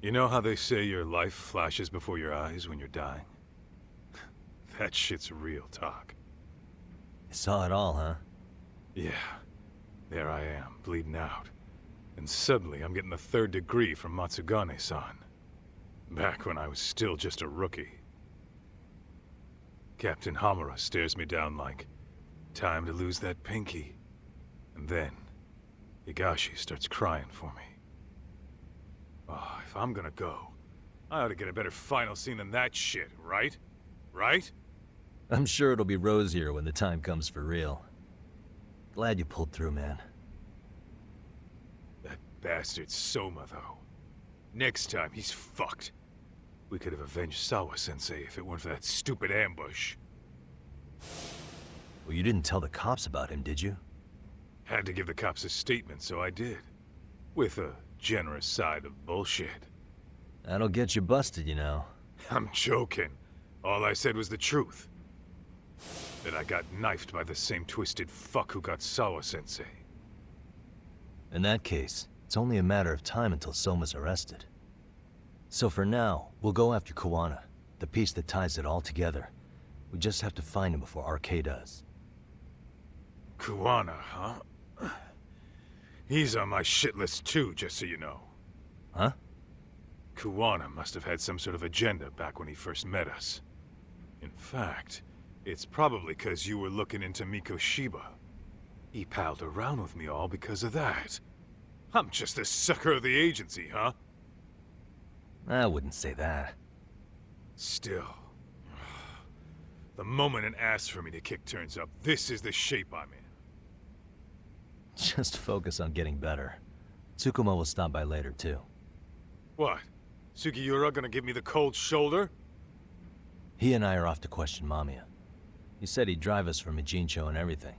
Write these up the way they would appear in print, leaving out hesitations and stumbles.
You know how they say your life flashes before your eyes when you're dying? That shit's real talk. You saw it all, huh? Yeah. There I am, bleeding out. And suddenly I'm getting the 3rd degree from Matsugane-san. Back when I was still just a rookie. Captain Hamura stares me down like, time to lose that pinky. And then, Higashi starts crying for me. Oh, if I'm gonna go, I ought to get a better final scene than that shit, right? Right? I'm sure it'll be rosier when the time comes for real. Glad you pulled through, man. That bastard Soma, though. Next time, he's fucked. We could have avenged Sawa-sensei if it weren't for that stupid ambush. Well, you didn't tell the cops about him, did you? Had to give the cops a statement, so I did. With a generous side of bullshit. That'll get you busted, you know. I'm joking. All I said was the truth. That I got knifed by the same twisted fuck who got Sawa-sensei. In that case, it's only a matter of time until Soma's arrested. So for now, we'll go after Kuwana, the piece that ties it all together. We just have to find him before RK does. Kuwana, huh? He's on my shit list too, just so you know. Huh? Kuwana must have had some sort of agenda back when he first met us. In fact, it's probably because you were looking into Mikoshiba. He palled around with me all because of that. I'm just a sucker of the agency, huh? I wouldn't say that. Still. The moment an ass for me to kick turns up, this is the shape I'm in. Just focus on getting better. Tsukuma will stop by later, too. What? Sugiura gonna give me the cold shoulder? He and I are off to question Mamiya. He said he'd drive us from Ijincho and everything.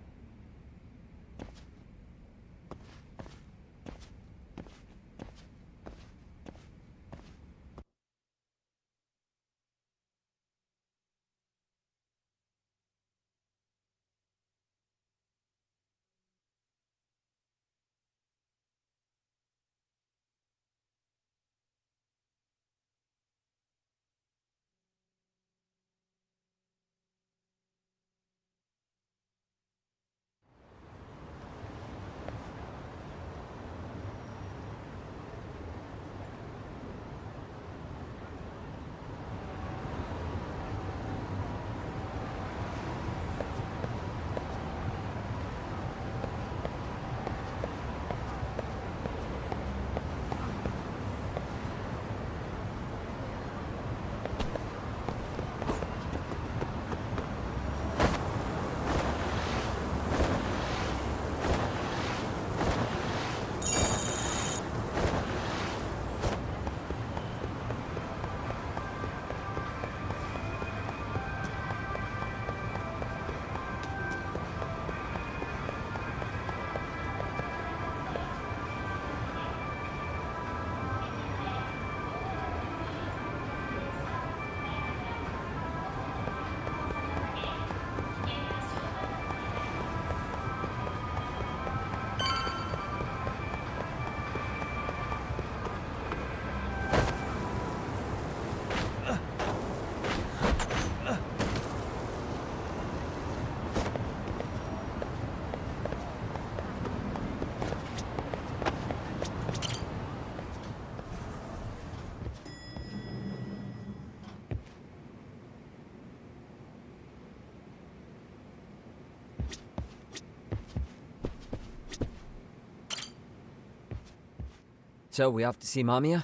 So, we off to see Mamiya?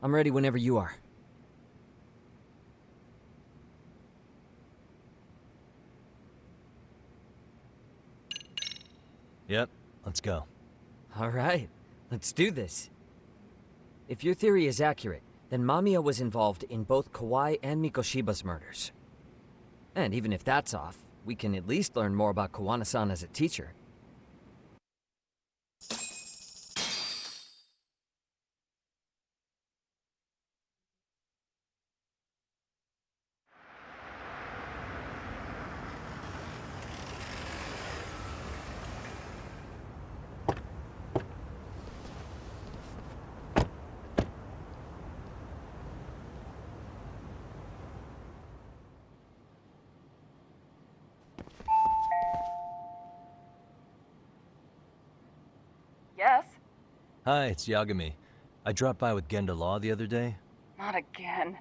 I'm ready whenever you are. Yep, let's go. Alright, let's do this. If your theory is accurate, then Mamiya was involved in both Kawai and Mikoshiba's murders. And even if that's off, we can at least learn more about Kawana-san as a teacher. Yes? Hi, it's Yagami. I dropped by with Genda Law the other day. Not again.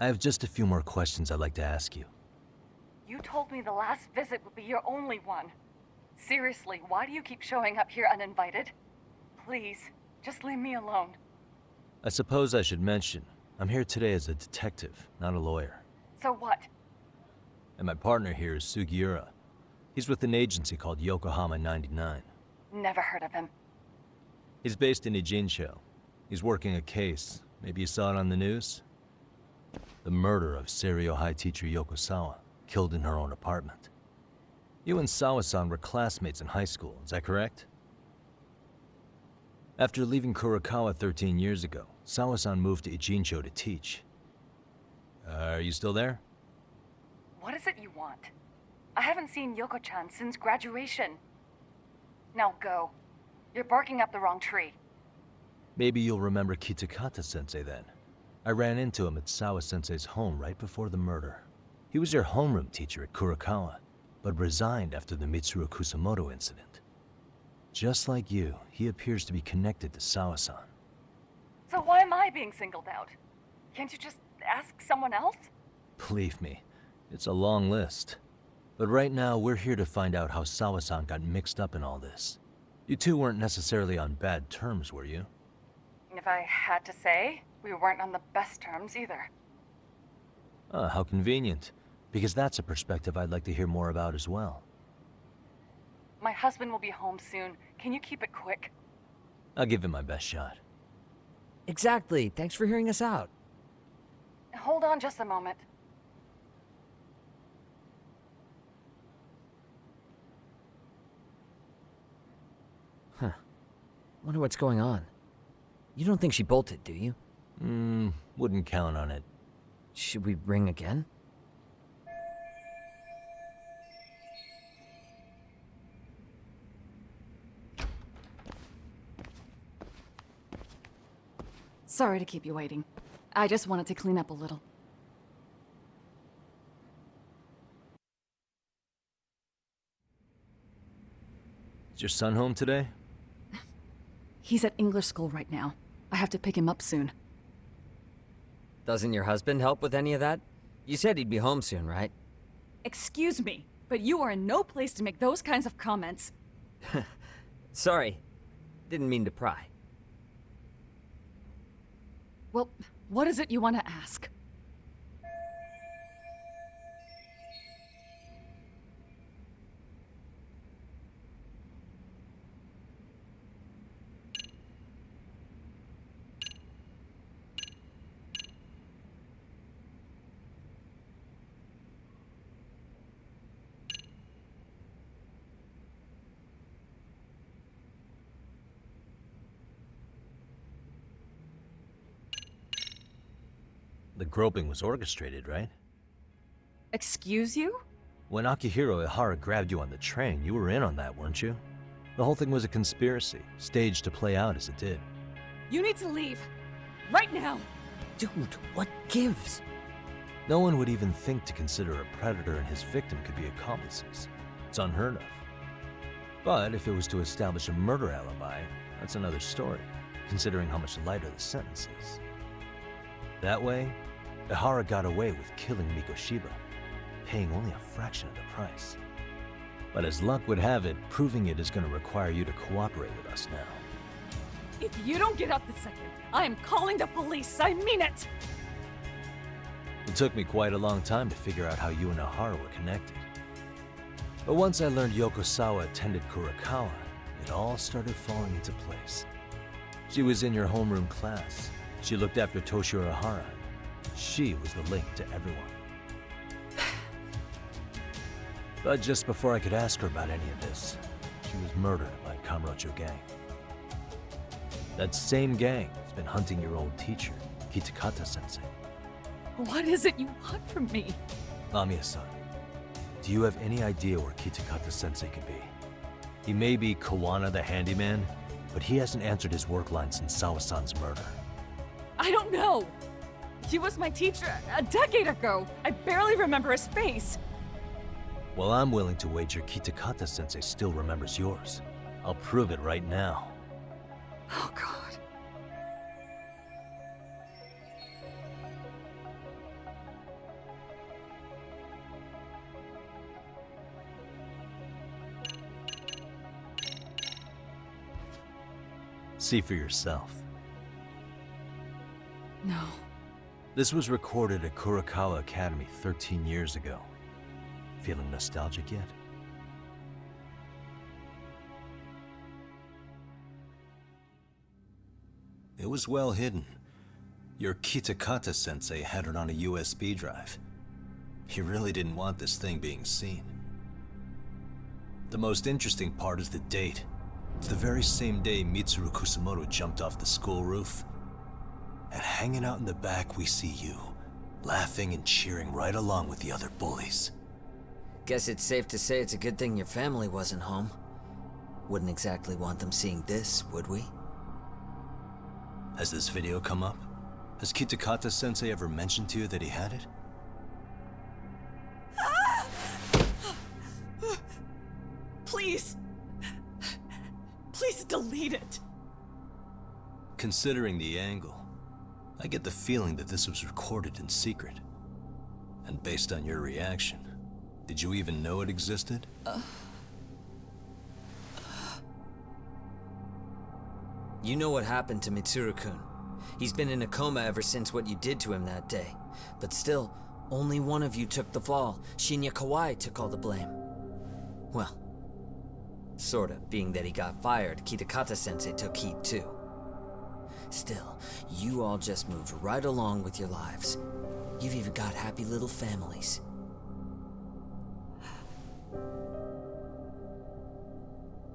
I have just a few more questions I'd like to ask you. You told me the last visit would be your only one. Seriously, why do you keep showing up here uninvited? Please, just leave me alone. I suppose I should mention, I'm here today as a detective, not a lawyer. So what? And my partner here is Sugiura. He's with an agency called Yokohama 99. Never heard of him. He's based in Ijincho. He's working a case. Maybe you saw it on the news? The murder of Seiryo High teacher Yoko Sawa, killed in her own apartment. You and Sawa-san were classmates in high school, is that correct? After leaving Kurokawa 13 years ago, Sawa-san moved to Ijincho to teach. Are you still there? What is it you want? I haven't seen Yoko-chan since graduation. Now go. You're barking up the wrong tree. Maybe you'll remember Kitakata-sensei then. I ran into him at Sawa-sensei's home right before the murder. He was your homeroom teacher at Kurokawa, but resigned after the Mitsuru Kusamoto incident. Just like you, he appears to be connected to Sawa-san. So why am I being singled out? Can't you just ask someone else? Believe me, it's a long list. But right now, we're here to find out how Sawa-san got mixed up in all this. You two weren't necessarily on bad terms, were you? If I had to say, we weren't on the best terms either. Ah, how convenient. Because that's a perspective I'd like to hear more about as well. My husband will be home soon. Can you keep it quick? I'll give it my best shot. Exactly. Thanks for hearing us out. Hold on just a moment. Wonder what's going on. You don't think she bolted, do you? Wouldn't count on it. Should we ring again? Sorry to keep you waiting. I just wanted to clean up a little. Is your son home today? He's at English school right now. I have to pick him up soon. Doesn't your husband help with any of that? You said he'd be home soon, right? Excuse me, but you are in no place to make those kinds of comments. Sorry. Didn't mean to pry. Well, what is it you want to ask? The groping was orchestrated, right? Excuse you? When Akihiro Ihara grabbed you on the train, you were in on that, weren't you? The whole thing was a conspiracy, staged to play out as it did. You need to leave. Right now. Dude, what gives? No one would even think to consider a predator and his victim could be accomplices. It's unheard of. But if it was to establish a murder alibi, that's another story, considering how much lighter the sentence is. That way, Ihara got away with killing Mikoshiba, paying only a fraction of the price. But as luck would have it, proving it is going to require you to cooperate with us now. If you don't get up this second, I am calling the police. I mean it. It took me quite a long time to figure out how you and Ihara were connected. But once I learned Yoko Sawa attended Kurokawa, it all started falling into place. She was in your homeroom class. She looked after Toshiro Ihara. She was the link to everyone. But just before I could ask her about any of this, she was murdered by Kamurocho gang. That same gang has been hunting your old teacher, Kitakata-sensei. What is it you want from me? Amiya-san, do you have any idea where Kitakata-sensei could be? He may be Kawana the handyman, but he hasn't answered his work line since Sawa-san's murder. I don't know. He was my teacher a decade ago. I barely remember his face. Well, I'm willing to wager Kitakata-sensei still remembers yours. I'll prove it right now. Oh, God. See for yourself. No. This was recorded at Kurakawa Academy 13 years ago. Feeling nostalgic yet? It was well hidden. Your Kitakata-sensei had it on a USB drive. He really didn't want this thing being seen. The most interesting part is the date. It's the very same day Mitsuru Kusamoto jumped off the school roof. And hanging out in the back, we see you, laughing and cheering right along with the other bullies. Guess it's safe to say it's a good thing your family wasn't home. Wouldn't exactly want them seeing this, would we? Has this video come up? Has Kitakata-sensei ever mentioned to you that he had it? Please. Please delete it. Considering the angle, I get the feeling that this was recorded in secret. And based on your reaction, did you even know it existed? You know what happened to Mitsuru-kun. He's been in a coma ever since what you did to him that day. But still, only one of you took the fall. Shinya Kawai took all the blame. Well, sorta, being that he got fired, Kitakata-sensei took heat too. Still, you all just moved right along with your lives. You've even got happy little families.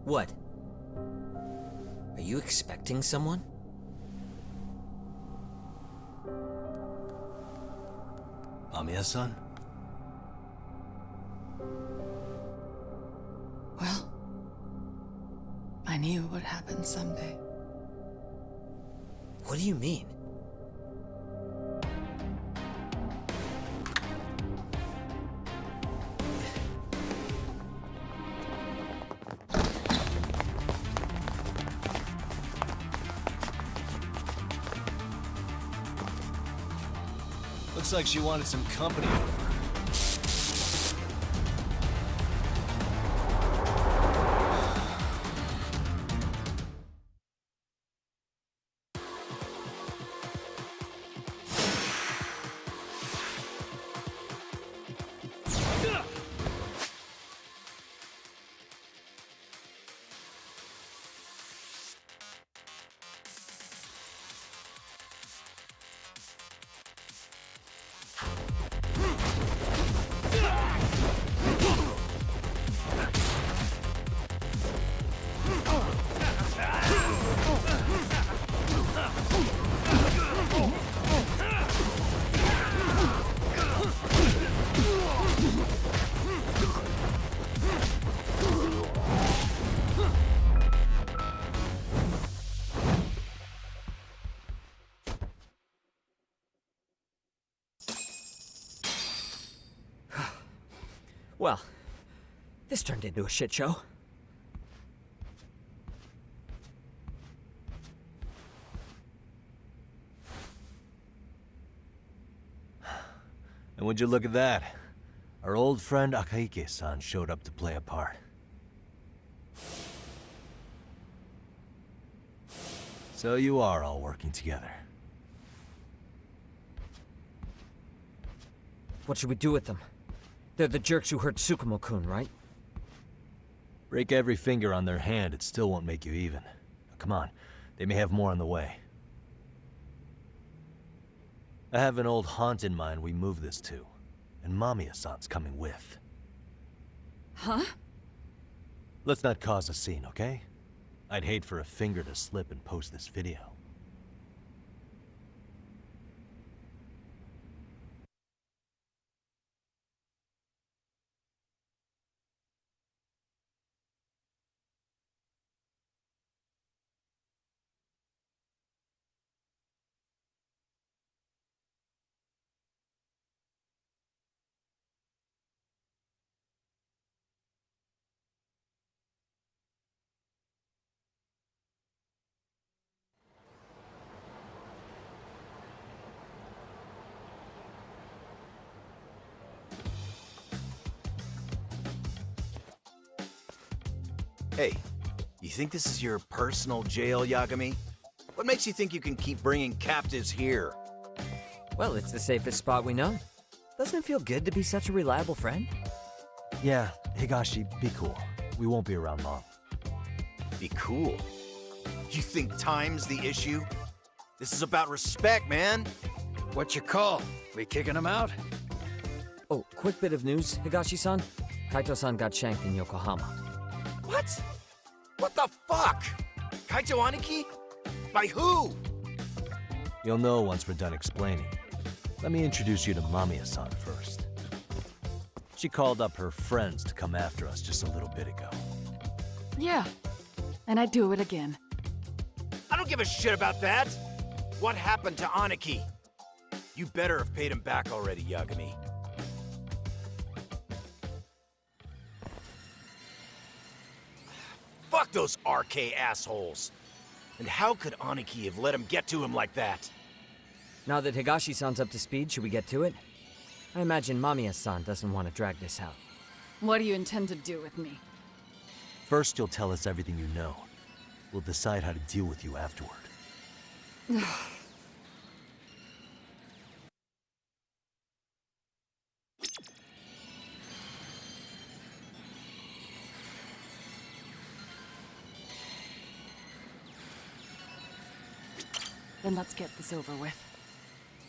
What? Are you expecting someone? Mamiya-san? Well, I knew it would happen someday. What do you mean? Looks like she wanted some company over. Well, this turned into a shit show. And would you look at that? Our old friend Akahike-san showed up to play a part. So you are all working together. What should we do with them? They're the jerks who hurt Tsukumo-kun, right? Break every finger on their hand, it still won't make you even. Come on, they may have more on the way. I have an old haunt in mind we move this to, and Mamiya-san's coming with. Huh? Let's not cause a scene, okay? I'd hate for a finger to slip and post this video. Hey, you think this is your personal jail, Yagami? What makes you think you can keep bringing captives here? Well, it's the safest spot we know. Doesn't it feel good to be such a reliable friend? Yeah, Higashi, be cool. We won't be around long. Be cool. You think time's the issue? This is about respect, man. What you call? We kicking him out? Oh, quick bit of news, Higashi-san. Kaito-san got shanked in Yokohama. What? What the fuck? Kaito Aniki? By who? You'll know once we're done explaining. Let me introduce you to Mamiya-san first. She called up her friends to come after us just a little bit ago. Yeah, and I'd do it again. I don't give a shit about that. What happened to Aniki? You better have paid him back already, Yagami. Fuck those RK assholes. And how could Aniki have let him get to him like that? Now that Higashi-san's up to speed, should we get to it? I imagine Mamiya-san doesn't want to drag this out. What do you intend to do with me? First, you'll tell us everything you know. We'll decide how to deal with you afterward. Then let's get this over with.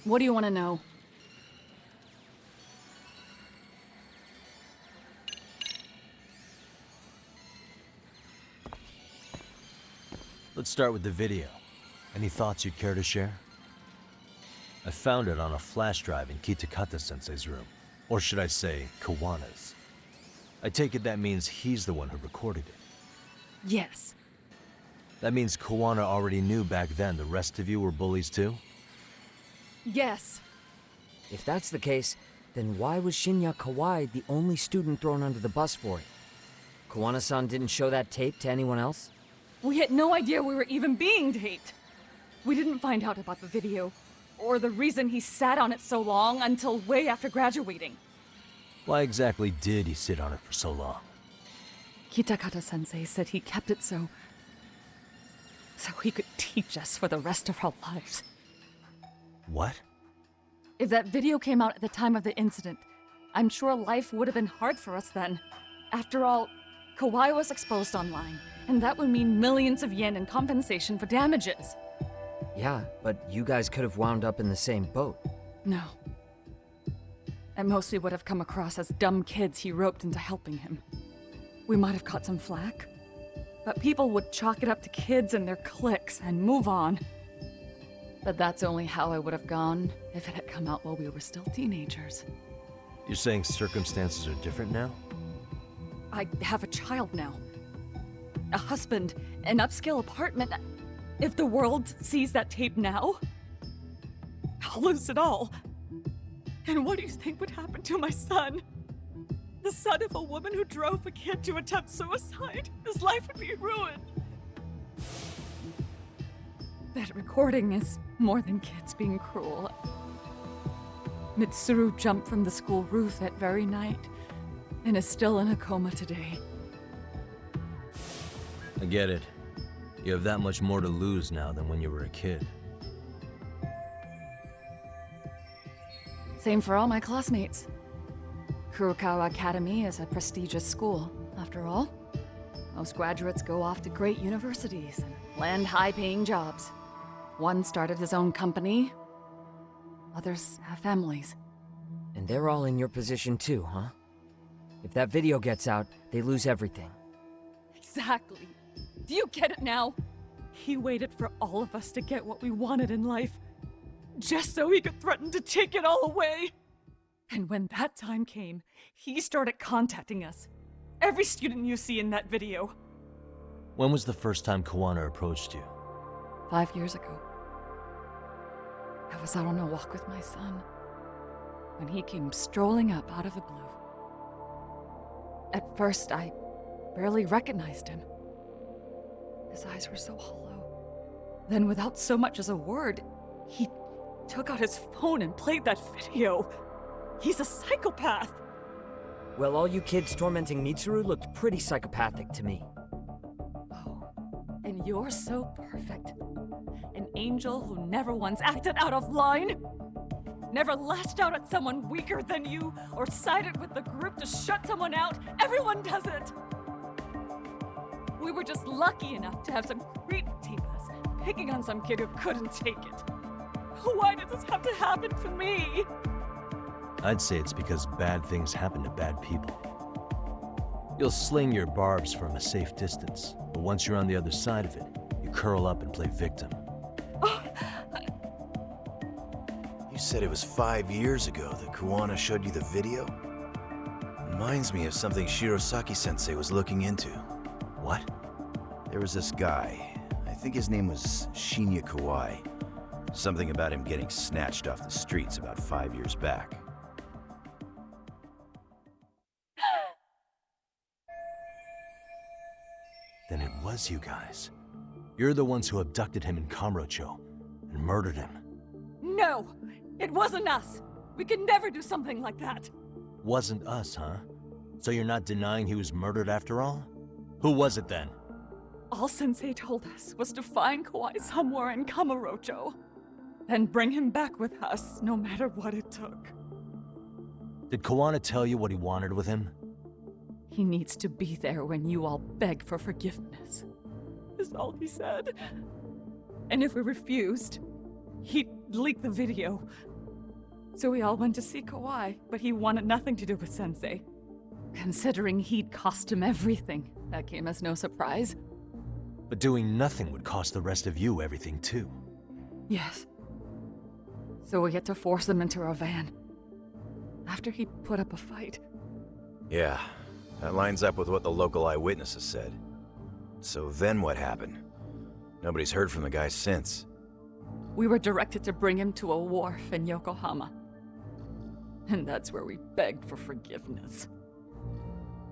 What do you want to know? Let's start with the video. Any thoughts you'd care to share? I found it on a flash drive in Kitakata-sensei's room. Or should I say, Kawana's. I take it that means he's the one who recorded it. Yes. That means Kawana already knew back then the rest of you were bullies too? Yes. If that's the case, then why was Shinya Kawai the only student thrown under the bus for it? Kawana-san didn't show that tape to anyone else? We had no idea we were even being taped. We didn't find out about the video, or the reason he sat on it so long until way after graduating. Why exactly did he sit on it for so long? Kitakata-sensei said he kept it so he could teach us for the rest of our lives. What? If that video came out at the time of the incident, I'm sure life would have been hard for us then. After all, Kawai was exposed online, and that would mean millions of yen in compensation for damages. Yeah, but you guys could have wound up in the same boat. No. At most, we would have come across as dumb kids he roped into helping him. We might have caught some flack, but people would chalk it up to kids and their cliques and move on. But that's only how I would have gone if it had come out while we were still teenagers. You're saying circumstances are different now? I have a child now. A husband, an upscale apartment. If the world sees that tape now, I'll lose it all. And what do you think would happen to my son? The son of a woman who drove a kid to attempt suicide. His life would be ruined. That recording is more than kids being cruel. Mitsuru jumped from the school roof that very night and is still in a coma today. I get it. You have that much more to lose now than when you were a kid. Same for all my classmates. Kurokawa Academy is a prestigious school, after all. Most graduates go off to great universities and land high-paying jobs. One started his own company. Others have families. And they're all in your position too, huh? If that video gets out, they lose everything. Exactly. Do you get it now? He waited for all of us to get what we wanted in life, just so he could threaten to take it all away. And when that time came, he started contacting us. Every student you see in that video. When was the first time Kawana approached you? 5 years ago. I was out on a walk with my son when he came strolling up out of the blue. At first, I barely recognized him. His eyes were so hollow. Then, without so much as a word, he took out his phone and played that video. He's a psychopath. Well, all you kids tormenting Mitsuru looked pretty psychopathic to me. And you're so perfect. An angel who never once acted out of line. Never lashed out at someone weaker than you, or sided with the group to shut someone out. Everyone does it! We were just lucky enough to have some creep tape us, picking on some kid who couldn't take it. Why did this have to happen to me? I'd say it's because bad things happen to bad people. You'll sling your barbs from a safe distance, but once you're on the other side of it, you curl up and play victim. You said it was 5 years ago that Kuwana showed you the video? Reminds me of something Shirosaki-sensei was looking into. What? There was this guy. I think his name was Shinya Kawai. Something about him getting snatched off the streets about 5 years back. Then it was you guys. You're the ones who abducted him in Kamurocho and murdered him. No! It wasn't us! We could never do something like that! Wasn't us, huh? So you're not denying he was murdered after all? Who was it then? All Sensei told us was to find Kawai somewhere in Kamurocho, then bring him back with us, no matter what it took. Did Kuwana tell you what he wanted with him? He needs to be there when you all beg for forgiveness, is all he said. And if we refused, he'd leak the video. So we all went to see Kawai, but he wanted nothing to do with Sensei. Considering he'd cost him everything, that came as no surprise. But doing nothing would cost the rest of you everything too. Yes. So we had to force him into our van. After he put up a fight. Yeah, that lines up with what the local eyewitnesses said. So then what happened? Nobody's heard from the guy since. We were directed to bring him to a wharf in Yokohama. And that's where we begged for forgiveness.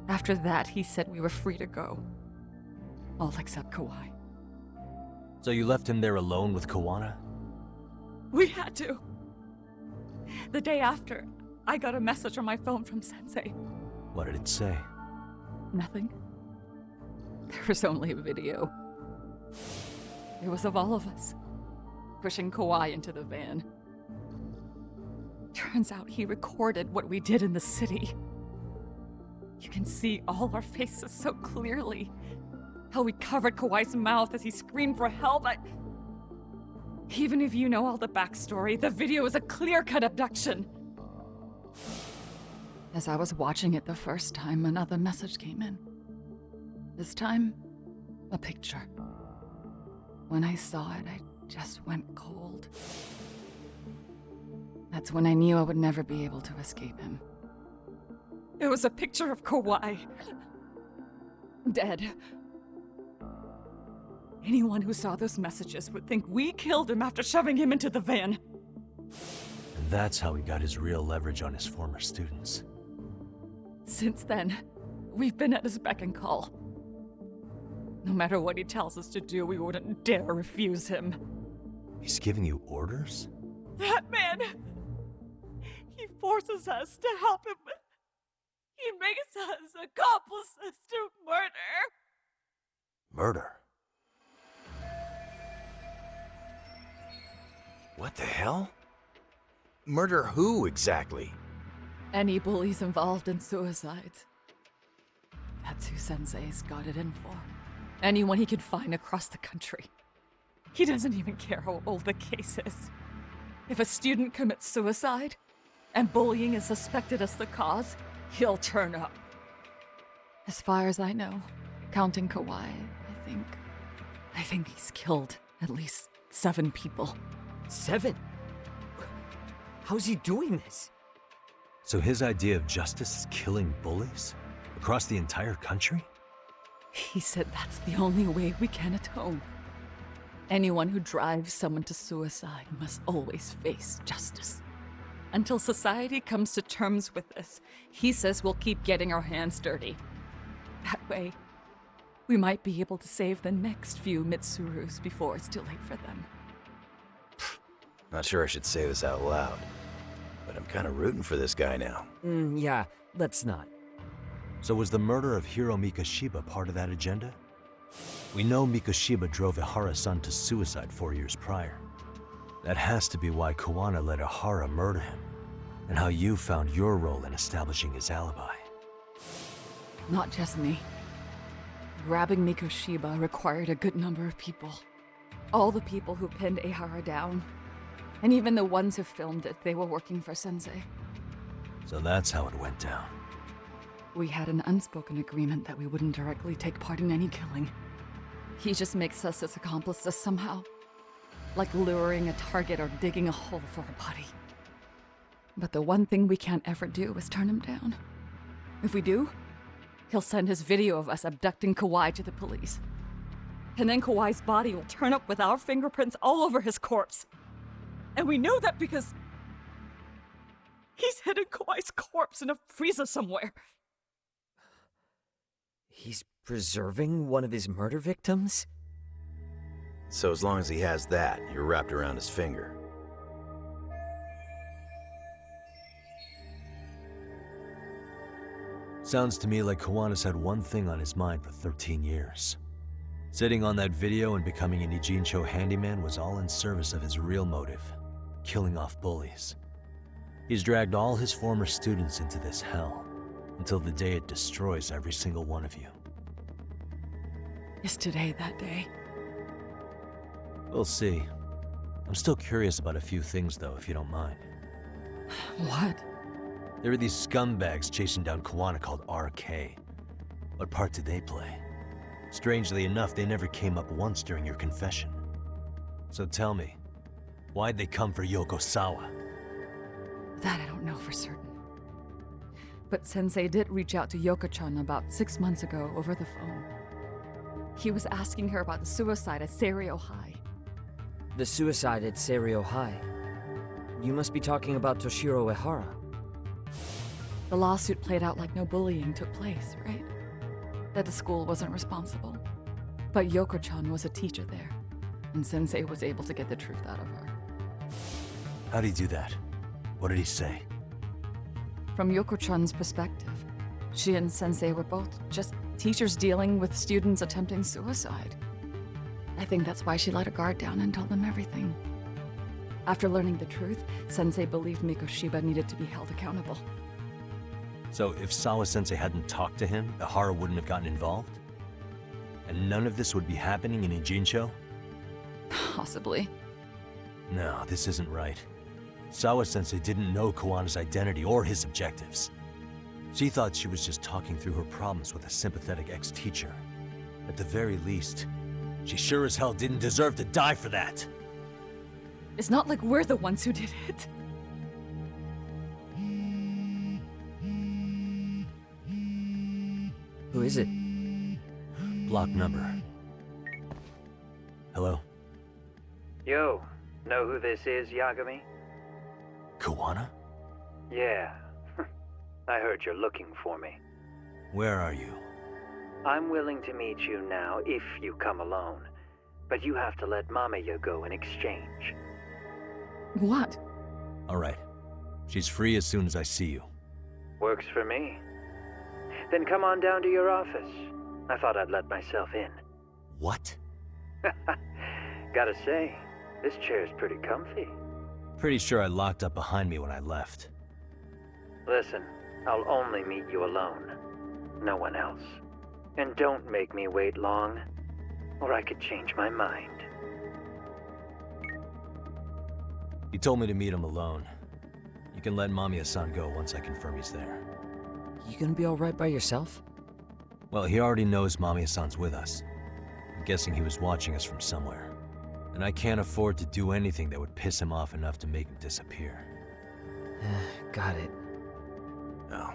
After that, he said we were free to go. All except Kawai. So you left him there alone with Kuwana? We had to. The day after, I got a message on my phone from Sensei. What did it say? Nothing. There was only a video. It was of all of us, pushing Kawai into the van. Turns out he recorded what we did in the city. You can see all our faces so clearly. How we covered Kawai's mouth as he screamed for help. Even if you know all the backstory, the video is a clear-cut abduction. As I was watching it the first time, another message came in. This time, a picture. When I saw it, I just went cold. That's when I knew I would never be able to escape him. It was a picture of Kawai. Dead. Anyone who saw those messages would think we killed him after shoving him into the van. And that's how he got his real leverage on his former students. Since then, we've been at his beck and call. No matter what he tells us to do, we wouldn't dare refuse him. He's giving you orders? That man! He forces us to help him. He makes us accomplices to murder. Murder? What the hell? Murder who, exactly? Any bullies involved in suicides. That's who Sensei's got it in for. Anyone he could find across the country. He doesn't even care how old the case is. If a student commits suicide, and bullying is suspected as the cause, he'll turn up. As far as I know, counting Kawai, I think he's killed at least 7 people. 7? How's he doing this? So his idea of justice is killing bullies? Across the entire country? He said that's the only way we can atone. Anyone who drives someone to suicide must always face justice. Until society comes to terms with this, he says we'll keep getting our hands dirty. That way, we might be able to save the next few Mitsurus before it's too late for them. Not sure I should say this out loud, but I'm kind of rooting for this guy now. Yeah, let's not. So was the murder of Hiro Mikoshiba part of that agenda? We know Mikoshiba drove Ihara-san to suicide 4 years prior. That has to be why Kuwana let Ihara murder him, and how you found your role in establishing his alibi. Not just me. Grabbing Mikoshiba required a good number of people. All the people who pinned Ihara down. And even the ones who filmed it, they were working for Sensei. So that's how it went down. We had an unspoken agreement that we wouldn't directly take part in any killing. He just makes us his accomplices somehow. Like luring a target or digging a hole for a body. But the one thing we can't ever do is turn him down. If we do, he'll send his video of us abducting Kawhi to the police. And then Kawhi's body will turn up with our fingerprints all over his corpse. And we know that because he's hidden Kawhi's corpse in a freezer somewhere. He's preserving one of his murder victims? So as long as he has that, you're wrapped around his finger. Sounds to me like Kawana's had one thing on his mind for 13 years. Sitting on that video and becoming an Ijincho handyman was all in service of his real motive, killing off bullies. He's dragged all his former students into this hell, until the day it destroys every single one of you. Is today that day? We'll see. I'm still curious about a few things though, if you don't mind. What? There are these scumbags chasing down Kuwana called RK. What part did they play? Strangely enough, they never came up once during your confession. So tell me, why'd they come for Yoko Sawa? That I don't know for certain. But Sensei did reach out to Yoko-chan about 6 months ago over the phone. He was asking her about the suicide at Seiryo High. The suicide at Seiryo High. You must be talking about Toshiro Ehara. The lawsuit played out like no bullying took place, right? That the school wasn't responsible. But Yoko-chan was a teacher there, and Sensei was able to get the truth out of her. How'd he do that? What did he say? From Yoko-chan's perspective, she and Sensei were both just teachers dealing with students attempting suicide. I think that's why she let her guard down and told them everything. After learning the truth, Sensei believed Mikoshiba needed to be held accountable. So if Sawa-sensei hadn't talked to him, Ihara wouldn't have gotten involved? And none of this would be happening in Ijincho? Possibly. No, this isn't right. Sawa-sensei didn't know Kawana's identity or his objectives. She thought she was just talking through her problems with a sympathetic ex-teacher. At the very least, she sure as hell didn't deserve to die for that! It's not like we're the ones who did it. Who is it? Block number. Hello? Yo, know who this is, Yagami? Kawana? Yeah. I heard you're looking for me. Where are you? I'm willing to meet you now if you come alone. But you have to let Mamiya go in exchange. What? Alright. She's free as soon as I see you. Works for me. Then come on down to your office. I thought I'd let myself in. What? Gotta say, this chair's pretty comfy. Pretty sure I locked up behind me when I left. Listen, I'll only meet you alone. No one else. And don't make me wait long, or I could change my mind. He told me to meet him alone. You can let Mamiya-san go once I confirm he's there. You gonna be alright by yourself? Well, he already knows Mamiya-san's with us. I'm guessing he was watching us from somewhere. And I can't afford to do anything that would piss him off enough to make him disappear. Got it. Oh,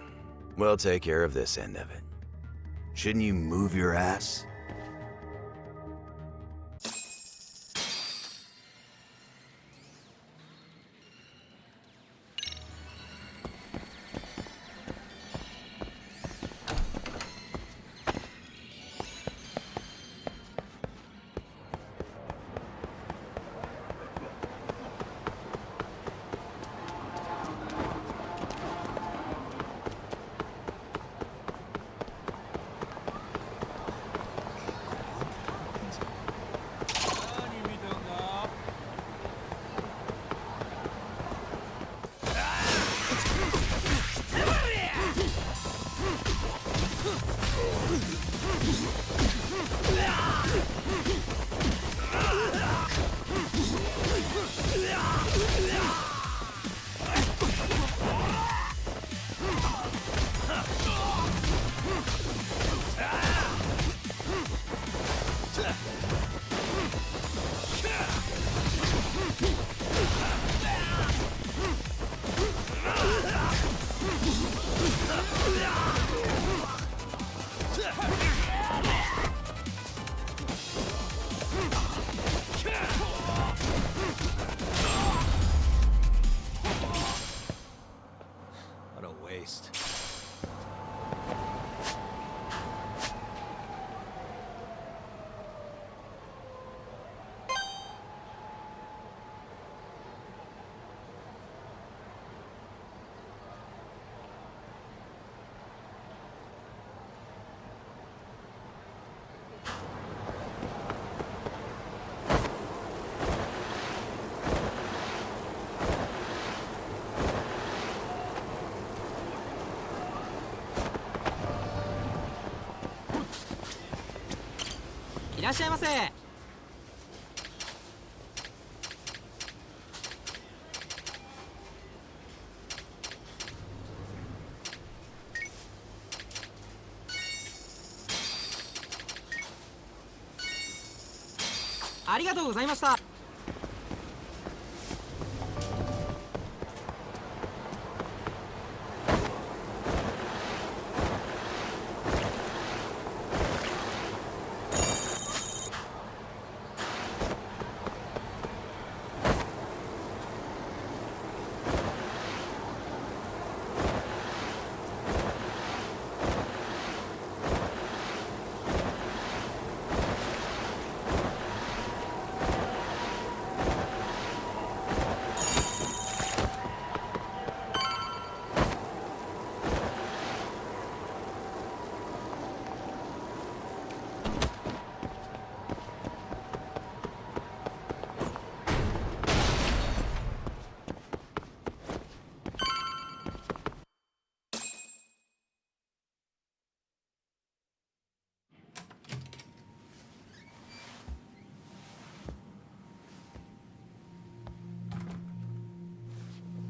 we'll take care of this end of it. Shouldn't you move your ass? What a waste.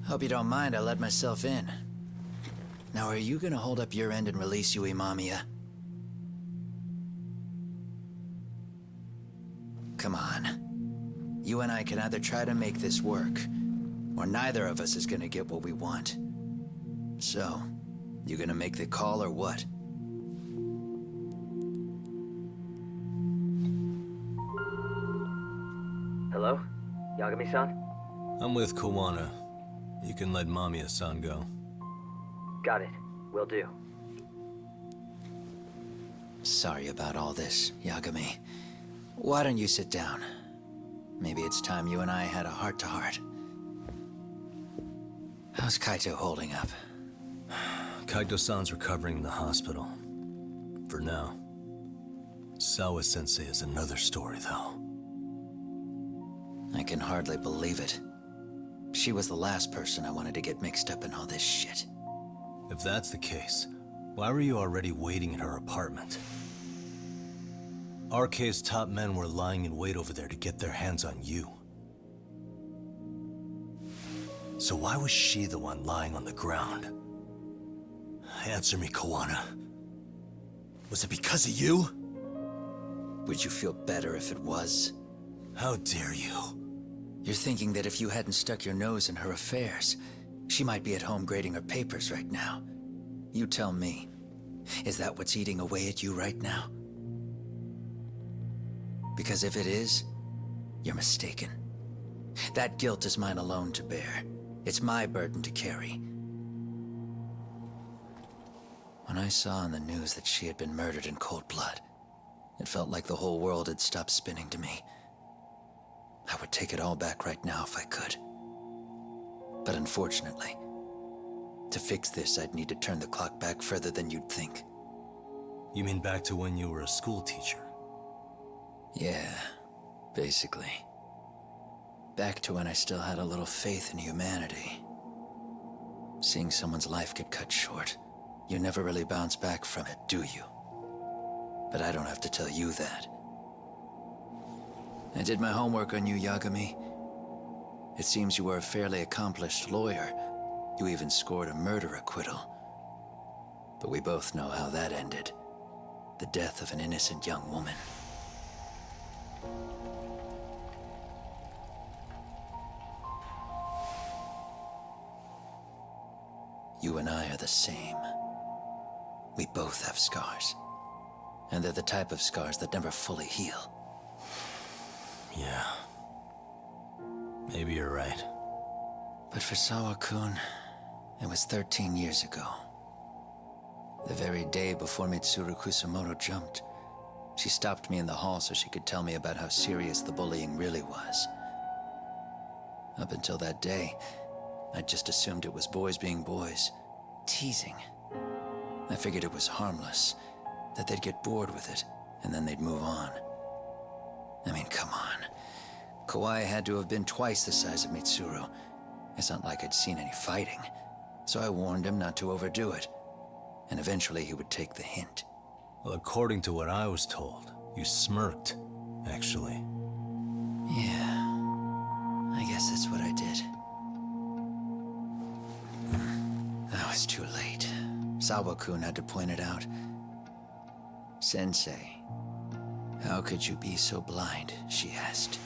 Hope you don't mind I let myself in. Now, are you gonna hold up your end and release Yui Mamiya? Come on. You and I can either try to make this work, or neither of us is gonna get what we want. So, you gonna make the call or what? Hello? Yagami-san? I'm with Kawana. You can let Mamiya-san go. Got it. Will do. Sorry about all this, Yagami. Why don't you sit down? Maybe it's time you and I had a heart-to-heart. How's Kaito holding up? Kaito-san's recovering in the hospital. For now. Sawa-sensei is another story, though. I can hardly believe it. She was the last person I wanted to get mixed up in all this shit. If that's the case, why were you already waiting in her apartment? RK's top men were lying in wait over there to get their hands on you. So why was she the one lying on the ground? Answer me, Kawana. Was it because of you? Would you feel better if it was? How dare you? You're thinking that if you hadn't stuck your nose in her affairs, she might be at home grading her papers right now. You tell me. Is that what's eating away at you right now? Because if it is, you're mistaken. That guilt is mine alone to bear. It's my burden to carry. When I saw on the news that she had been murdered in cold blood, it felt like the whole world had stopped spinning to me. I would take it all back right now if I could. But unfortunately, to fix this, I'd need to turn the clock back further than you'd think. You mean back to when you were a school teacher? Yeah, basically. Back to when I still had a little faith in humanity. Seeing someone's life get cut short, you never really bounce back from it, do you? But I don't have to tell you that. I did my homework on you, Yagami. It seems you were a fairly accomplished lawyer. You even scored a murder acquittal. But we both know how that ended. The death of an innocent young woman. You and I are the same. We both have scars. And they're the type of scars that never fully heal. Maybe you're right. But for Sawa-kun, it was 13 years ago. The very day before Mitsuru Kusamoto jumped, she stopped me in the hall so she could tell me about how serious the bullying really was. Up until that day, I just assumed it was boys being boys, teasing. I figured it was harmless, that they'd get bored with it, and then they'd move on. I mean, come on. Kawai had to have been twice the size of Mitsuru. It's not like I'd seen any fighting, so I warned him not to overdo it, and eventually he would take the hint. Well, according to what I was told, you smirked, actually. Yeah, I guess that's what I did. I was too late. Sawa-kun had to point it out. Sensei, how could you be so blind? She asked.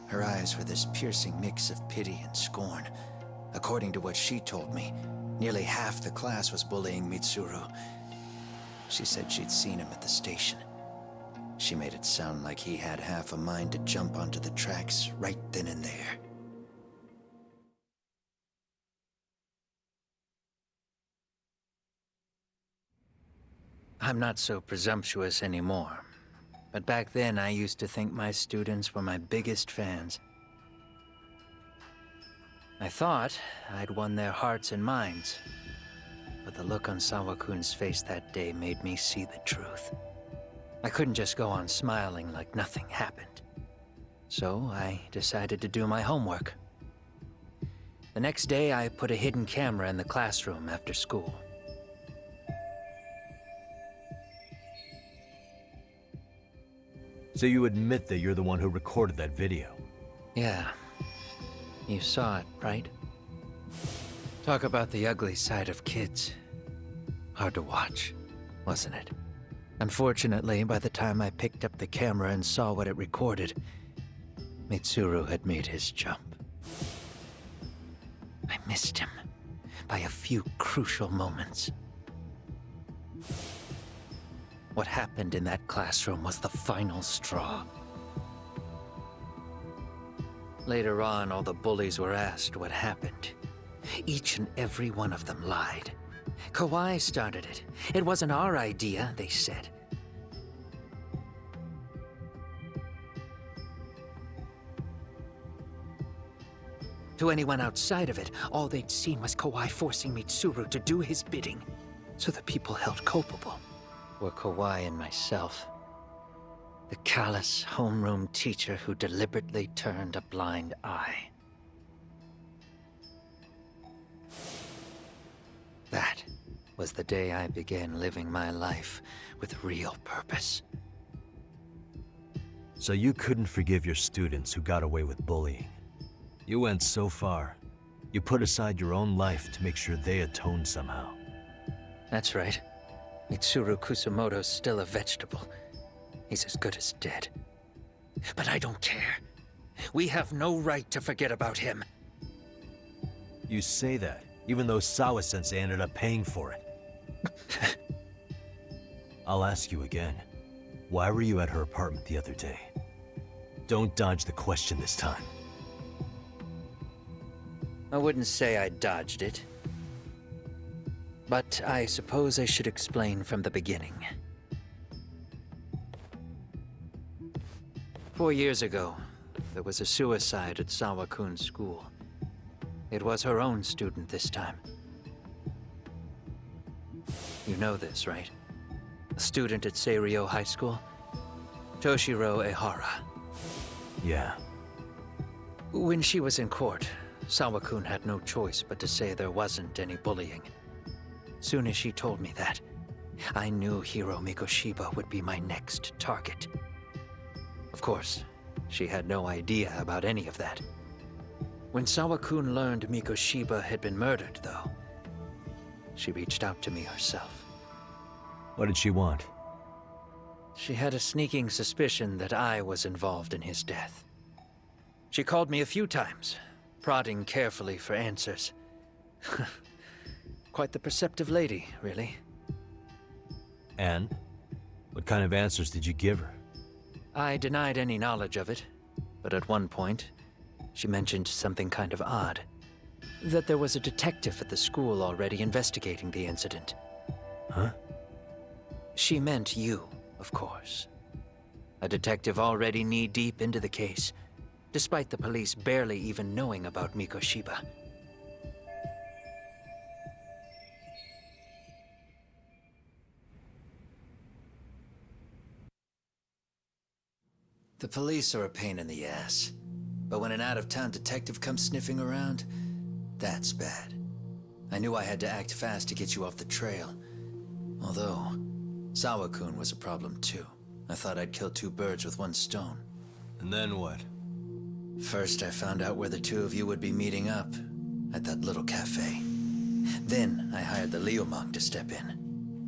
Her eyes were this piercing mix of pity and scorn. According to what she told me, nearly half the class was bullying Mitsuru. She said she'd seen him at the station. She made it sound like he had half a mind to jump onto the tracks right then and there. I'm not so presumptuous anymore. But back then, I used to think my students were my biggest fans. I thought I'd won their hearts and minds. But the look on Sawa-kun's face that day made me see the truth. I couldn't just go on smiling like nothing happened. So I decided to do my homework. The next day, I put a hidden camera in the classroom after school. So you admit that you're the one who recorded that video? Yeah. You saw it, right? Talk about the ugly side of kids. Hard to watch, wasn't it? Unfortunately, by the time I picked up the camera and saw what it recorded, Mitsuru had made his jump. I missed him by a few crucial moments. What happened in that classroom was the final straw. Later on, all the bullies were asked what happened. Each and every one of them lied. Kawai started it. It wasn't our idea, they said. To anyone outside of it, all they'd seen was Kawai forcing Mitsuru to do his bidding, so the people held culpable were Kawai and myself. The callous homeroom teacher who deliberately turned a blind eye. That was the day I began living my life with real purpose. So you couldn't forgive your students who got away with bullying. You went so far. You put aside your own life to make sure they atoned somehow. That's right. Mitsuru Kusamoto's still a vegetable. He's as good as dead. But I don't care. We have no right to forget about him. You say that, even though Sawa-sensei ended up paying for it. I'll ask you again. Why were you at her apartment the other day? Don't dodge the question this time. I wouldn't say I dodged it. But I suppose I should explain from the beginning. 4 years ago, there was a suicide at Sawa-kun's school. It was her own student this time. You know this, right? A student at Seiryo High School? Toshiro Ehara. Yeah. When she was in court, Sawa-kun had no choice but to say there wasn't any bullying. Soon as she told me that, I knew Hiro Mikoshiba would be my next target. Of course, she had no idea about any of that. When Sawa-kun learned Mikoshiba had been murdered, though, she reached out to me herself. What did she want? She had a sneaking suspicion that I was involved in his death. She called me a few times, prodding carefully for answers. Quite the perceptive lady, really. And? What kind of answers did you give her? I denied any knowledge of it, but at one point, She mentioned something kind of odd. That there was a detective at the school already investigating the incident. Huh? She meant you, of course. A detective already knee-deep into the case, despite the police barely even knowing about Mikoshiba. The police are a pain in the ass, but when an out-of-town detective comes sniffing around, that's bad. I knew I had to act fast to get you off the trail. Although, Sawa-kun was a problem too. I thought I'd kill two birds with one stone. And then what? First, I found out where the two of you would be meeting up, at that little cafe. Then, I hired the Liumang to step in.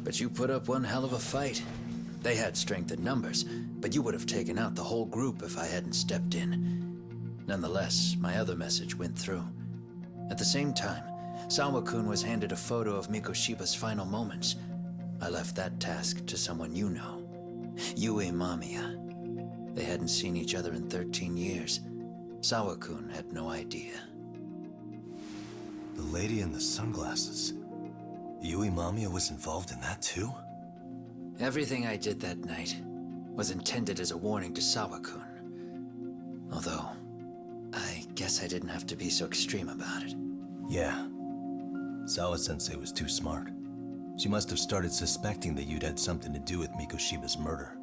But you put up one hell of a fight. They had strength in numbers, but you would have taken out the whole group if I hadn't stepped in. Nonetheless, my other message went through. At the same time, Sawa-kun was handed a photo of Mikoshiba's final moments. I left that task to someone you know. Yue Mamiya. They hadn't seen each other in 13 years. Sawa-kun had no idea. The lady in the sunglasses. Yui Mamiya was involved in that too? Everything I did that night was intended as a warning to Sawa-kun. Although, I guess I didn't have to be so extreme about it. Yeah. Sawa-sensei was too smart. She must have started suspecting that you'd had something to do with Mikoshiba's murder.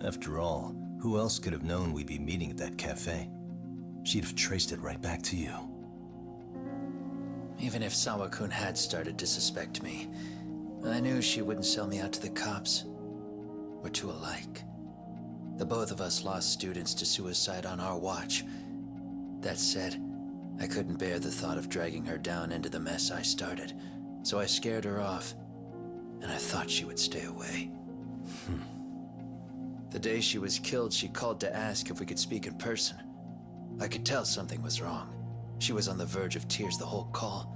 After all, who else could have known we'd be meeting at that cafe? She'd have traced it right back to you. Even if Sawa-kun had started to suspect me, I knew she wouldn't sell me out to the cops. We're too alike. The both of us lost students to suicide on our watch. That said, I couldn't bear the thought of dragging her down into the mess I started, so I scared her off, and I thought she would stay away. The day she was killed, she called to ask if we could speak in person. I could tell something was wrong. She was on the verge of tears the whole call.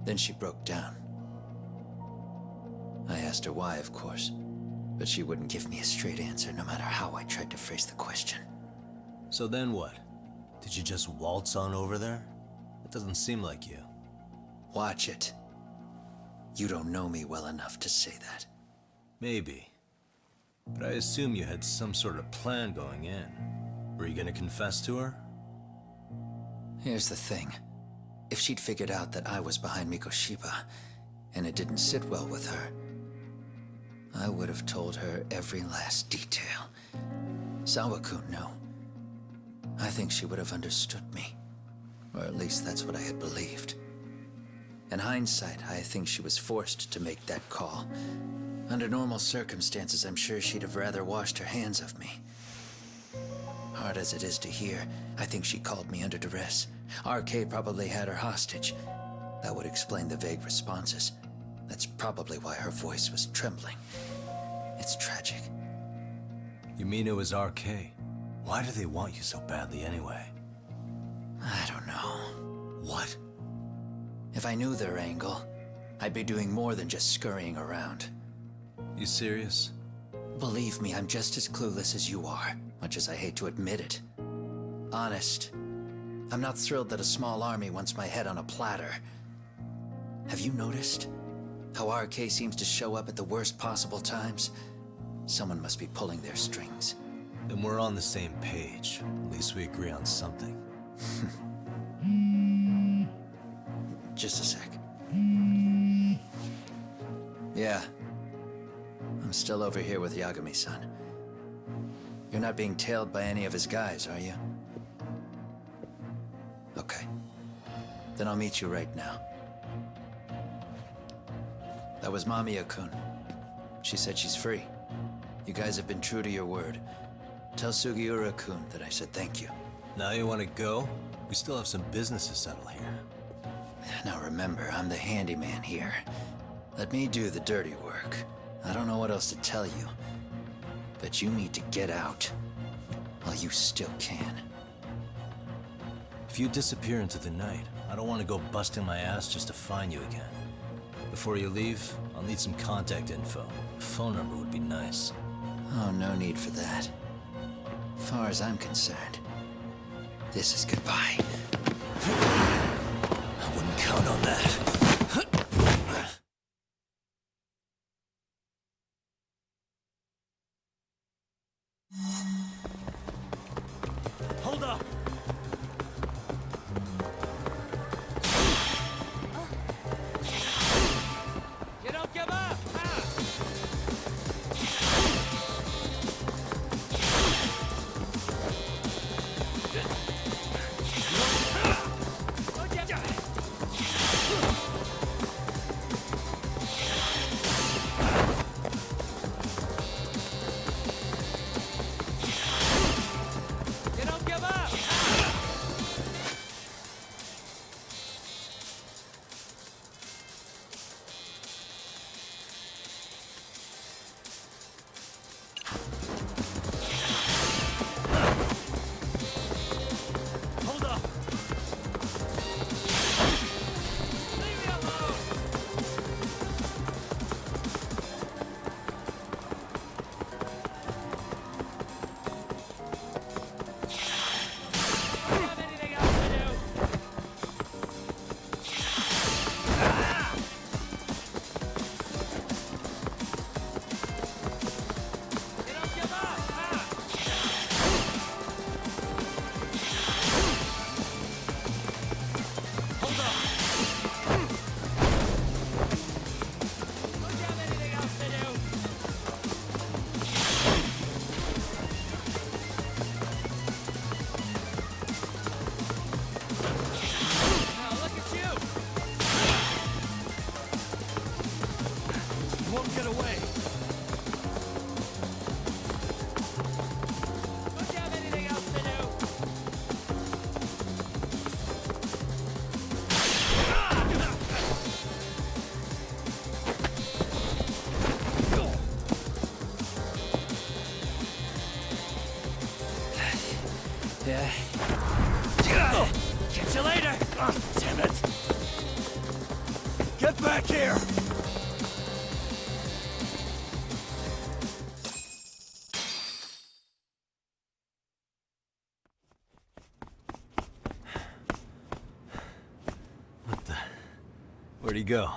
Then she broke down. I asked her why, of course, but she wouldn't give me a straight answer no matter how I tried to phrase the question. So then what? Did you just waltz on over there? It doesn't seem like you. Watch it. You don't know me well enough to say that. Maybe. But I assume you had some sort of plan going in. Were you gonna confess to her? Here's the thing. If she'd figured out that I was behind Mikoshiba, and it didn't sit well with her, I would have told her every last detail. Sawa-kun, no. I think she would have understood me. Or at least that's what I had believed. In hindsight, I think she was forced to make that call. Under normal circumstances, I'm sure she'd have rather washed her hands of me. Hard as it is to hear, I think she called me under duress. RK probably had her hostage. That would explain the vague responses. That's probably why her voice was trembling. It's tragic. You mean it was RK? Why do they want you so badly anyway? I don't know. What? If I knew their angle, I'd be doing more than just scurrying around. You serious? Believe me, I'm just as clueless as you are, much as I hate to admit it. Honest, I'm not thrilled that a small army wants my head on a platter. Have you noticed how RK seems to show up at the worst possible times? Someone must be pulling their strings. Then we're on the same page. At least we agree on something. Just a sec. Yeah. I'm still over here with Yagami-san. You're not being tailed by any of his guys, are you? Okay. Then I'll meet you right now. That was Mamiya-kun. She said she's free. You guys have been true to your word. Tell Sugiura-kun that I said thank you. Now you want to go? We still have some business to settle here. Now remember, I'm the handyman here. Let me do the dirty work. I don't know what else to tell you. But you need to get out. While you still can. If you disappear into the night, I don't want to go busting my ass just to find you again. Before you leave, I'll need some contact info. A phone number would be nice. Oh, no need for that. As far as I'm concerned, This is goodbye. I wouldn't count on that. Hold up! You don't give up! You don't give up! Hold up! Leave me alone! Do you have anything else to do? You don't give up! Hold up! Don't you have anything else to do? Now look at you! You won't get away! Don't you have anything else to do? Yeah. Catch you later! Damn it! Get back here! What the... Where'd he go?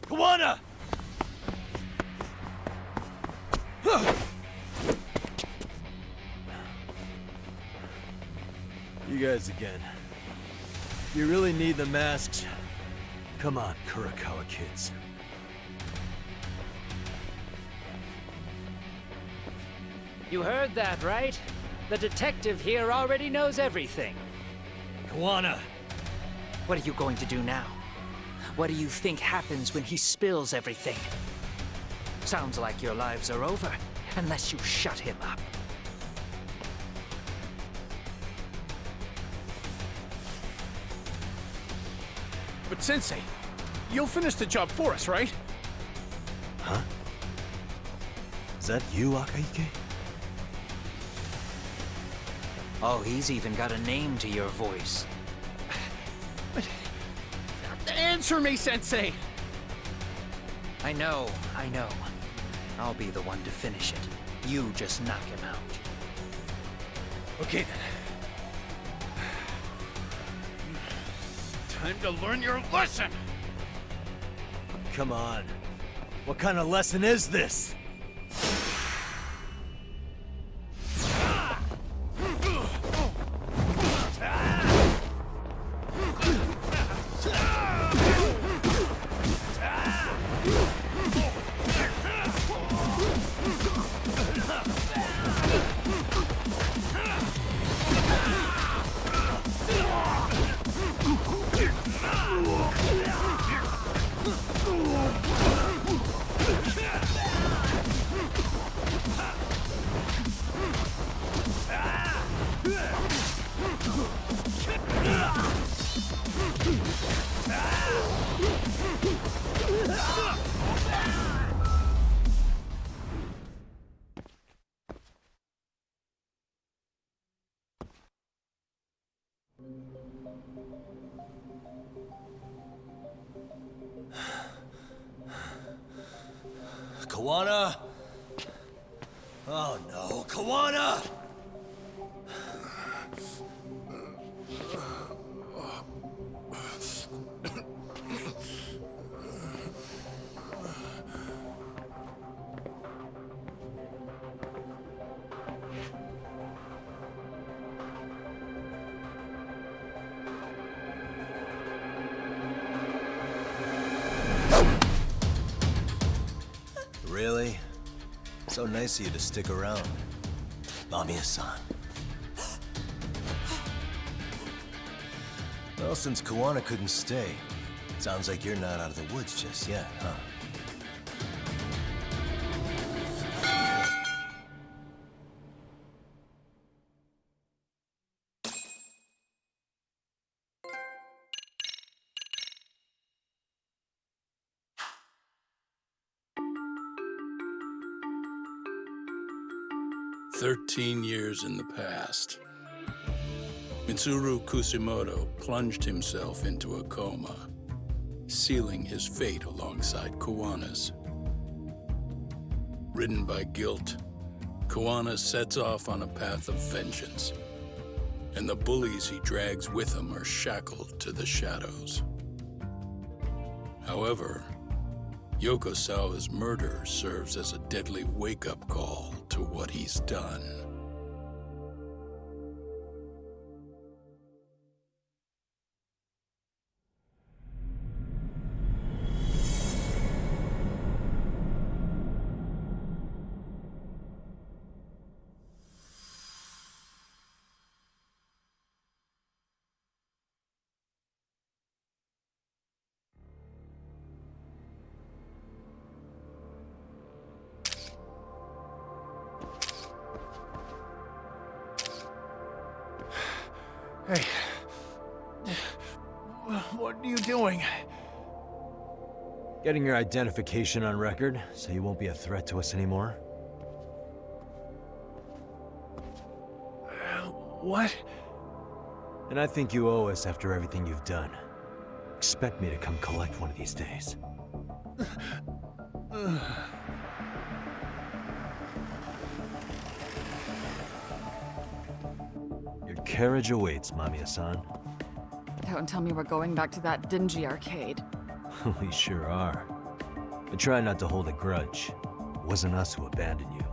Kawana! You guys again. You really need the masks? Come on, Kurokawa kids. You heard that, right? The detective here already knows everything. Kawana! What are you going to do now? What do you think happens when he spills everything? Sounds like your lives are over, unless you shut him up. But Sensei, you'll finish the job for us, right? Huh? Is that you, Akaike? Oh, he's even got a name to your voice. Answer me, Sensei! I know. I'll be the one to finish it. You just knock him out. Okay then. Time to learn your lesson! Come on. What kind of lesson is this? Kawana! Oh no, Kawana! Really? So nice of you to stick around. Mamiya-san. Well, since Kawana couldn't stay, sounds like you're not out of the woods just yet, huh? "13 years in the past. Mitsuru Kusumoto plunged himself into a coma, sealing his fate alongside Kawana's. Ridden by guilt, Kawana sets off on a path of vengeance, and the bullies he drags with him are shackled to the shadows. However, Yokosawa's murder serves as a deadly wake-up call to what he's done. Hey. What are you doing? Getting your identification on record, so you won't be a threat to us anymore? What? And I think you owe us after everything you've done. Expect me to come collect one of these days. Your carriage awaits, Mamiya-san. Don't tell me we're going back to that dingy arcade. We sure are. But try not to hold a grudge. It wasn't us who abandoned you.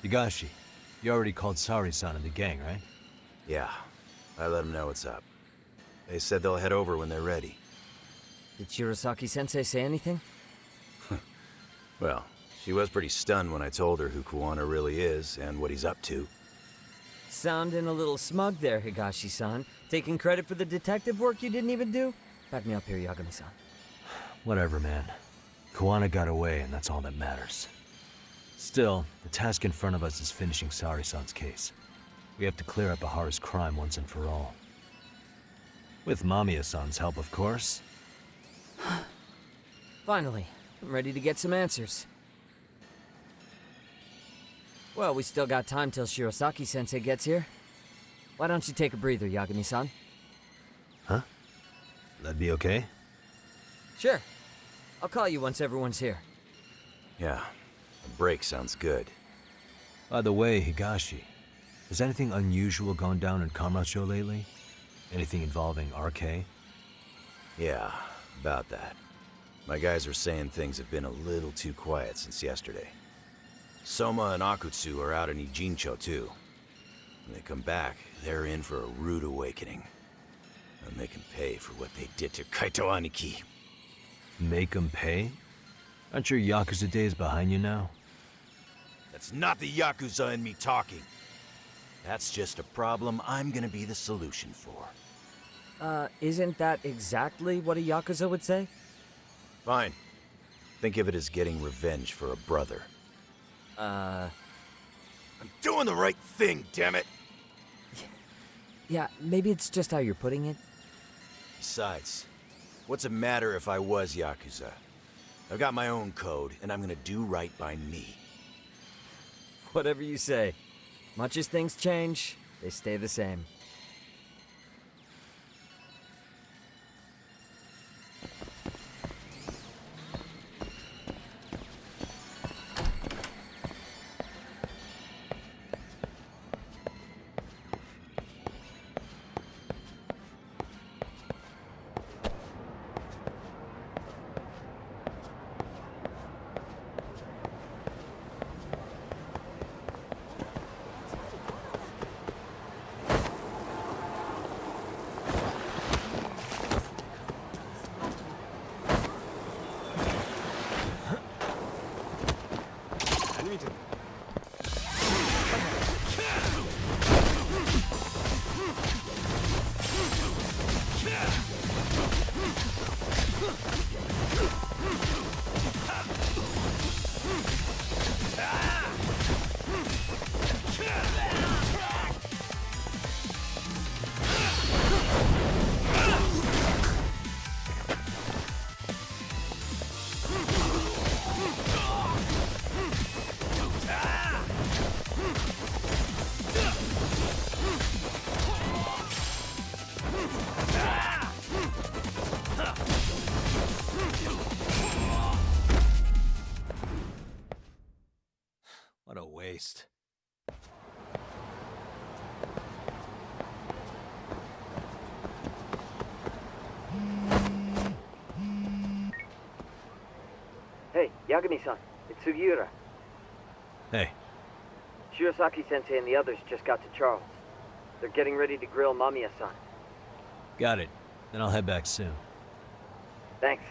Higashi, you already called Sari-san and the gang, right? Yeah, I let them know what's up. They said they'll head over when they're ready. Did Shirosaki-sensei say anything? Well, she was pretty stunned when I told her who Kawana really is and what he's up to. Sounding a little smug there, Higashi-san. Taking credit for the detective work you didn't even do? Back me up here, Yagami-san. Whatever, man. Kawana got away, and that's all that matters. Still, the task in front of us is finishing Sari-san's case. We have to clear up Ahara's crime once and for all. With Mamiya-san's help, of course. Finally, I'm ready to get some answers. Well, we still got time till Shirosaki-sensei gets here. Why don't you take a breather, Yagami-san? Huh? That'd be okay? Sure. I'll call you once everyone's here. Yeah, a break sounds good. By the way, Higashi, has anything unusual gone down in Kamurocho lately? Anything involving RK? Yeah, about that. My guys are saying things have been a little too quiet since yesterday. Soma and Akutsu are out in Ijincho too. When they come back, they're in for a rude awakening. And they can pay for what they did to Kaito Aniki. Make 'em pay? Aren't your Yakuza days behind you now? That's not the Yakuza in me talking. That's just a problem I'm gonna be the solution for. Isn't that exactly what a Yakuza would say? Fine. Think of it as getting revenge for a brother. I'm doing the right thing, damn it! Yeah, maybe it's just how you're putting it. Besides, What's it matter if I was Yakuza? I've got my own code, and I'm gonna do right by me. Whatever you say. Much as things change, they stay the same. What a waste. Hey, Yagami-san, it's Sugiura. Hey, Shirosaki-sensei and the others just got to Charles. They're getting ready to grill Mamiya-san. got it. Then I'll head back soon. Thanks.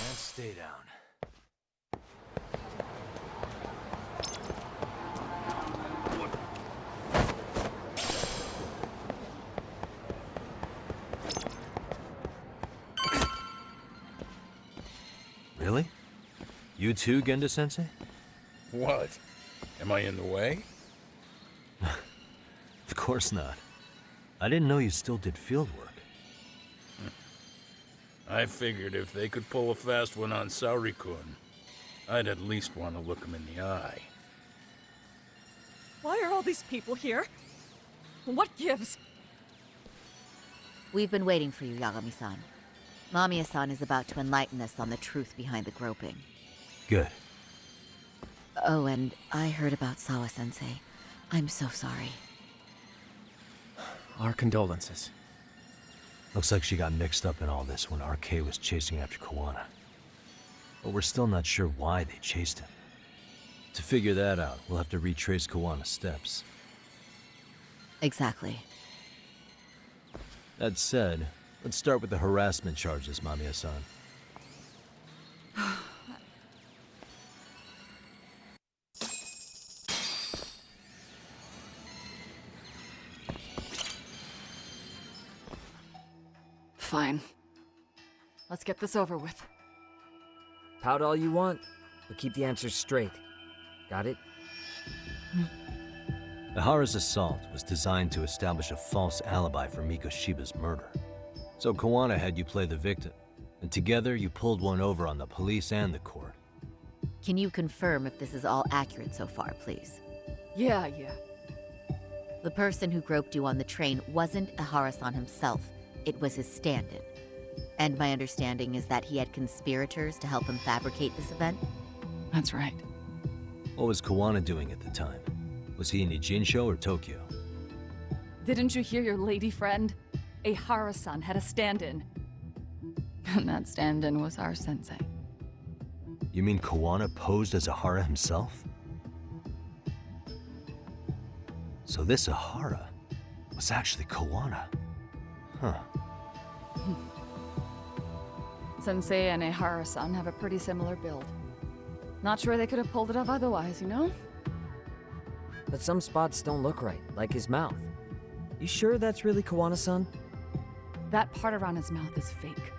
And stay down. Really? You too, Genda-sensei? What? Am I in the way? Of course not. I didn't know you still did field work. I figured if they could pull a fast one on Saori-kun, I'd at least want to look him in the eye. Why are all these people here? What gives? We've been waiting for you, Yagami-san. Mamiya-san is about to enlighten us on the truth behind the groping. Good. Oh, and I heard about Sawa-sensei. I'm so sorry. Our condolences. Looks like she got mixed up in all this when RK was chasing after Kawana. But we're still not sure why they chased him. To figure that out, we'll have to retrace Kawana's steps. Exactly. That said, let's start with the harassment charges, Mamiya-san. Fine. Let's get this over with. Pout all you want, but keep the answers straight. Got it? Ihara's assault was designed to establish a false alibi for Mikoshiba's murder. So Kawana had you play the victim, and together you pulled one over on the police and the court. Can you confirm if this is all accurate so far, please? Yeah. The person who groped you on the train wasn't Ihara-san himself. It was his stand-in. And my understanding is that he had conspirators to help him fabricate this event? That's right. What was Kawana doing at the time? Was he in Ijinsho or Tokyo? Didn't you hear your lady friend? Ehara-san had a stand-in. And that stand-in was our sensei. You mean Kawana posed as Ahara himself? So this Ahara was actually Kawana. Huh. Sensei and Ehara-san have a pretty similar build. Not sure they could have pulled it off otherwise, you know? But some spots don't look right, like his mouth. You sure that's really Kawana-san? That part around his mouth is fake.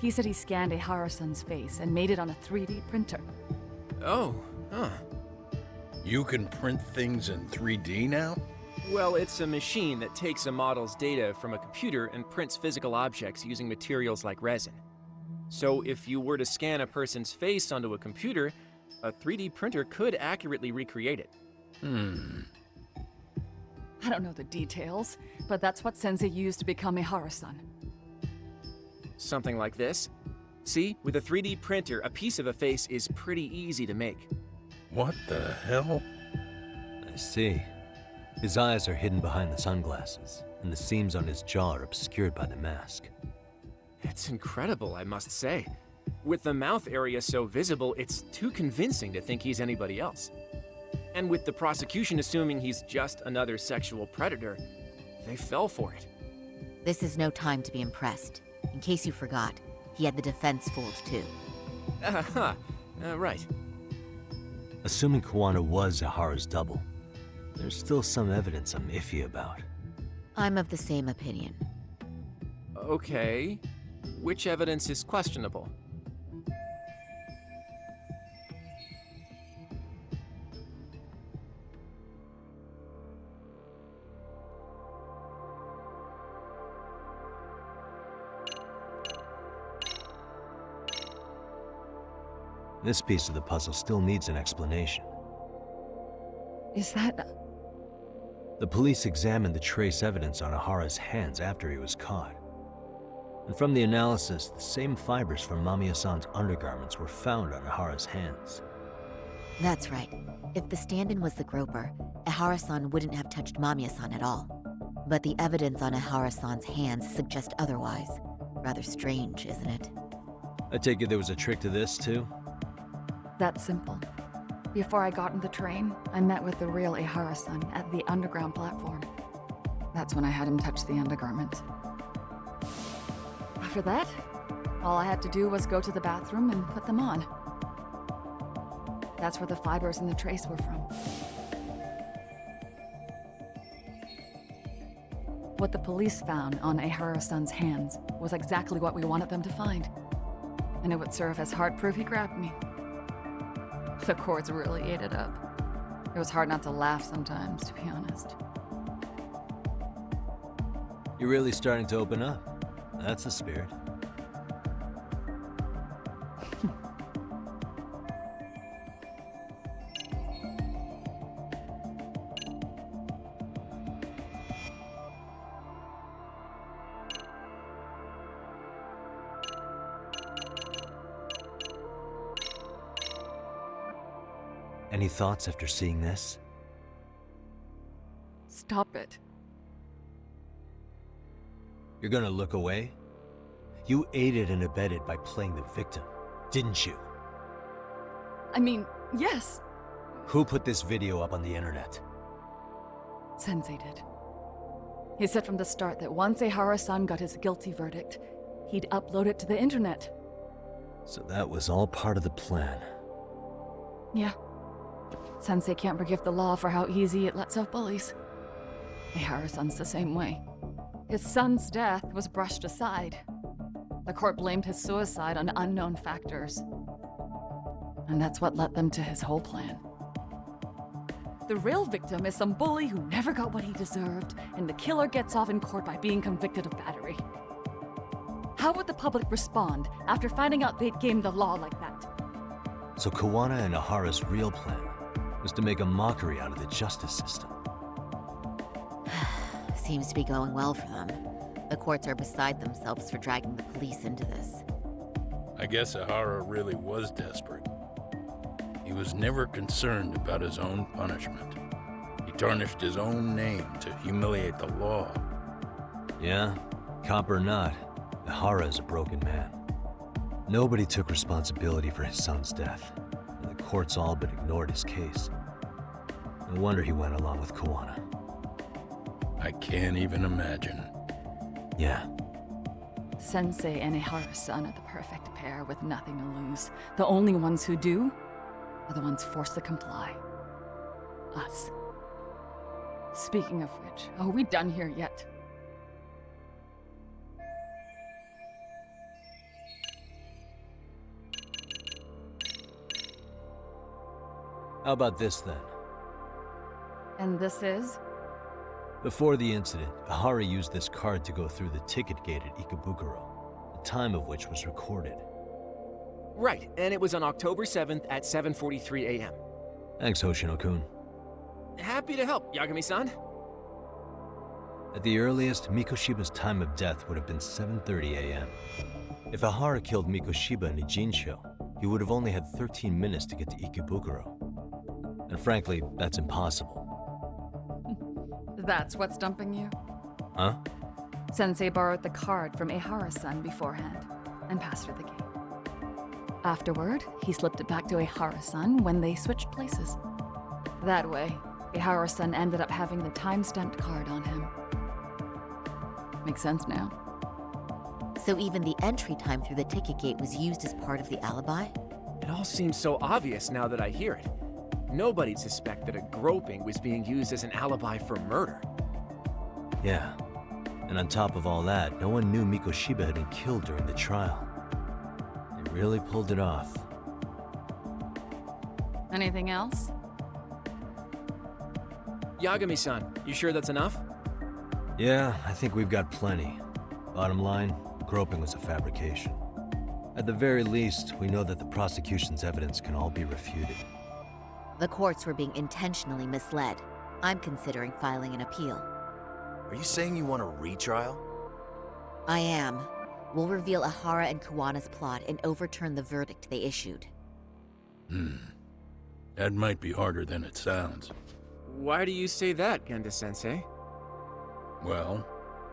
He said he scanned Ehara-san's face and made it on a 3D printer. Oh, huh. You can print things in 3D now? Well, it's a machine that takes a model's data from a computer and prints physical objects using materials like resin. So if you were to scan a person's face onto a computer, a 3D printer could accurately recreate it. I don't know the details, but that's what Sensei used to become Ehara-san. Something like this. See, with a 3D printer, a piece of a face is pretty easy to make. What the hell? I see. His eyes are hidden behind the sunglasses, and the seams on his jaw are obscured by the mask. It's incredible, I must say. With the mouth area so visible, it's too convincing to think he's anybody else. And with the prosecution assuming he's just another sexual predator, they fell for it. This is no time to be impressed. In case you forgot, he had the defense fooled too. Right. Assuming Kawana was Ahara's double, there's still some evidence I'm iffy about. I'm of the same opinion. Okay. Which evidence is questionable? This piece of the puzzle still needs an explanation. Is that... The police examined the trace evidence on Ahara's hands after he was caught. And from the analysis, the same fibers from Mamiya-san's undergarments were found on Ahara's hands. That's right. If the stand-in was the groper, Ehara-san wouldn't have touched Mamiya-san at all. But the evidence on Ehara-san's hands suggests otherwise. Rather strange, isn't it? I take it there was a trick to this, too? That's simple. Before I got on the train, I met with the real Ehara-san at the underground platform. That's when I had him touch the undergarment. After that, all I had to do was go to the bathroom and put them on. That's where the fibers in the trace were from. What the police found on Ehara-san's hands was exactly what we wanted them to find. And it would serve as hard proof he grabbed me. The courts really ate it up. It was hard not to laugh sometimes, to be honest. You're really starting to open up. That's the spirit. Any thoughts after seeing this? Stop it. You're gonna look away? You aided and abetted by playing the victim, didn't you? I mean, yes. Who put this video up on the internet? Sensei did. He said from the start that once Ehara-san got his guilty verdict, he'd upload it to the internet. So that was all part of the plan. Yeah. Sensei can't forgive the law for how easy it lets off bullies. Ehara-san's the same way. His son's death was brushed aside. The court blamed his suicide on unknown factors. And that's what led them to his whole plan. The real victim is some bully who never got what he deserved, and the killer gets off in court by being convicted of battery. How would the public respond after finding out they'd gamed the law like that? So Kawana and Ahara's real plan was to make a mockery out of the justice system. Seems to be going well for them. The courts are beside themselves for dragging the police into this. I guess Ahara really was desperate. He was never concerned about his own punishment. He tarnished his own name to humiliate the law. Yeah, cop or not, Ahara is a broken man. Nobody took responsibility for his son's death, and the courts all but ignored his case. No wonder he went along with Kuwana. I can't even imagine. Yeah. Sensei and Ihara-san are the perfect pair with nothing to lose. The only ones who do are the ones forced to comply. Us. Speaking of which, are we done here yet? How about this then? And this is? Before the incident, Ahara used this card to go through the ticket gate at Ikebukuro, the time of which was recorded. Right, and it was on October 7th at 7:43 a.m. Thanks, Hoshino-kun. Happy to help, Yagami-san. At the earliest, Mikoshiba's time of death would have been 7:30 a.m. If Ahara killed Mikoshiba in Ijincho, he would have only had 13 minutes to get to Ikebukuro. And frankly, that's impossible. That's what's stumping you? Huh? Sensei borrowed the card from Ihara-san beforehand and passed her the gate. Afterward, he slipped it back to Ihara-san when they switched places. That way, Ihara-san ended up having the time-stamped card on him. Makes sense now. So even the entry time through the ticket gate was used as part of the alibi? It all seems so obvious now that I hear it. Nobody'd suspect that a groping was being used as an alibi for murder. Yeah. And on top of all that, no one knew Mikoshiba had been killed during the trial. They really pulled it off. Anything else? Yagami-san, you sure that's enough? Yeah, I think we've got plenty. Bottom line, groping was a fabrication. At the very least, we know that the prosecution's evidence can all be refuted. The courts were being intentionally misled. I'm considering filing an appeal. Are you saying you want a retrial? I am. We'll reveal Ahara and Kuwana's plot and overturn the verdict they issued. That might be harder than it sounds. Why do you say that, Genda-sensei? Well,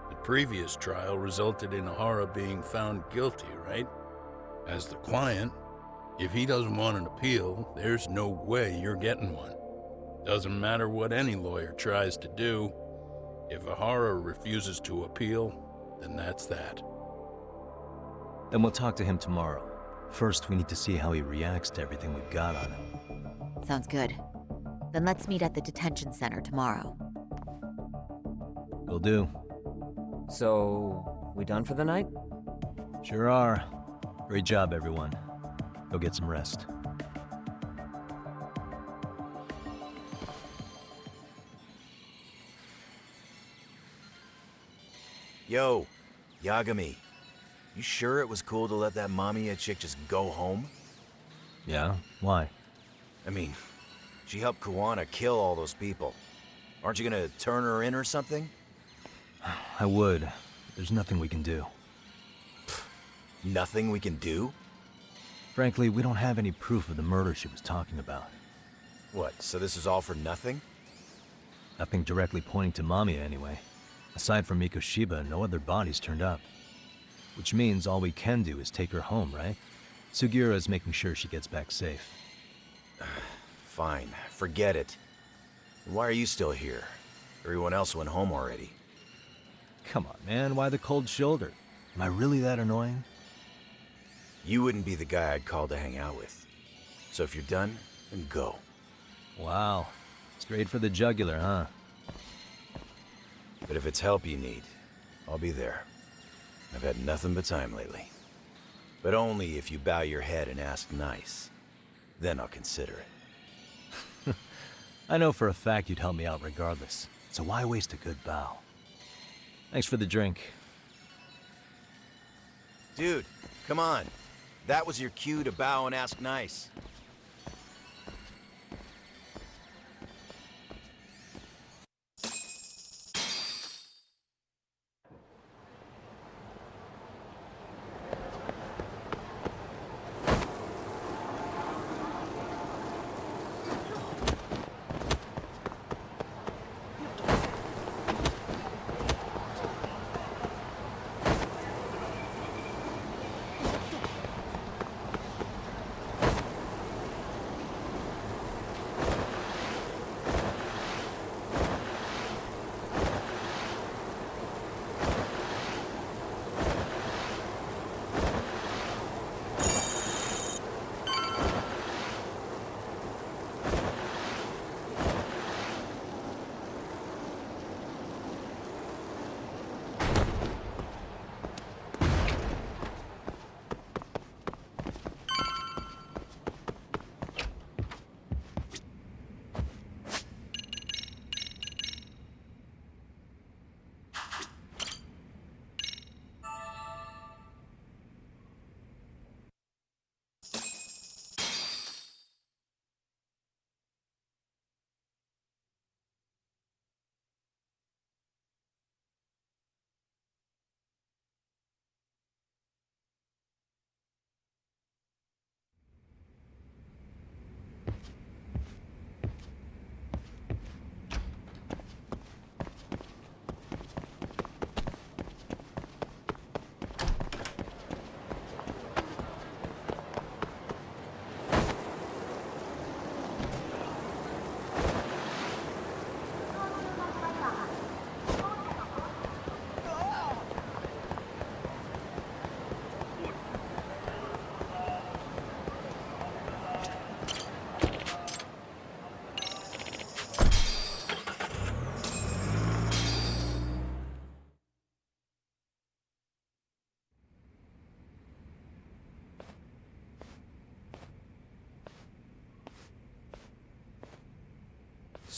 the previous trial resulted in Ahara being found guilty, right? As the client, if he doesn't want an appeal, there's no way you're getting one. Doesn't matter what any lawyer tries to do. If Ahara refuses to appeal, then that's that. Then we'll talk to him tomorrow. First, we need to see how he reacts to everything we've got on him. Sounds good. Then let's meet at the detention center tomorrow. Will do. So, we done for the night? Sure are. Great job, everyone. Go get some rest. Yo, Yagami. You sure it was cool to let that Mamiya chick just go home? Yeah? Why? I mean, she helped Kuwana kill all those people. Aren't you gonna turn her in or something? I would. There's nothing we can do. Nothing we can do? Frankly, we don't have any proof of the murder she was talking about. What, so this is all for nothing? Nothing directly pointing to Mamiya, anyway. Aside from Mikoshiba, no other bodies turned up. Which means all we can do is take her home, right? Sugiura is making sure she gets back safe. Fine, forget it. Why are you still here? Everyone else went home already. Come on, man, why the cold shoulder? Am I really that annoying? You wouldn't be the guy I'd call to hang out with. So if you're done, then go. Wow. Straight for the jugular, huh? But if it's help you need, I'll be there. I've had nothing but time lately. But only if you bow your head and ask nice. Then I'll consider it. I know for a fact you'd help me out regardless, so why waste a good bow? Thanks for the drink. Dude, come on. That was your cue to bow and ask nice.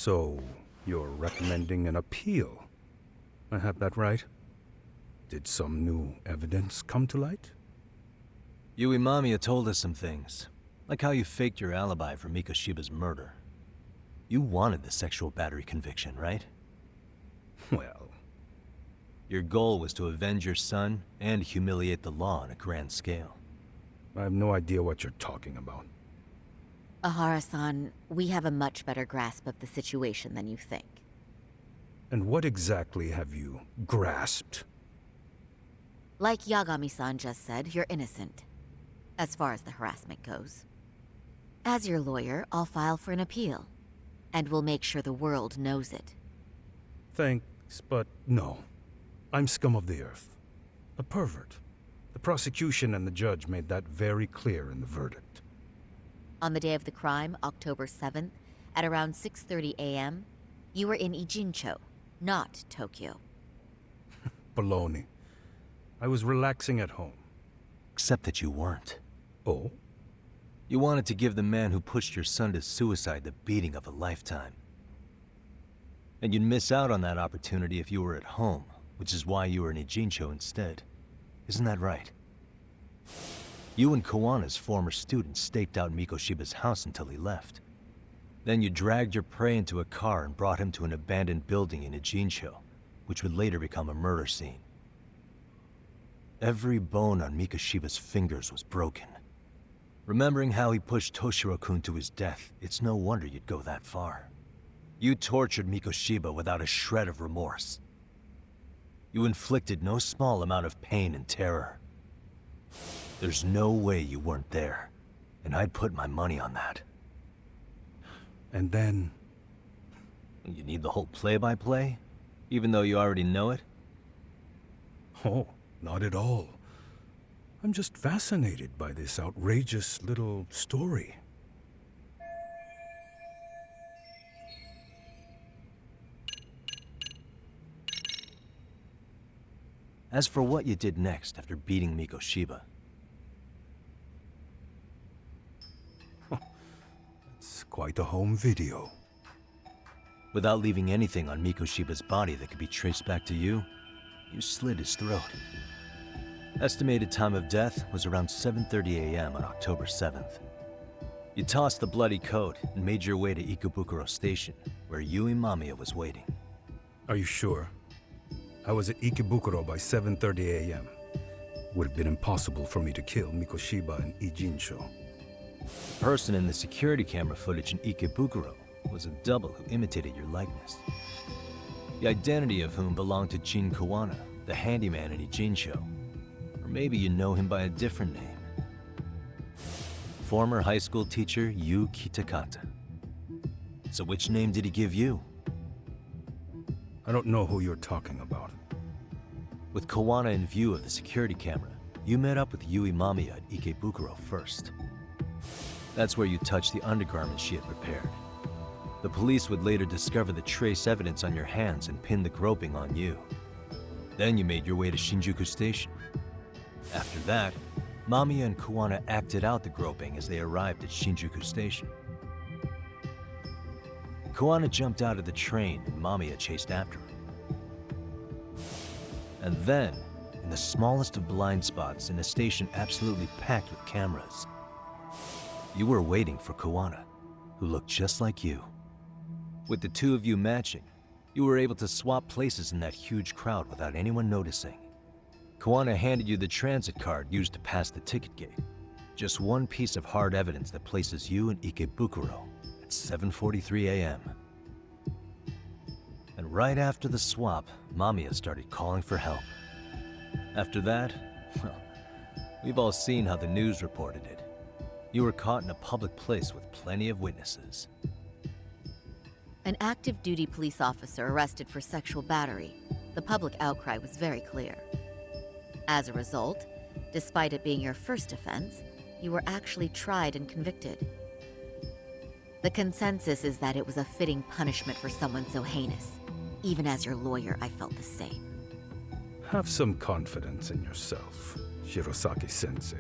So, you're recommending an appeal? I have that right? Did some new evidence come to light? Yui Mamiya told us some things, like how you faked your alibi for Mikoshiba's murder. You wanted the sexual battery conviction, right? Well... Your goal was to avenge your son and humiliate the law on a grand scale. I have no idea what you're talking about. Ahara-san, we have a much better grasp of the situation than you think. And what exactly have you grasped? Like Yagami-san just said, you're innocent. As far as the harassment goes. As your lawyer, I'll file for an appeal. And we'll make sure the world knows it. Thanks, but no. I'm scum of the earth. A pervert. The prosecution and the judge made that very clear in the verdict. On the day of the crime, October 7th, at around 6:30 a.m., you were in Ijincho, not Tokyo. Baloney. I was relaxing at home. Except that you weren't. Oh? You wanted to give the man who pushed your son to suicide the beating of a lifetime. And you'd miss out on that opportunity if you were at home, which is why you were in Ijincho instead. Isn't that right? You and Kawana's former student staked out Mikoshiba's house until he left. Then you dragged your prey into a car and brought him to an abandoned building in Ijincho, which would later become a murder scene. Every bone on Mikoshiba's fingers was broken. Remembering how he pushed Toshiro-kun to his death, it's no wonder you'd go that far. You tortured Mikoshiba without a shred of remorse. You inflicted no small amount of pain and terror. There's no way you weren't there, and I'd put my money on that. And then... You need the whole play-by-play? Even though you already know it? Oh, not at all. I'm just fascinated by this outrageous little story. As for what you did next after beating Mikoshiba... It's quite a home video. Without leaving anything on Mikoshiba's body that could be traced back to you, you slit his throat. Estimated time of death was around 7:30 a.m. on October 7th. You tossed the bloody coat and made your way to Ikebukuro Station, where Yui Mamiya was waiting. Are you sure? I was at Ikebukuro by 7:30 a.m. Would have been impossible for me to kill Mikoshiba in Ijincho. The person in the security camera footage in Ikebukuro was a double who imitated your likeness. The identity of whom belonged to Jin Kawana, the handyman in Ijincho. Or maybe you know him by a different name. Former high school teacher Yu Kitakata. So which name did he give you? I don't know who you're talking about. With Kawana in view of the security camera, you met up with Yui Mamiya at Ikebukuro first. That's where you touched the undergarments she had prepared. The police would later discover the trace evidence on your hands and pin the groping on you. Then you made your way to Shinjuku Station. After that, Mamiya and Kawana acted out the groping as they arrived at Shinjuku Station. Kawana jumped out of the train and Mamiya chased after him. And then, in the smallest of blind spots in a station absolutely packed with cameras, you were waiting for Kawana, who looked just like you. With the two of you matching, you were able to swap places in that huge crowd without anyone noticing. Kawana handed you the transit card used to pass the ticket gate. Just one piece of hard evidence that places you in Ikebukuro at 7:43 a.m. And right after the swap, Mamiya started calling for help. After that, well, we've all seen how the news reported it. You were caught in a public place with plenty of witnesses. An active duty police officer arrested for sexual battery. The public outcry was very clear. As a result, despite it being your first offense, you were actually tried and convicted. The consensus is that it was a fitting punishment for someone so heinous. Even as your lawyer, I felt the same. Have some confidence in yourself, Shirosaki-sensei.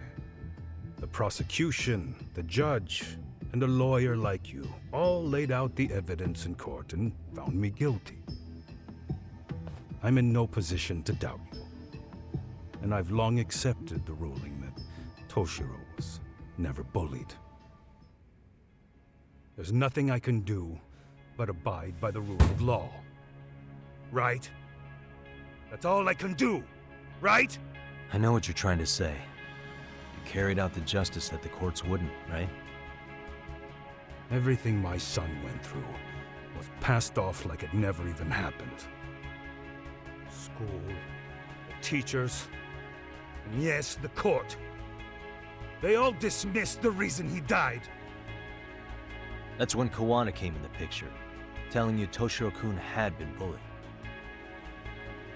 The prosecution, the judge, and a lawyer like you all laid out the evidence in court and found me guilty. I'm in no position to doubt you, and I've long accepted the ruling that Toshiro was never bullied. There's nothing I can do but abide by the rule of law. Right? That's all I can do, right? I know what you're trying to say. You carried out the justice that the courts wouldn't, right? Everything my son went through was passed off like it never even happened. School, the teachers, and yes, the court. They all dismissed the reason he died. That's when Kawana came in the picture, telling you Toshiro-kun had been bullied.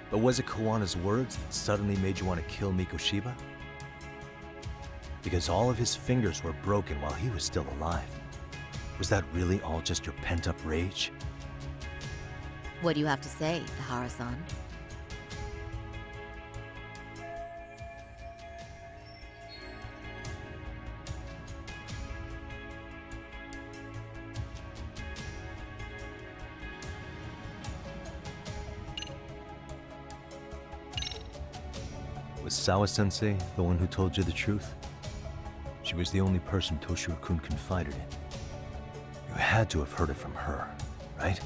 But was it Kawana's words that suddenly made you want to kill Mikoshiba? Because all of his fingers were broken while he was still alive. Was that really all just your pent-up rage? What do you have to say, Ihara-san? Was Sawa-sensei the one who told you the truth? She was the only person Toshiro-kun confided in. You had to have heard it from her, right?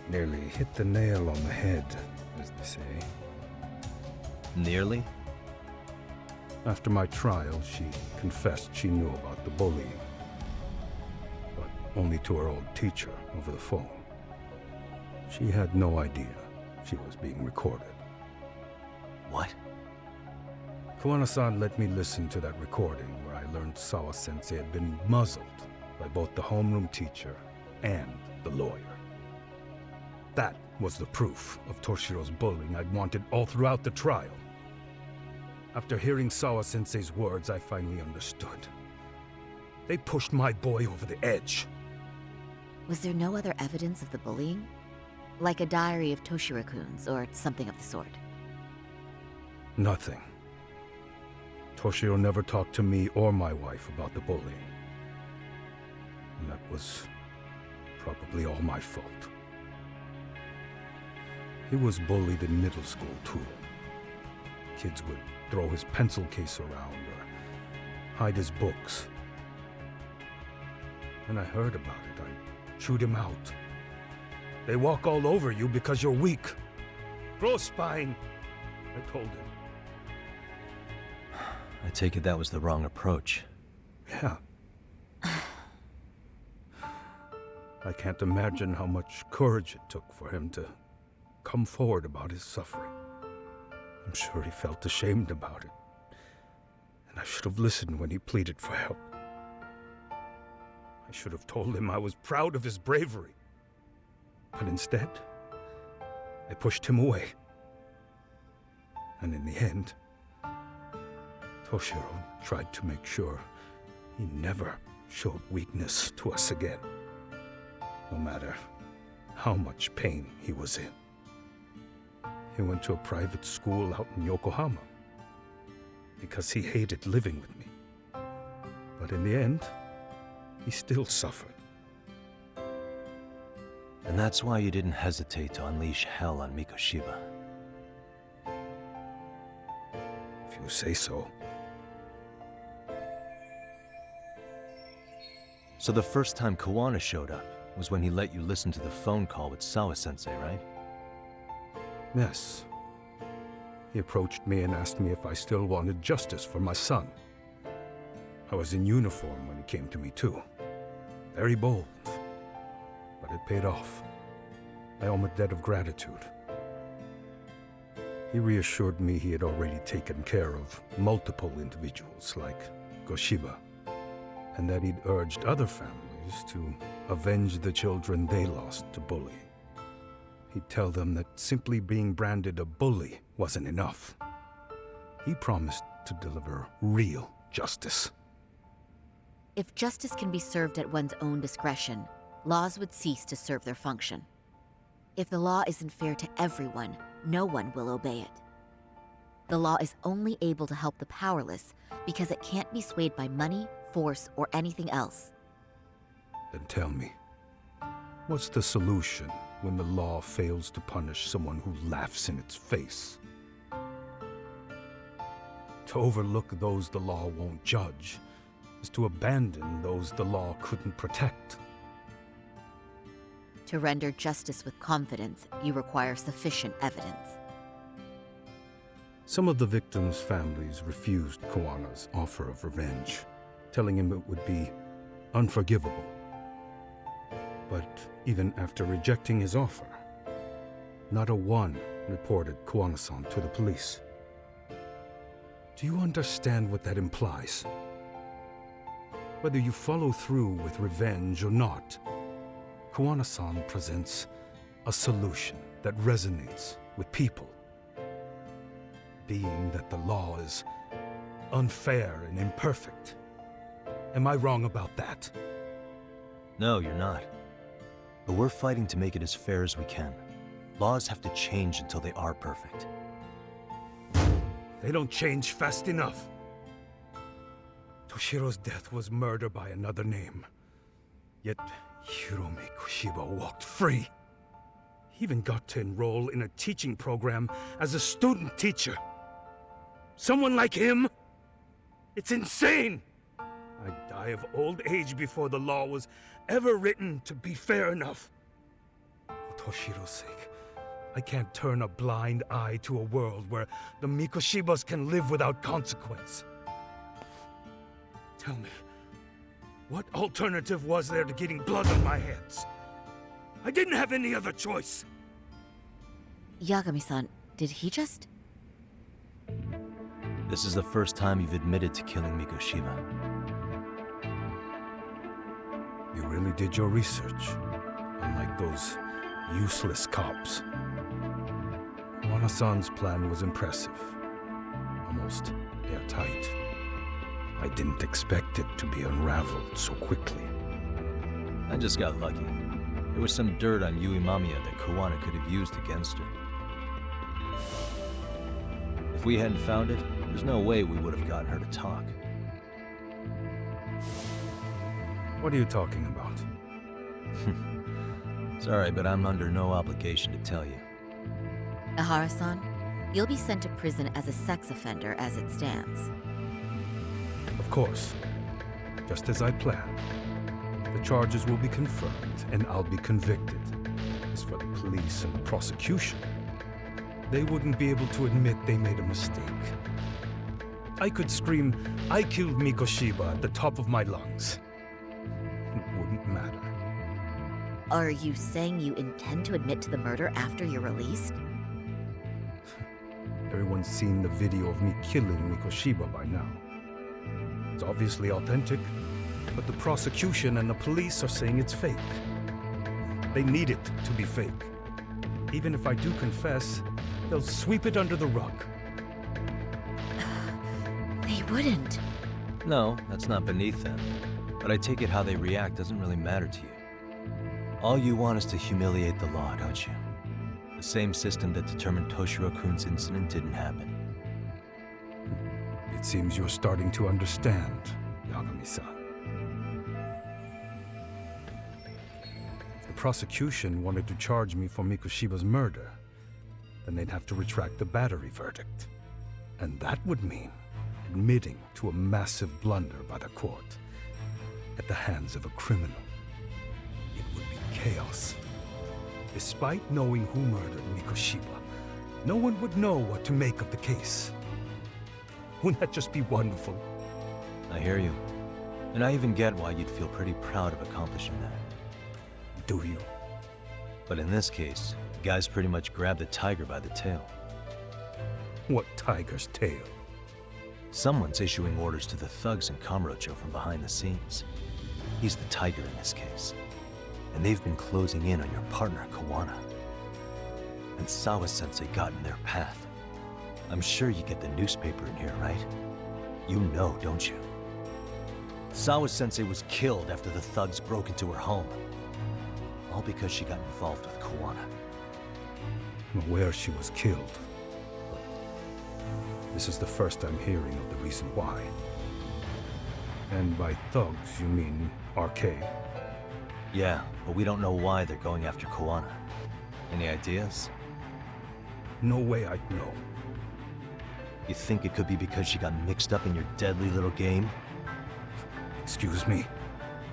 Nearly hit the nail on the head, as they say. Nearly? After my trial, she confessed she knew about the bullying. But only to her old teacher over the phone. She had no idea she was being recorded. What? Kawana-san let me listen to that recording where I learned Sawa-sensei had been muzzled by both the homeroom teacher and the lawyer. That was the proof of Toshiro's bullying I'd wanted all throughout the trial. After hearing Sawa-sensei's words, I finally understood. They pushed my boy over the edge. Was there no other evidence of the bullying? Like a diary of Toshiro-kun's or something of the sort? Nothing. Toshiro never talked to me or my wife about the bullying. And that was probably all my fault. He was bullied in middle school, too. Kids would throw his pencil case around or hide his books. When I heard about it, I chewed him out. They walk all over you because you're weak. Grow spine, I told him. I take it that was the wrong approach. Yeah. I can't imagine how much courage it took for him to come forward about his suffering. I'm sure he felt ashamed about it. And I should have listened when he pleaded for help. I should have told him I was proud of his bravery. But instead, I pushed him away. And in the end, Toshiro tried to make sure he never showed weakness to us again, no matter how much pain he was in. He went to a private school out in Yokohama because he hated living with me. But in the end, he still suffered. And that's why you didn't hesitate to unleash hell on Mikoshiba. If you say so. So the first time Kawana showed up was when he let you listen to the phone call with Sawa-sensei, right? Yes. He approached me and asked me if I still wanted justice for my son. I was in uniform when he came to me too. Very bold. But it paid off. I owe him a debt of gratitude. He reassured me he had already taken care of multiple individuals like Goshiba, and that he'd urged other families to avenge the children they lost to bullying. He'd tell them that simply being branded a bully wasn't enough. He promised to deliver real justice. If justice can be served at one's own discretion, laws would cease to serve their function. If the law isn't fair to everyone, no one will obey it. The law is only able to help the powerless because it can't be swayed by money, force, or anything else. Then tell me, what's the solution when the law fails to punish someone who laughs in its face? To overlook those the law won't judge is to abandon those the law couldn't protect. To render justice with confidence, you require sufficient evidence. Some of the victims' families refused Kuwana's offer of revenge, telling him it would be unforgivable. But even after rejecting his offer, not a one reported Kuwana-san to the police. Do you understand what that implies? Whether you follow through with revenge or not, Kuwana-san presents a solution that resonates with people. Being that the law is unfair and imperfect. Am I wrong about that? No, you're not. But we're fighting to make it as fair as we can. Laws have to change until they are perfect. They don't change fast enough. Toshiro's death was murder by another name. Yet Hirome Kushiba walked free. He even got to enroll in a teaching program as a student teacher. Someone like him? It's insane! I'd die of old age before the law was ever written to be fair enough. For Toshiro's sake, I can't turn a blind eye to a world where the Mikoshibas can live without consequence. Tell me, what alternative was there to getting blood on my hands? I didn't have any other choice. Yagami-san, did he just... This is the first time you've admitted to killing Mikoshiba. You really did your research, unlike those useless cops. Kuwana-san's plan was impressive, almost airtight. I didn't expect it to be unraveled so quickly. I just got lucky. There was some dirt on Yui Mamiya that Kuwana could have used against her. If we hadn't found it, there's no way we would have gotten her to talk. What are you talking about? Sorry, but I'm under no obligation to tell you. Ehara-san, you'll be sent to prison as a sex offender as it stands. Of course. Just as I planned. The charges will be confirmed, and I'll be convicted. As for the police and the prosecution, they wouldn't be able to admit they made a mistake. I could scream, "I killed Mikoshiba" at the top of my lungs. It wouldn't matter. Are you saying you intend to admit to the murder after you're released? Everyone's seen the video of me killing Mikoshiba by now. It's obviously authentic, but the prosecution and the police are saying it's fake. They need it to be fake. Even if I do confess, they'll sweep it under the rug. They wouldn't. No, that's not beneath them. But I take it how they react doesn't really matter to you. All you want is to humiliate the law, don't you? The same system that determined Toshiro-kun's incident didn't happen. It seems you're starting to understand, Yagami-san. If the prosecution wanted to charge me for Mikoshiba's murder, then they'd have to retract the battery verdict. And that would mean admitting to a massive blunder by the court at the hands of a criminal. It would be chaos. Despite knowing who murdered Mikoshiba, no one would know what to make of the case. Wouldn't that just be wonderful? I hear you. And I even get why you'd feel pretty proud of accomplishing that. Do you? But in this case, the guy's pretty much grabbed the tiger by the tail. What tiger's tail? Someone's issuing orders to the thugs in Kamurocho from behind the scenes. He's the tiger in this case. And they've been closing in on your partner, Kuwana. And Sawa-sensei got in their path. I'm sure you get the newspaper in here, right? You know, don't you? Sawa-sensei was killed after the thugs broke into her home. All because she got involved with Kuwana. I'm aware she was killed. But this is the first I'm hearing of the reason why. And by thugs, you mean RK? Yeah, but we don't know why they're going after Kuwana. Any ideas? No way I'd know. You think it could be because she got mixed up in your deadly little game? Excuse me?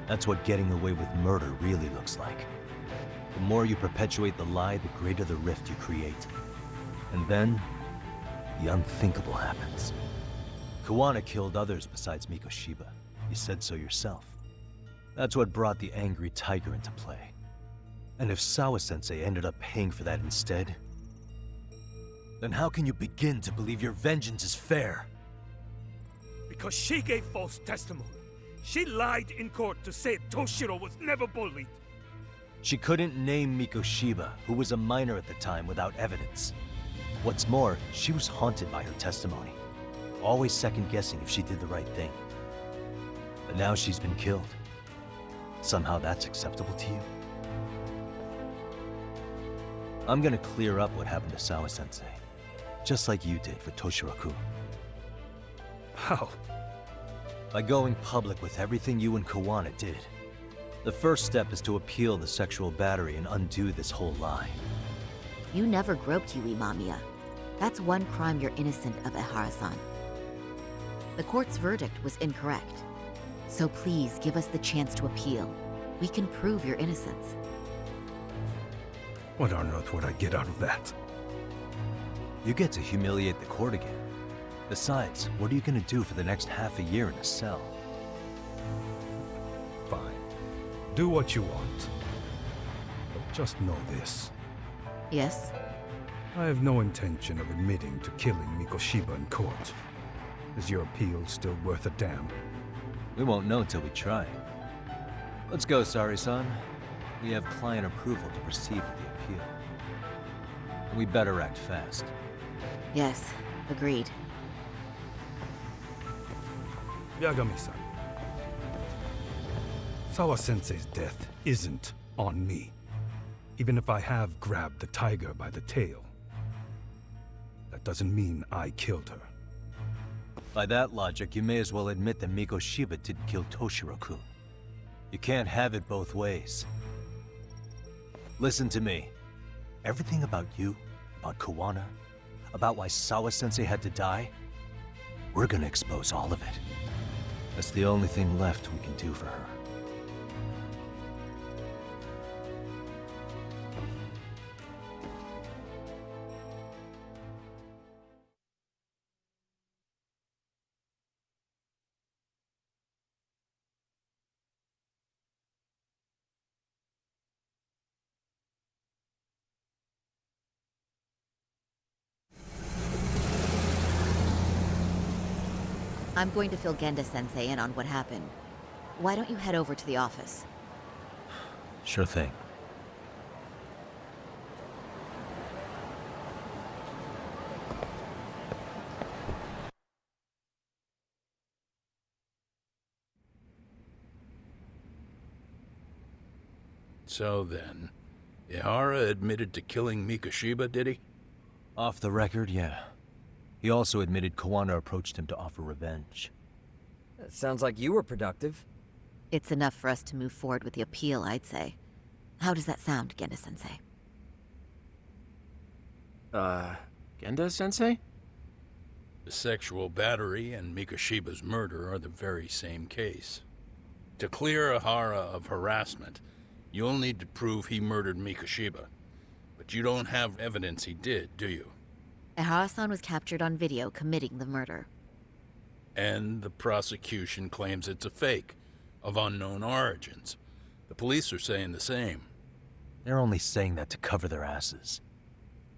That's what getting away with murder really looks like. The more you perpetuate the lie, the greater the rift you create. And then, the unthinkable happens. Kuwana killed others besides Mikoshiba. You said so yourself. That's what brought the angry tiger into play. And if Sawa-sensei ended up paying for that instead, then how can you begin to believe your vengeance is fair? Because she gave false testimony. She lied in court to say Toshiro was never bullied. She couldn't name Mikoshiba, who was a minor at the time, without evidence. What's more, she was haunted by her testimony, always second-guessing if she did the right thing. But now she's been killed. Somehow that's acceptable to you? I'm gonna clear up what happened to Sawa-sensei, just like you did for Toshiro-kun. How? By going public with everything you and Kuwana did. The first step is to appeal the sexual battery and undo this whole lie. You never groped Yui Mamiya. That's one crime you're innocent of, Ehara-san. The court's verdict was incorrect. So please give us the chance to appeal. We can prove your innocence. What on earth would I get out of that? You get to humiliate the court again. Besides, what are you gonna do for the next half a year in a cell? Fine. Do what you want. But just know this. Yes? I have no intention of admitting to killing Mikoshiba in court. Is your appeal still worth a damn? We won't know till we try. Let's go, Sari-san. We have client approval to proceed with the appeal. We better act fast. Yes, agreed. Yagami-san. Sawa-sensei's death isn't on me. Even if I have grabbed the tiger by the tail. That doesn't mean I killed her. By that logic, you may as well admit that Mikoshiba didn't kill Toshiro-kun. You can't have it both ways. Listen to me. Everything about you, about Kuwana, about why Sawa-sensei had to die, we're gonna expose all of it. That's the only thing left we can do for her. I'm going to fill Genda-sensei in on what happened. Why don't you head over to the office? Sure thing. So then, Ehara admitted to killing Mikoshiba, did he? Off the record, yeah. He also admitted Kuwana approached him to offer revenge. That sounds like you were productive. It's enough for us to move forward with the appeal, I'd say. How does that sound, Genda-sensei? Genda-sensei? The sexual battery and Mikoshiba's murder are the very same case. To clear Ehara of harassment, you'll need to prove he murdered Mikoshiba. But you don't have evidence he did, do you? Ehara-san was captured on video committing the murder. And the prosecution claims it's a fake, of unknown origins. The police are saying the same. They're only saying that to cover their asses.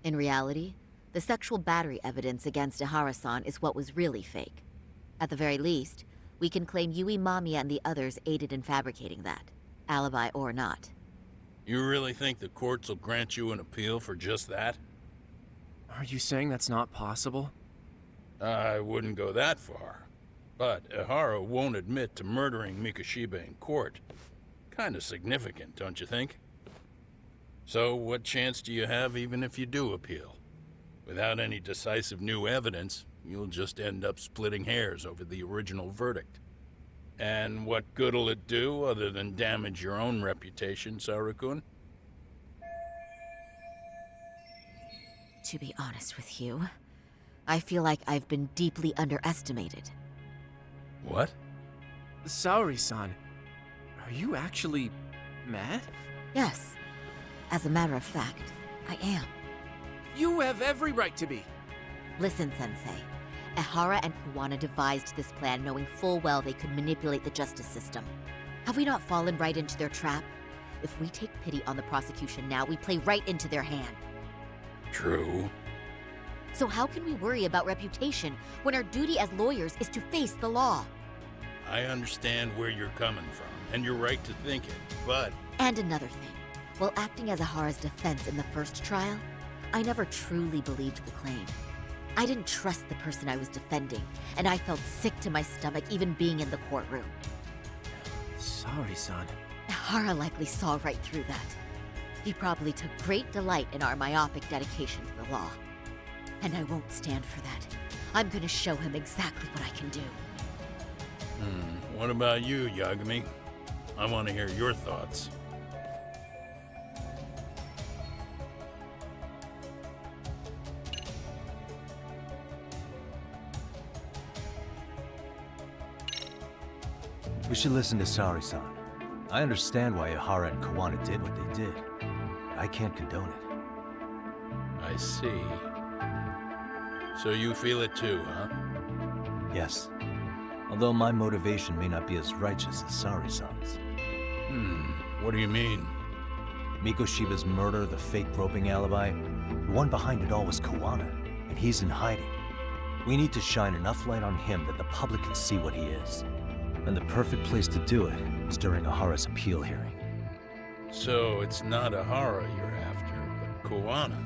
In reality, the sexual battery evidence against Ehara-san is what was really fake. At the very least, we can claim Yui Mamiya and the others aided in fabricating that, alibi or not. You really think the courts will grant you an appeal for just that? Are you saying that's not possible? I wouldn't go that far. But Ehara won't admit to murdering Mikoshiba in court. Kinda significant, don't you think? So what chance do you have even if you do appeal? Without any decisive new evidence, you'll just end up splitting hairs over the original verdict. And what good'll it do other than damage your own reputation, Saru-kun? To be honest with you, I feel like I've been deeply underestimated. What? Saori-san, are you actually mad? Yes. As a matter of fact, I am. You have every right to be. Listen, Sensei. Ehara and Kuwana devised this plan knowing full well they could manipulate the justice system. Have we not fallen right into their trap? If we take pity on the prosecution now, we play right into their hand. True. So how can we worry about reputation when our duty as lawyers is to face the law? I understand where you're coming from, and you're right to think it, but... And another thing. While acting as Ehara's defense in the first trial, I never truly believed the claim. I didn't trust the person I was defending, and I felt sick to my stomach even being in the courtroom. Saori-san. Ehara likely saw right through that. He probably took great delight in our myopic dedication to the law. And I won't stand for that. I'm gonna show him exactly what I can do. What about you, Yagami? I want to hear your thoughts. We should listen to Saori-san. I understand why Ehara and Kuwana did what they did, but I can't condone it. I see. So you feel it too, huh? Yes. Although my motivation may not be as righteous as Saori-san's. What do you mean? Mikoshiba's murder, the fake groping alibi, the one behind it all was Kuwana, and he's in hiding. We need to shine enough light on him that the public can see what he is. And the perfect place to do it is during Ehara's appeal hearing. So it's not Ehara you're after, but Kuwana.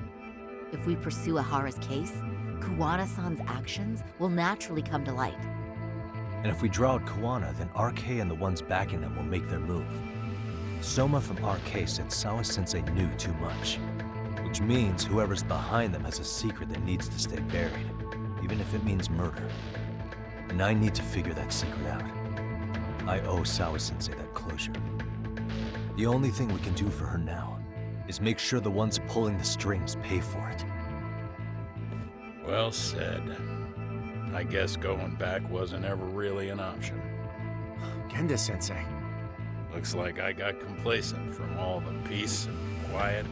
If we pursue Ehara's case, Kuwana-san's actions will naturally come to light. And if we draw out Kuwana, then RK and the ones backing them will make their move. Soma from RK said Sawa-sensei knew too much. Which means whoever's behind them has a secret that needs to stay buried, even if it means murder. And I need to figure that secret out. I owe Sawa-sensei that closure. The only thing we can do for her now is make sure the ones pulling the strings pay for it. Well said. I guess going back wasn't ever really an option. Genda-sensei. Looks like I got complacent from all the peace and quiet.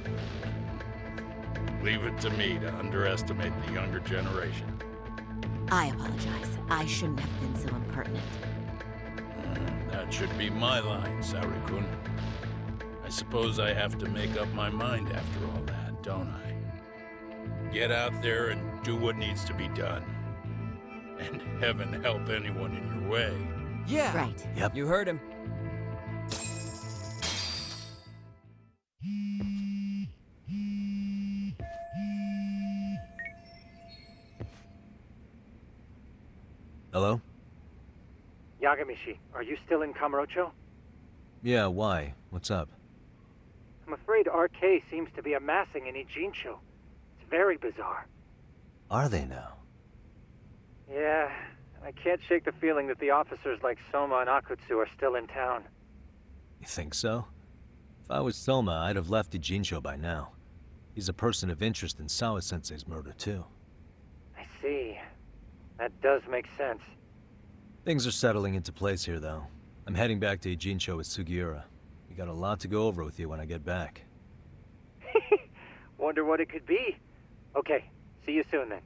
Leave it to me to underestimate the younger generation. I apologize. I shouldn't have been so impertinent. That should be my line, Saru-kun. I suppose I have to make up my mind after all that, don't I? Get out there and do what needs to be done. And heaven help anyone in your way. Yeah. Right. Yep. You heard him. Hello? Yagamishi, are you still in Kamurocho? Yeah, why? What's up? I'm afraid RK seems to be amassing in Ijincho. It's very bizarre. Are they now? Yeah, I can't shake the feeling that the officers like Soma and Akutsu are still in town. You think so? If I was Soma, I'd have left Ijincho by now. He's a person of interest in Sawa-sensei's murder, too. I see. That does make sense. Things are settling into place here, though. I'm heading back to Ijincho with Sugiura. We got a lot to go over with you when I get back. Wonder what it could be. Okay, see you soon then.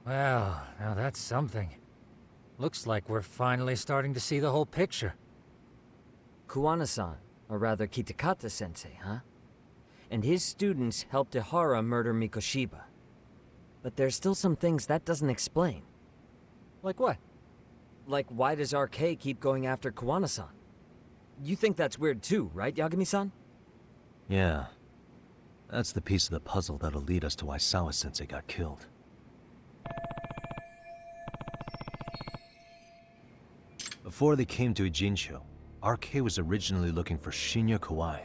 Well, now that's something. Looks like we're finally starting to see the whole picture. Kuwana-san, or rather Kitakata-sensei, huh? And his students helped Ihara murder Mikoshiba. But there's still some things that doesn't explain. Like what? Like, why does RK keep going after Kuwana-san? You think that's weird too, right, Yagami-san? Yeah. That's the piece of the puzzle that'll lead us to why Sawa-sensei got killed. Before they came to Ijincho, RK was originally looking for Shinya Kawai.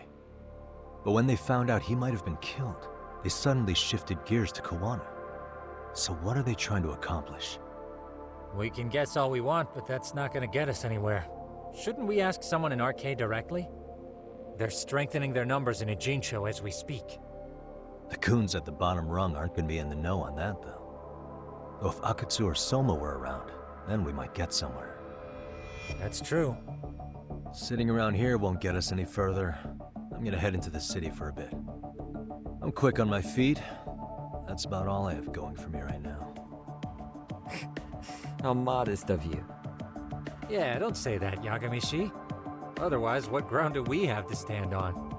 But when they found out he might have been killed, they suddenly shifted gears to Kuwana. So what are they trying to accomplish? We can guess all we want, but that's not gonna get us anywhere. Shouldn't we ask someone in RK directly? They're strengthening their numbers in Ijincho as we speak. The goons at the bottom rung aren't gonna be in the know on that, though. Though if Akatsu or Soma were around, then we might get somewhere. That's true. Sitting around here won't get us any further. I'm gonna head into the city for a bit. I'm quick on my feet. That's about all I have going for me right now. How modest of you. Yeah, don't say that, Yagami-shi. Otherwise, what ground do we have to stand on?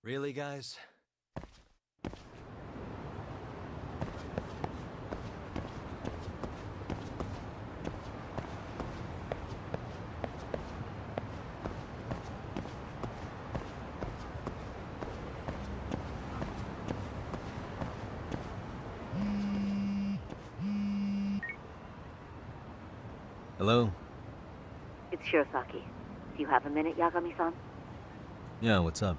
Really, guys? Hello? It's Shirosaki. Do you have a minute, Yagami-san? Yeah, what's up?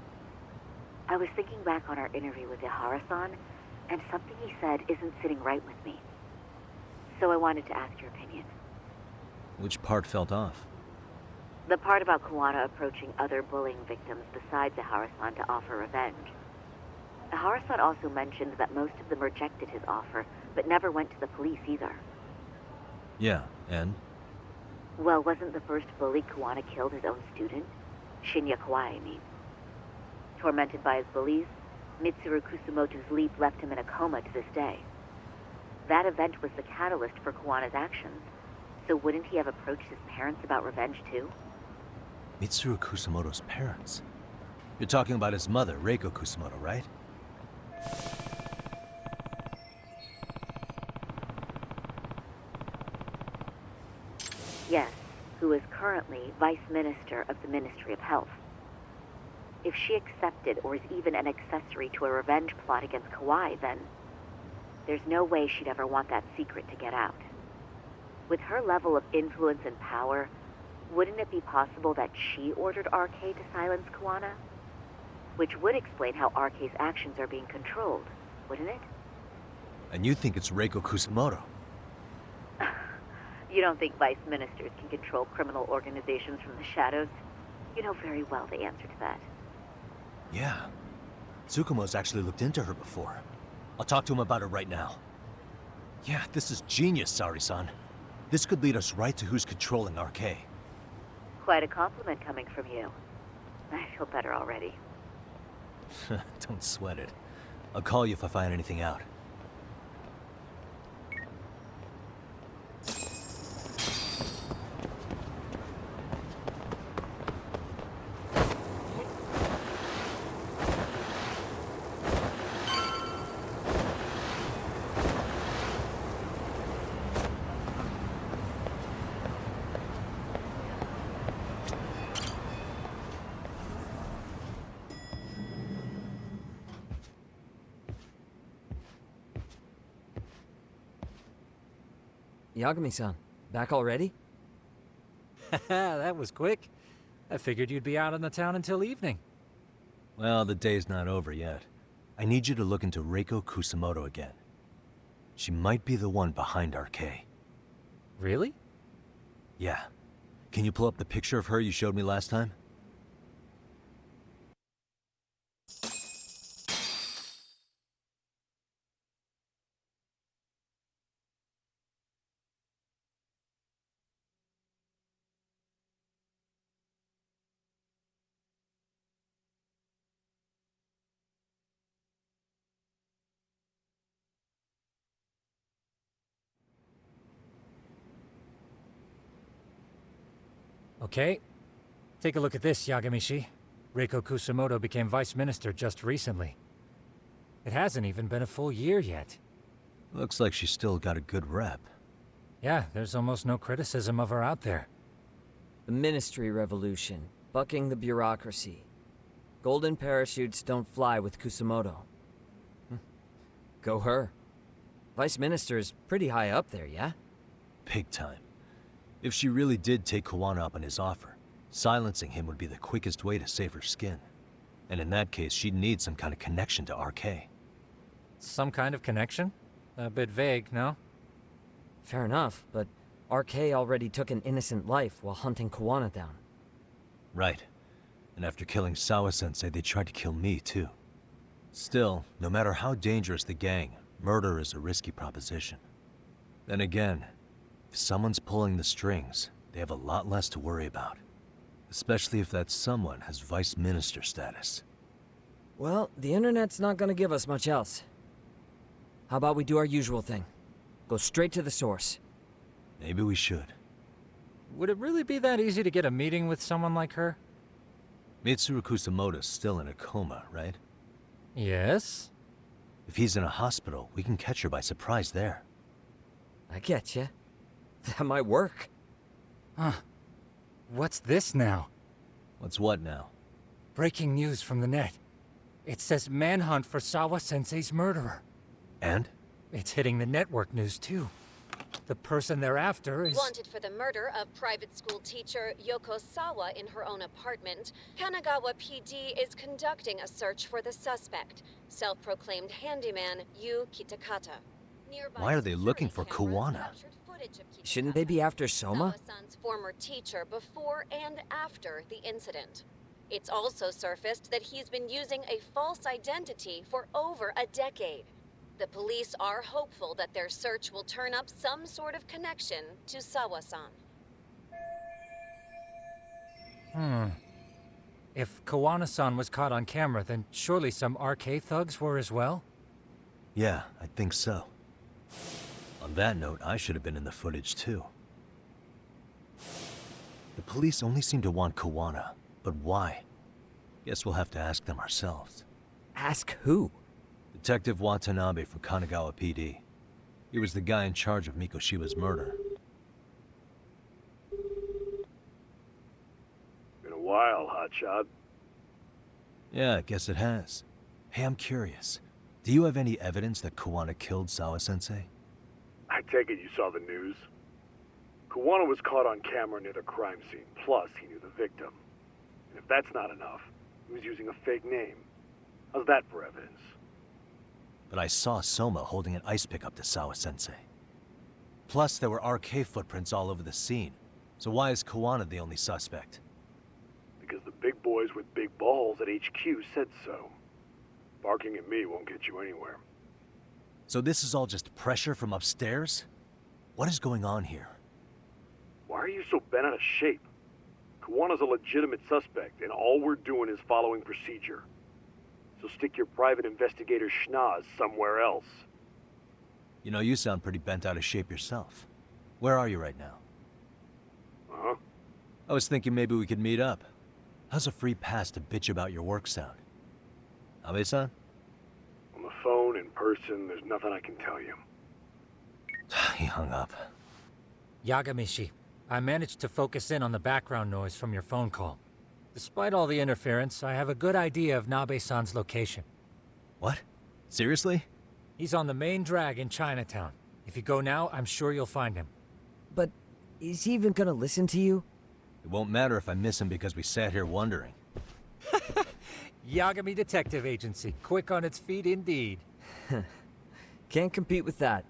I was thinking back on our interview with Ihara-san, and something he said isn't sitting right with me. So I wanted to ask your opinion. Which part felt off? The part about Kuwana approaching other bullying victims besides Ihara-san to offer revenge. Ihara-san also mentioned that most of them rejected his offer, but never went to the police either. Yeah, and? Well, wasn't the first bully Kuwana killed his own student? Shinya Kawai, I mean. Tormented by his bullies, Mitsuru Kusumoto's leap left him in a coma to this day. That event was the catalyst for Kuwana's actions, so wouldn't he have approached his parents about revenge too? Mitsuru Kusumoto's parents? You're talking about his mother, Reiko Kusumoto, right? Yes, who is currently Vice Minister of the Ministry of Health. If she accepted or is even an accessory to a revenge plot against Kawai, then there's no way she'd ever want that secret to get out. With her level of influence and power, wouldn't it be possible that she ordered RK to silence Kuwana? Which would explain how RK's actions are being controlled, wouldn't it? And you think it's Reiko Kusamoto? You don't think vice ministers can control criminal organizations from the shadows? You know very well the answer to that. Yeah. Tsukumo's actually looked into her before. I'll talk to him about it right now. Yeah, this is genius, Sari-san. This could lead us right to who's controlling RK. Quite a compliment coming from you. I feel better already. Don't sweat it. I'll call you if I find anything out. Yagami-san, back already? That was quick. I figured you'd be out in the town until evening. Well, the day's not over yet. I need you to look into Reiko Kusamoto again. She might be the one behind RK. Really? Yeah. Can you pull up the picture of her you showed me last time? Okay. Take a look at this, Yagamishi. Reiko Kusamoto became vice minister just recently. It hasn't even been a full year yet. Looks like she's still got a good rep. Yeah, there's almost no criticism of her out there. The Ministry Revolution, bucking the bureaucracy. Golden parachutes don't fly with Kusamoto. Go her. Vice Minister's pretty high up there, yeah? Big time. If she really did take Kuwana up on his offer, silencing him would be the quickest way to save her skin. And in that case, she'd need some kind of connection to RK. Some kind of connection? A bit vague, no? Fair enough, but RK already took an innocent life while hunting Kuwana down. Right. And after killing Sawa-sensei, they tried to kill me, too. Still, no matter how dangerous the gang, murder is a risky proposition. Then again, if someone's pulling the strings, they have a lot less to worry about. Especially if that someone has vice minister status. Well, the internet's not gonna give us much else. How about we do our usual thing? Go straight to the source. Maybe we should. Would it really be that easy to get a meeting with someone like her? Mitsuru Kusamoto's still in a coma, right? Yes? If he's in a hospital, we can catch her by surprise there. I get you. That might work. Huh. What's this now? What's what now? Breaking news from the net. It says manhunt for Sawa-sensei's murderer. And? It's hitting the network news, too. The person they're after is... Wanted for the murder of private school teacher Yoko Sawa in her own apartment, Kanagawa PD is conducting a search for the suspect, self-proclaimed handyman Yu Kitakata. Why are they looking for Kuwana? Shouldn't they be after Soma? Sawa-san's former teacher before and after the incident. It's also surfaced that he's been using a false identity for over a decade. The police are hopeful that their search will turn up some sort of connection to Sawa-san. If Kawana-san was caught on camera, then surely some RK thugs were as well? Yeah, I think so. On that note, I should have been in the footage too. The police only seem to want Kuwana, but why? Guess we'll have to ask them ourselves. Ask who? Detective Watanabe from Kanagawa PD. He was the guy in charge of Mikoshiba's murder. Been a while, Hotshot. Yeah, I guess it has. Hey, I'm curious. Do you have any evidence that Kuwana killed Sawa-sensei? I take it you saw the news? Kawana was caught on camera near the crime scene, plus he knew the victim. And if that's not enough, he was using a fake name. How's that for evidence? But I saw Soma holding an ice pick up to Sawa-sensei. Plus, there were RK footprints all over the scene. So why is Kawana the only suspect? Because the big boys with big balls at HQ said so. Barking at me won't get you anywhere. So this is all just pressure from upstairs? What is going on here? Why are you so bent out of shape? Kawana's a legitimate suspect, and all we're doing is following procedure. So stick your private investigator schnoz somewhere else. You know, you sound pretty bent out of shape yourself. Where are you right now? Huh? I was thinking maybe we could meet up. How's a free pass to bitch about your work sound? Abe-san? On the phone, in person, there's nothing I can tell you. He hung up. Yagamishi, I managed to focus in on the background noise from your phone call. Despite all the interference, I have a good idea of Nabe-san's location. What? Seriously? He's on the main drag in Chinatown. If you go now, I'm sure you'll find him. But is he even gonna listen to you? It won't matter if I miss him because we sat here wondering. Yagami Detective Agency, quick on its feet indeed. Can't compete with that.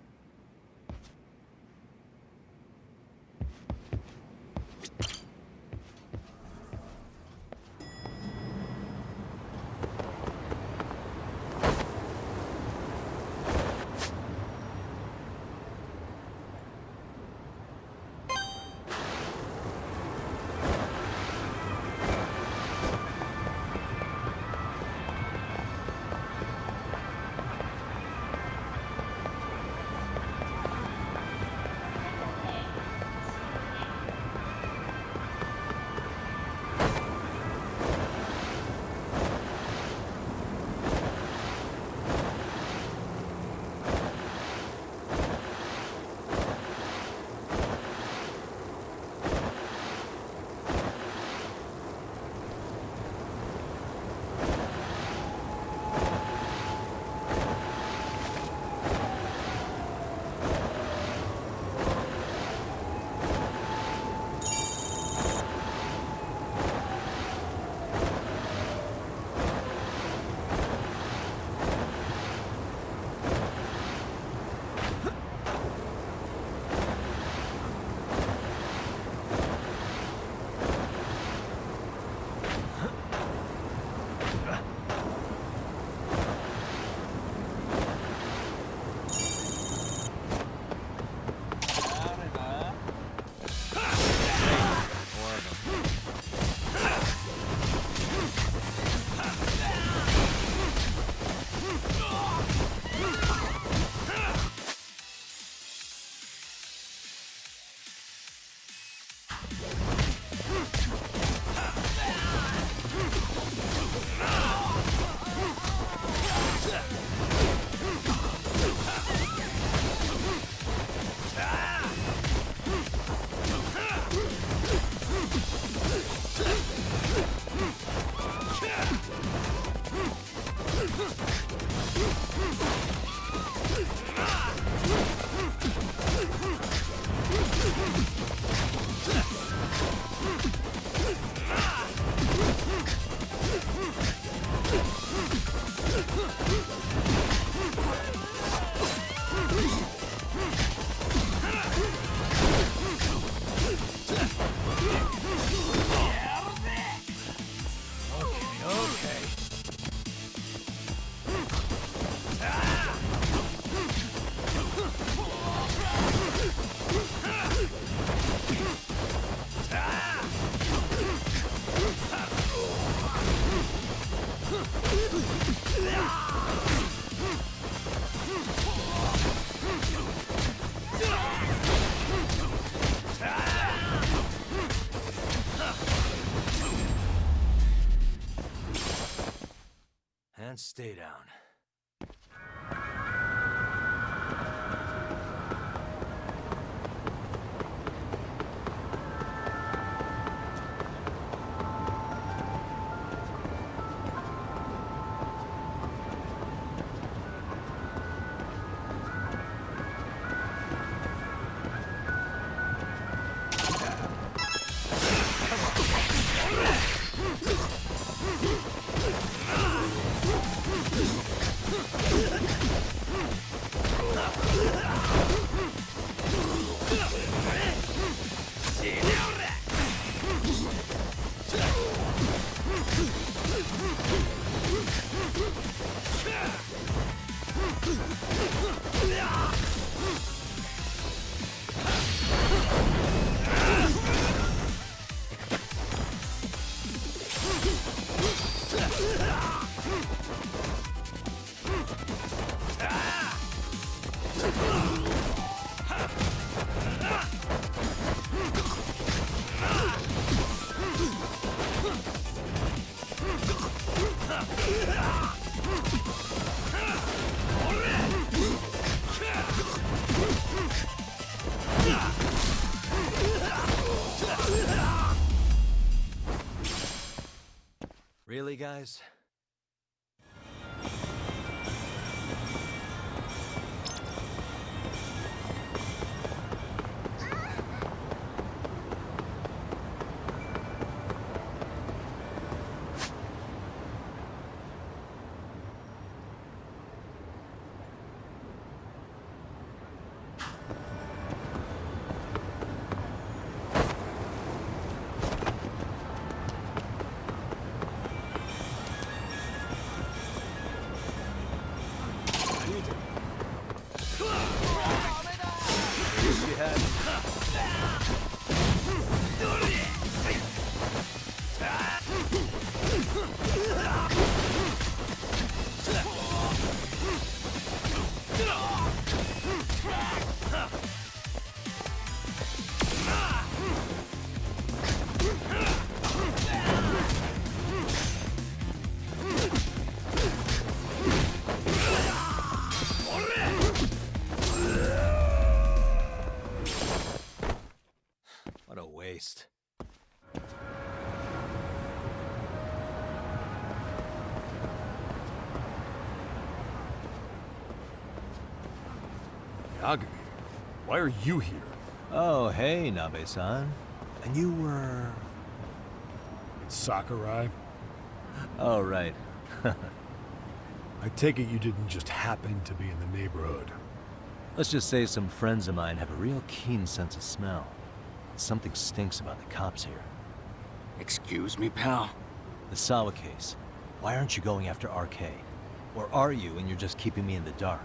And stay down. Really, guys? What a waste. Yagami, why are you here? Oh, hey, Nabe-san. And you were... It's Sakurai. Oh, right. I take it you didn't just happen to be in the neighborhood. Let's just say some friends of mine have a real keen sense of smell. Something stinks about the cops here. Excuse me, pal? The Sawa case. Why aren't you going after RK? Or are you and you're just keeping me in the dark?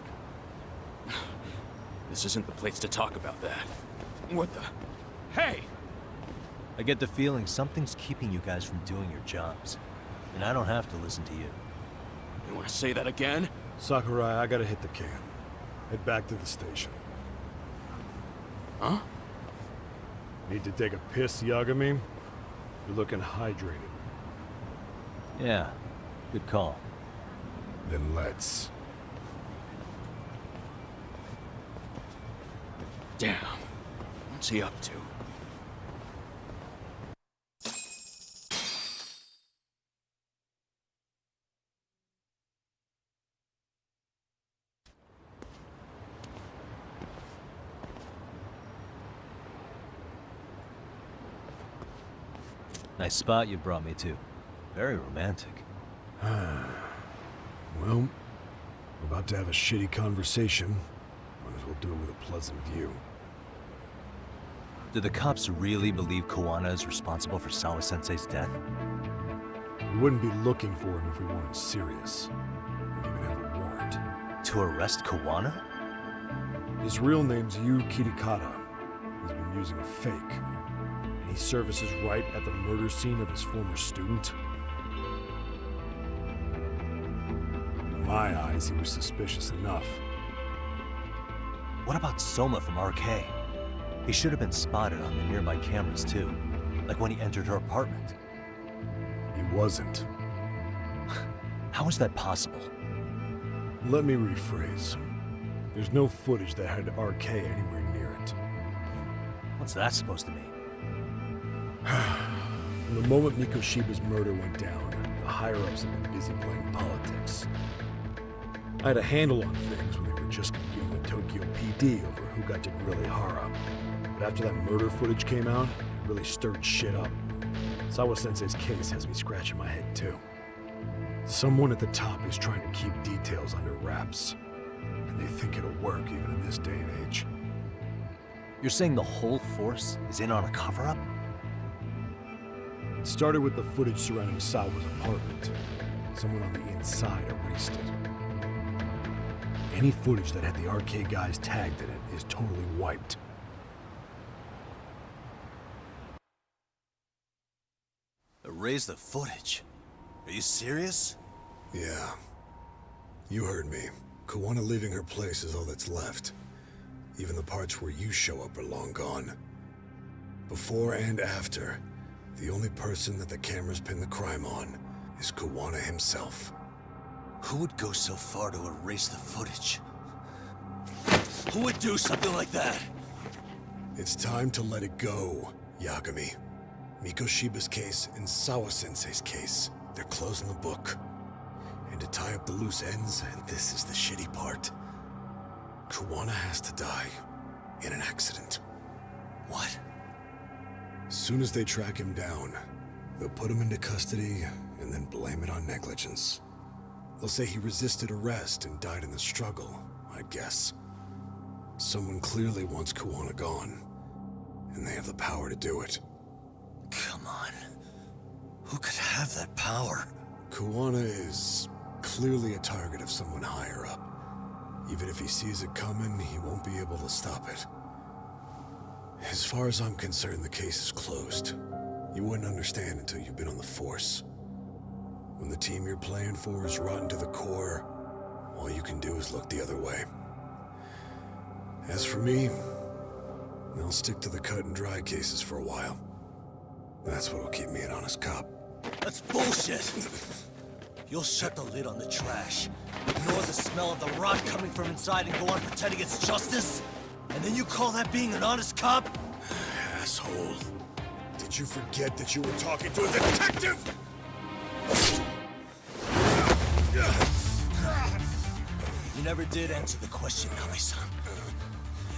This isn't the place to talk about that. What the... Hey! I get the feeling something's keeping you guys from doing your jobs. And I don't have to listen to you. You want to say that again? Sakurai, I gotta hit the can. Head back to the station. Huh? Need to take a piss, Yagami? You're looking hydrated. Yeah, good call. Then let's. Damn. What's he up to? Nice spot you brought me to. Very romantic. Well, we're about to have a shitty conversation. Might as well do it with a pleasant view. Do the cops really believe Kawana is responsible for Sawa-sensei's death? We wouldn't be looking for him if we weren't serious. We even have a warrant. To arrest Kawana? His real name's Yu Kitakata. He's been using a fake. And he services right at the murder scene of his former student. In my eyes, he was suspicious enough. What about Soma from RK? He should have been spotted on the nearby cameras too, like when he entered her apartment. He wasn't. How is that possible? Let me rephrase. There's no footage that had RK anywhere near it. What's that supposed to mean? From the moment Mikoshiba's murder went down, the higher-ups have been busy playing politics. I had a handle on things when they were just competing with Tokyo PD over who got to grill Ihara. But after that murder footage came out, it really stirred shit up. Sawa-sensei's case has me scratching my head too. Someone at the top is trying to keep details under wraps. And they think it'll work even in this day and age. You're saying the whole force is in on a cover-up? It started with the footage surrounding Sawa's apartment. Someone on the inside erased it. Any footage that had the arcade guys tagged in it is totally wiped. Erase the footage? Are you serious? Yeah. You heard me. Kuwana leaving her place is all that's left. Even the parts where you show up are long gone. Before and after, the only person that the cameras pin the crime on is Kuwana himself. Who would go so far to erase the footage? Who would do something like that? It's time to let it go, Yagami. Mikoshiba's case and Sawa-sensei's case, they're closing the book. And to tie up the loose ends, and this is the shitty part, Kuwana has to die in an accident. What? Soon as they track him down, they'll put him into custody and then blame it on negligence. They'll say he resisted arrest and died in the struggle, I guess. Someone clearly wants Kuwana gone, and they have the power to do it. Come on. Who could have that power? Kuwana is clearly a target of someone higher up. Even if he sees it coming, he won't be able to stop it. As far as I'm concerned, the case is closed. You wouldn't understand until you've been on the force. When the team you're playing for is rotten to the core, all you can do is look the other way. As for me, I'll stick to the cut and dry cases for a while. That's what'll keep me an honest cop. That's bullshit! You'll shut the lid on the trash, ignore the smell of the rot coming from inside, and go on pretending it's justice? And then you call that being an honest cop? Asshole. Did you forget that you were talking to a detective? You never did answer the question, Nami-san.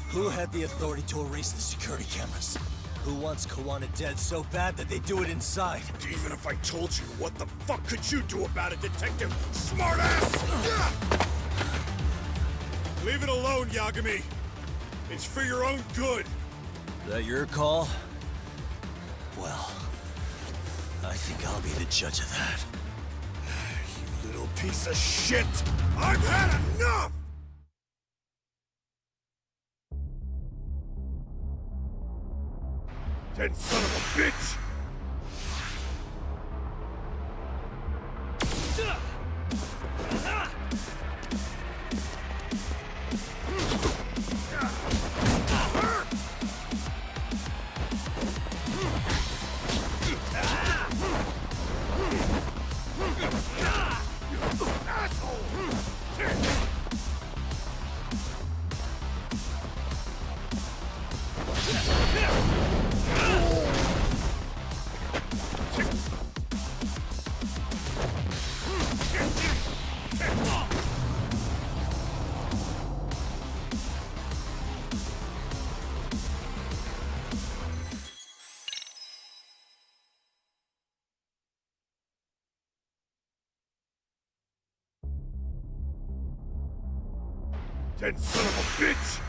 Who had the authority to erase the security cameras? Who wants Kuwana dead so bad that they do it inside? Even if I told you, what the fuck could you do about it, detective? Smartass! Leave it alone, Yagami. It's for your own good. Is that your call? Well, I think I'll be the judge of that. You little piece of shit! I've had enough! Dead son of a bitch! Dead son of a bitch!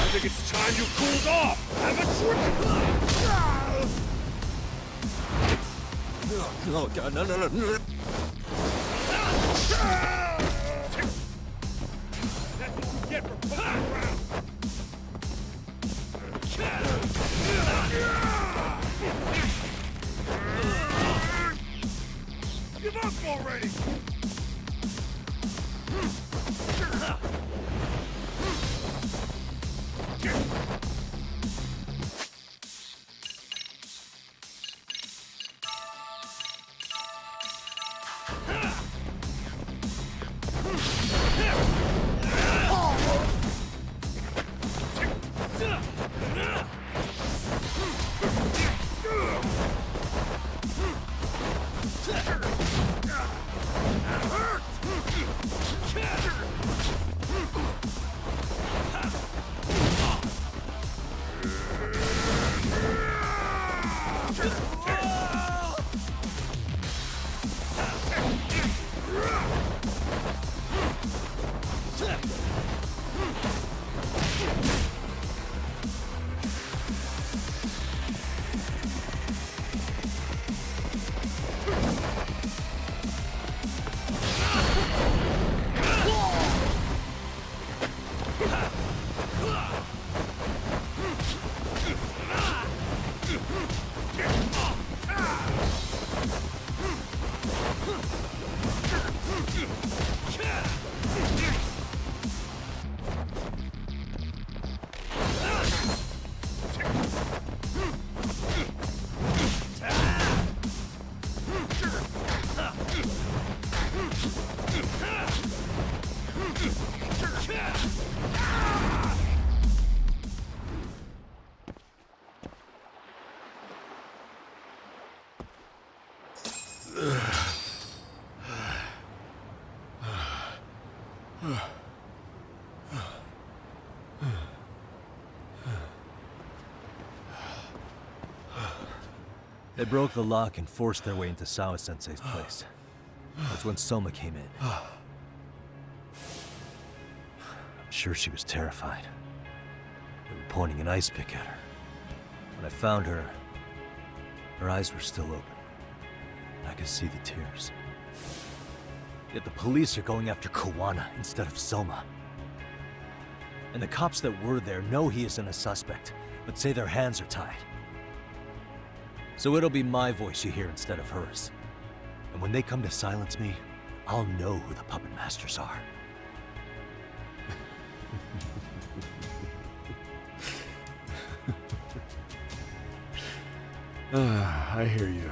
I think it's time you cooled off! Have a drink! Oh god, no. Get for pulling around! Give up already! They broke the lock and forced their way into Sawa-sensei's place. That's when Soma came in. I'm sure she was terrified. They were pointing an ice pick at her. When I found her, her eyes were still open. I could see the tears. Yet the police are going after Kuwana instead of Soma. And the cops that were there know he isn't a suspect, but say their hands are tied. So it'll be my voice you hear instead of hers. And when they come to silence me, I'll know who the puppet masters are. I hear you.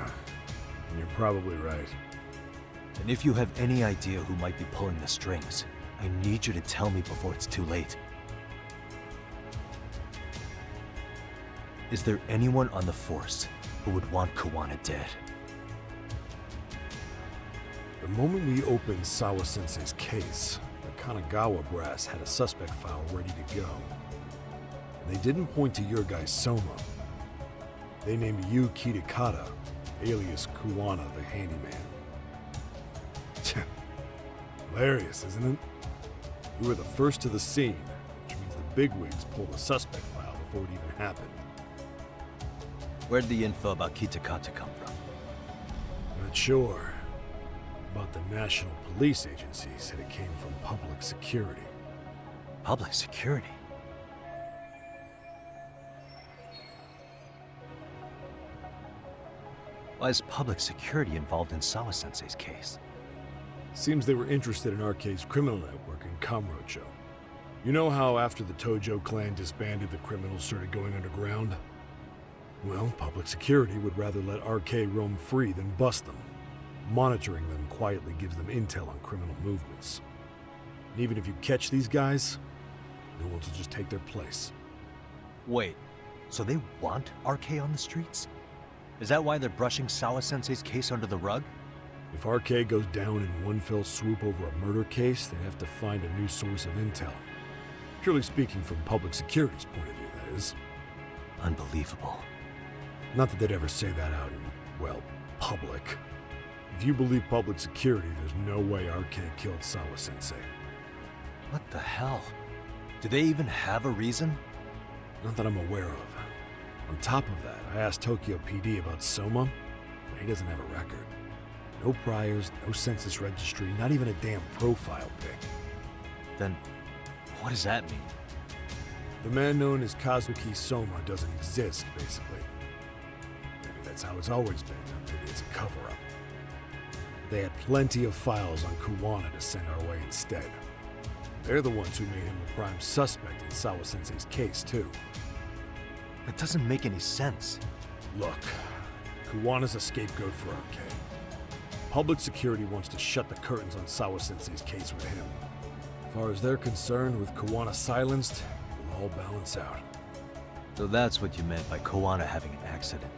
And you're probably right. And if you have any idea who might be pulling the strings, I need you to tell me before it's too late. Is there anyone on the force who would want Kuwana dead? The moment we opened Sawa-sensei's case, the Kanagawa brass had a suspect file ready to go. They didn't point to your guy Soma. They named you Kitakata, alias Kuwana the Handyman. Hilarious, isn't it? We were the first to the scene, which means the bigwigs pulled the suspect file before it even happened. Where'd the info about Kitakata come from? Not sure. But the National Police Agency said it came from public security. Public security? Why is public security involved in Sawa-sensei's case? Seems they were interested in RK's criminal network in Kamurocho. You know how after the Tojo clan disbanded, the criminals started going underground? Well, public security would rather let RK roam free than bust them. Monitoring them quietly gives them intel on criminal movements. And even if you catch these guys, no one will just take their place. Wait, so they want RK on the streets? Is that why they're brushing Sawa-sensei's case under the rug? If RK goes down in one fell swoop over a murder case, they have to find a new source of intel. Purely speaking, from public security's point of view, that is. Unbelievable. Not that they'd ever say that out in, well, public. If you believe public security, there's no way RK killed Sawa-sensei. What the hell? Do they even have a reason? Not that I'm aware of. On top of that, I asked Tokyo PD about Soma, but he doesn't have a record. No priors, no census registry, not even a damn profile pic. Then, what does that mean? The man known as Kazuki Soma doesn't exist, basically. Maybe that's how it's always been, or maybe it's a cover-up. They had plenty of files on Kuwana to send our way instead. They're the ones who made him the prime suspect in Sawa-sensei's case, too. That doesn't make any sense. Look, Kuwana's a scapegoat for RK. Public security wants to shut the curtains on Sawa-sensei's case with him. As far as they're concerned, with Kuwana silenced, it'll all balance out. So that's what you meant by Kuwana having an accident.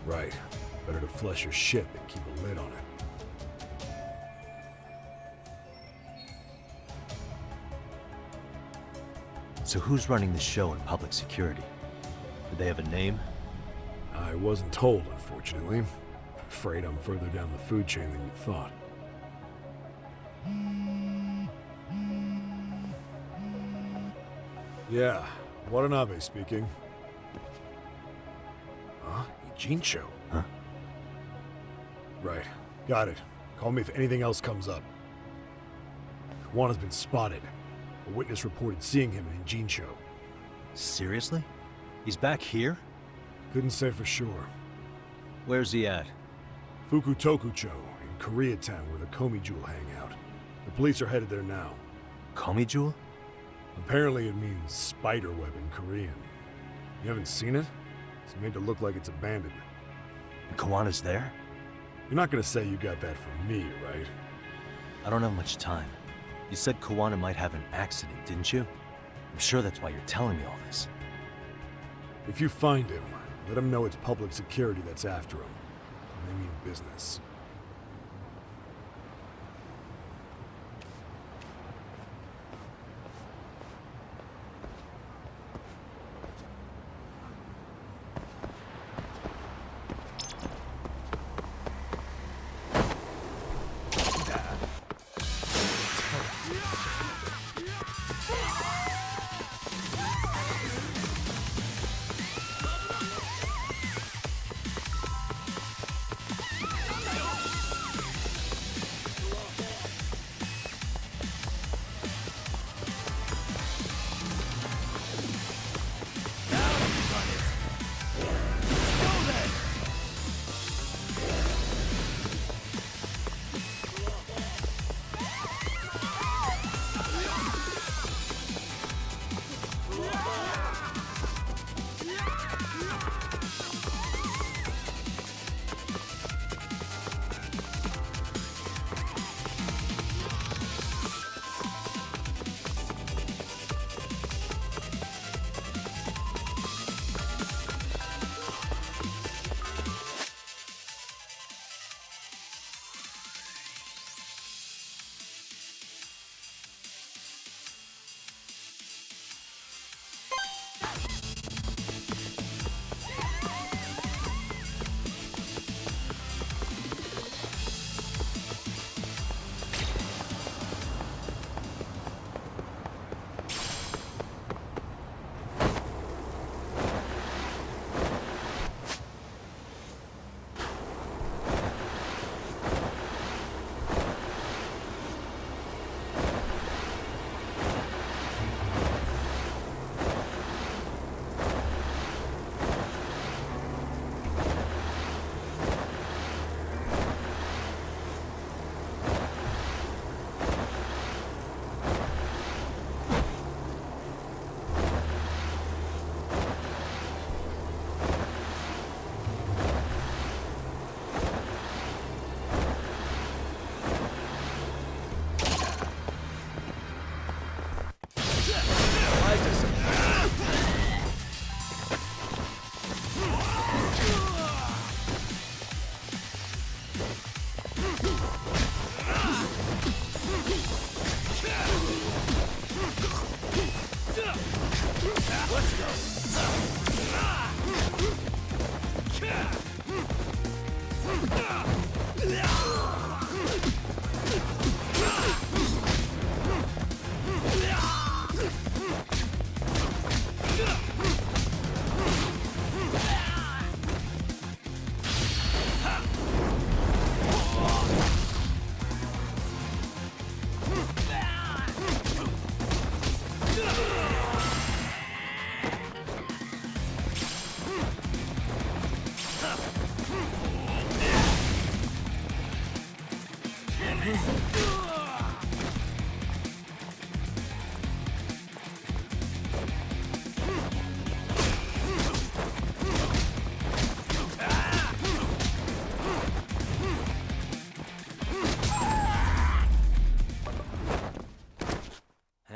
Right. Better to flush your shit than keep a lid on it. So who's running the show in public security? Do they have a name? I wasn't told, unfortunately. Afraid I'm further down the food chain than you thought. Yeah, Watanabe speaking. Huh? Ijincho? Huh? Right. Got it. Call me if anything else comes up. Kuwana's been spotted. A witness reported seeing him in Ijincho. Seriously? He's back here? Couldn't say for sure. Where's he at? Fukutokucho, in Koreatown, where the Komi Jewel hang out. The police are headed there now. Komi Jewel? Apparently it means spider web in Korean. You haven't seen it? It's made to look like it's abandoned. And Kuwana's there? You're not gonna say you got that from me, right? I don't have much time. You said Kuwana might have an accident, didn't you? I'm sure that's why you're telling me all this. If you find him, let him know it's public security that's after him. They mean business.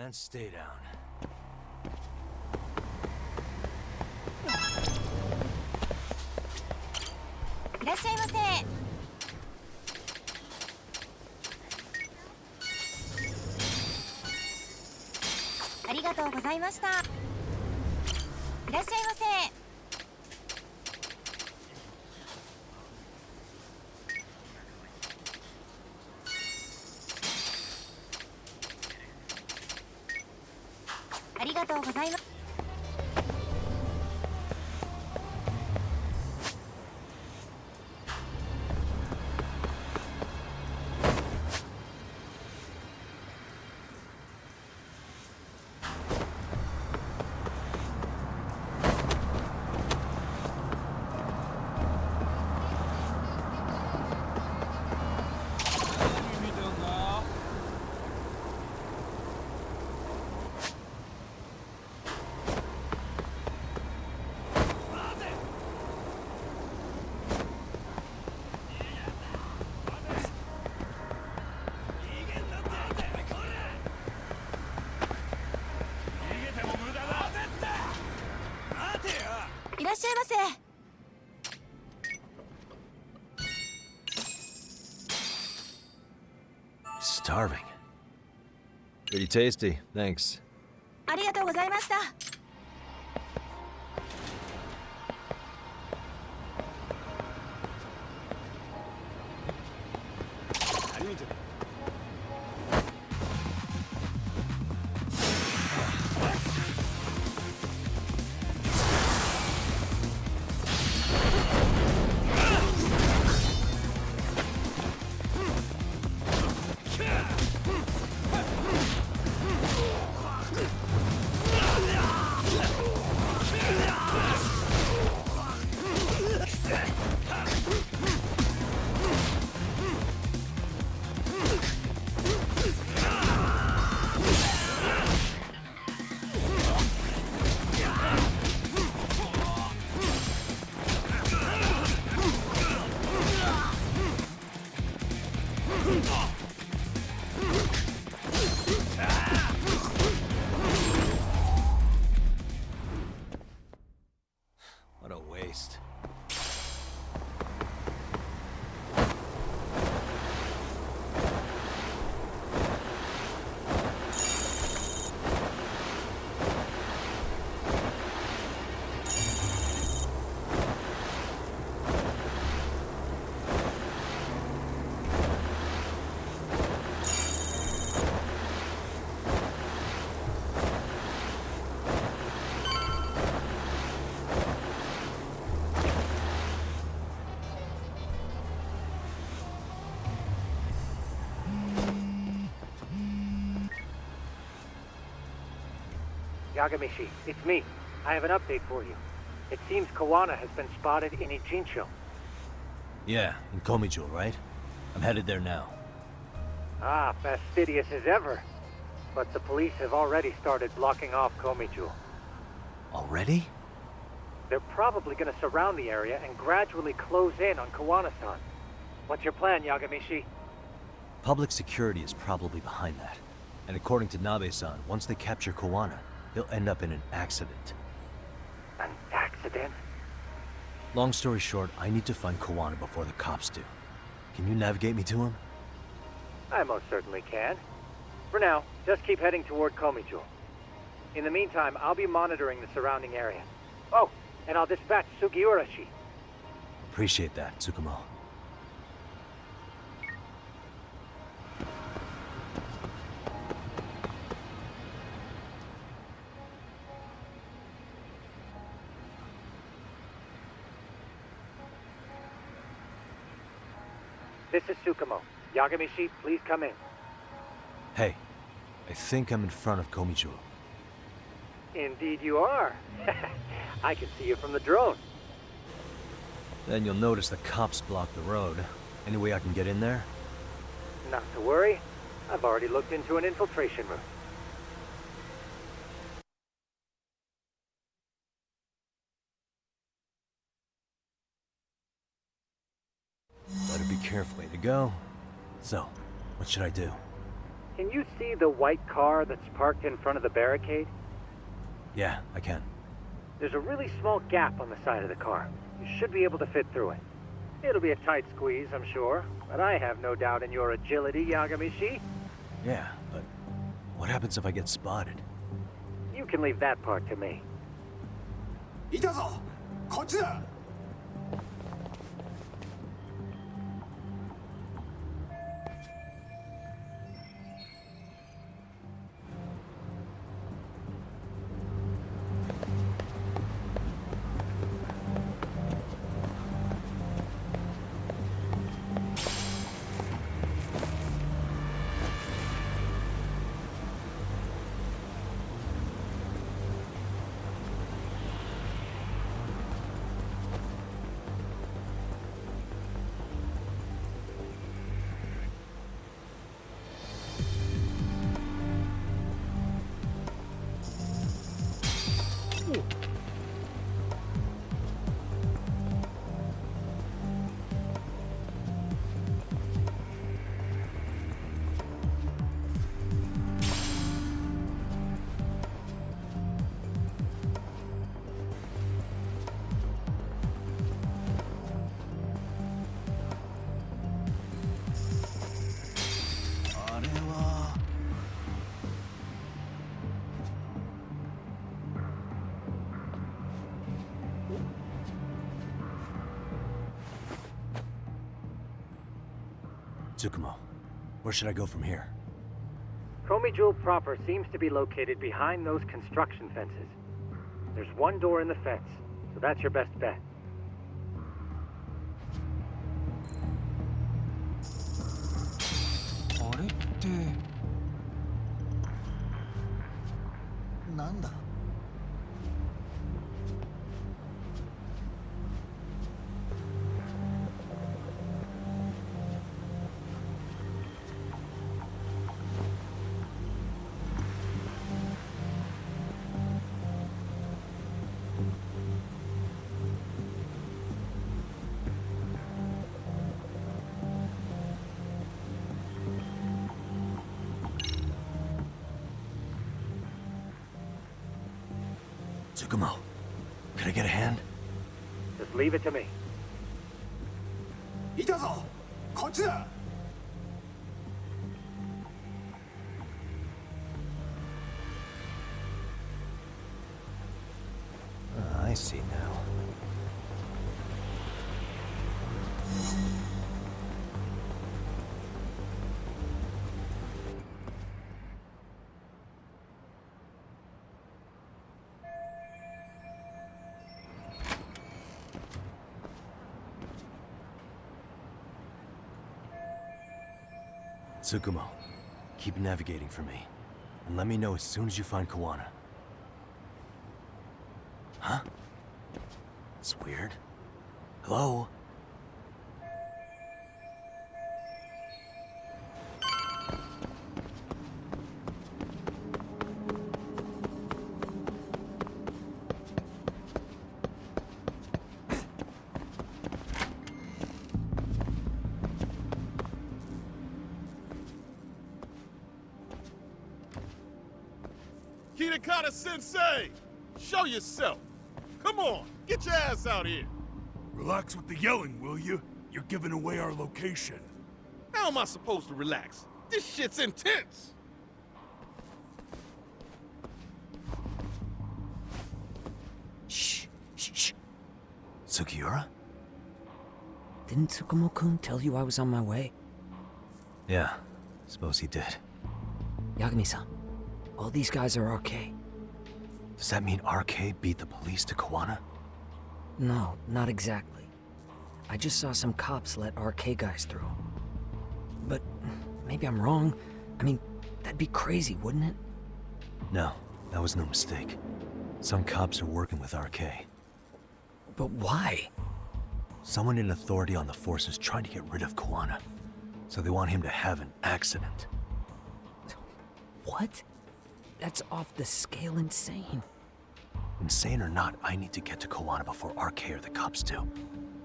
and stay down. Starving. Pretty tasty, thanks. ありがとうございました。What a waste. Yagamishi, it's me. I have an update for you. It seems Kawana has been spotted in Ijincho. Yeah, in Komijo, right? I'm headed there now. Ah, fastidious as ever. But the police have already started blocking off Komijo. Already? They're probably gonna surround the area and gradually close in on Kawana-san. What's your plan, Yagamishi? Public security is probably behind that. And according to Nabe-san, once they capture Kawana, they'll end up in an accident. An accident? Long story short, I need to find Kawana before the cops do. Can you navigate me to him? I most certainly can. For now, just keep heading toward Komijo. In the meantime, I'll be monitoring the surrounding area. Oh, and I'll dispatch Sugiurashi. Appreciate that, Tsukumo. This is Tsukumo. Yagamishi, please come in. Hey, I think I'm in front of Komijo. Indeed you are. I can see you from the drone. Then you'll notice the cops block the road. Any way I can get in there? Not to worry. I've already looked into an infiltration route. Better be careful. Way to go. So, what should I do? Can you see the white car that's parked in front of the barricade? Yeah, I can. There's a really small gap on the side of the car. You should be able to fit through it. It'll be a tight squeeze, I'm sure, but I have no doubt in your agility, Yagamishi. Yeah, but what happens if I get spotted? You can leave that part to me. いたぞこっちだ Tsukumo, where should I go from here? Komijul proper seems to be located behind those construction fences. There's one door in the fence, so that's your best bet. あれってなんだ Tsukumo, can I get a hand? Just leave it to me. いたぞこっちだ I see now. Tsukumo, keep navigating for me. And let me know as soon as you find Kawana. Huh? It's weird. Hello? Kitakata-sensei! Show yourself! Come on, get your ass out here! Relax with the yelling, will you? You're giving away our location. How am I supposed to relax? This shit's intense! Shh, shh, shh. Sugiura? Didn't Tsukumo-kun tell you I was on my way? Yeah, suppose he did. Yagami-san, all these guys are RK. Does that mean RK beat the police to Kawana? No, not exactly. I just saw some cops let RK guys through. But maybe I'm wrong. I mean, that'd be crazy, wouldn't it? No, that was no mistake. Some cops are working with RK. But why? Someone in authority on the force is trying to get rid of Kawana. So they want him to have an accident. What? That's off the scale insane. Insane or not, I need to get to Kawana before RK or the cops do.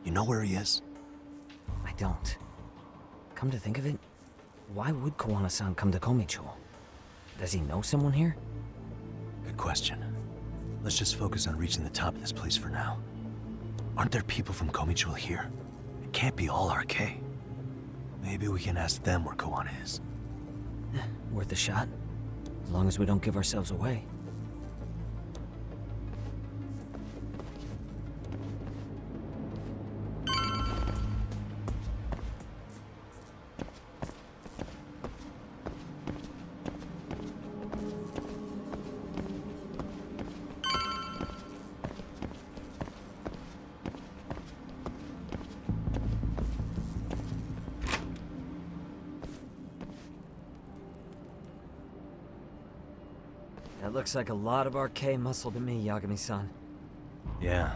You know where he is? I don't. Come to think of it, Why would Koana-san come to Komicho? Does he know someone here? Good question. Let's just focus on reaching the top of this place for now. Aren't there people from Komicho here? It can't be all RK. Maybe we can ask them where Koana is. Worth a shot. As long as we don't give ourselves away. That looks like a lot of RK muscle to me, Yagami-san. Yeah,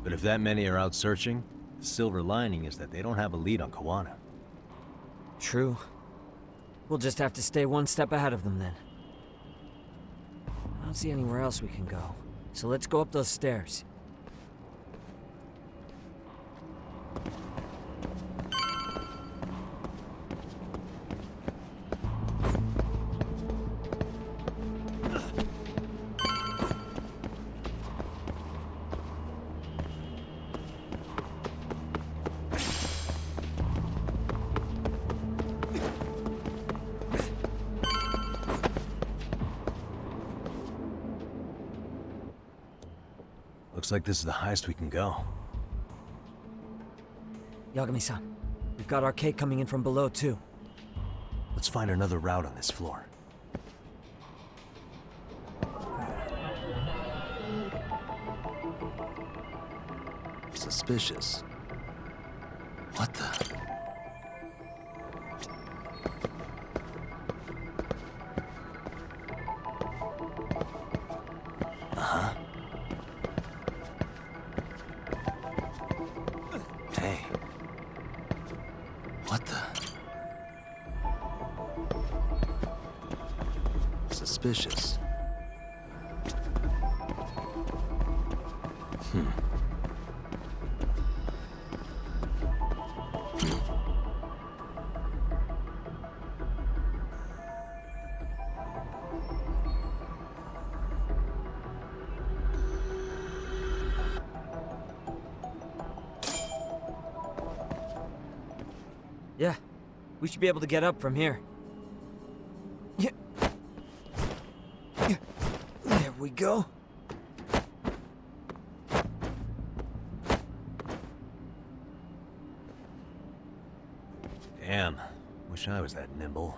but if that many are out searching, the silver lining is that they don't have a lead on Koana. True. We'll just have to stay one step ahead of them then. I don't see anywhere else we can go, so let's go up those stairs. Looks like this is the highest we can go. Yagami-san, we've got RK coming in from below too. Let's find another route on this floor. Suspicious. What the? Uh-huh. Hey. What the? Suspicious. Yeah, we should be able to get up from here. Yeah. There we go. Damn, wish I was that nimble.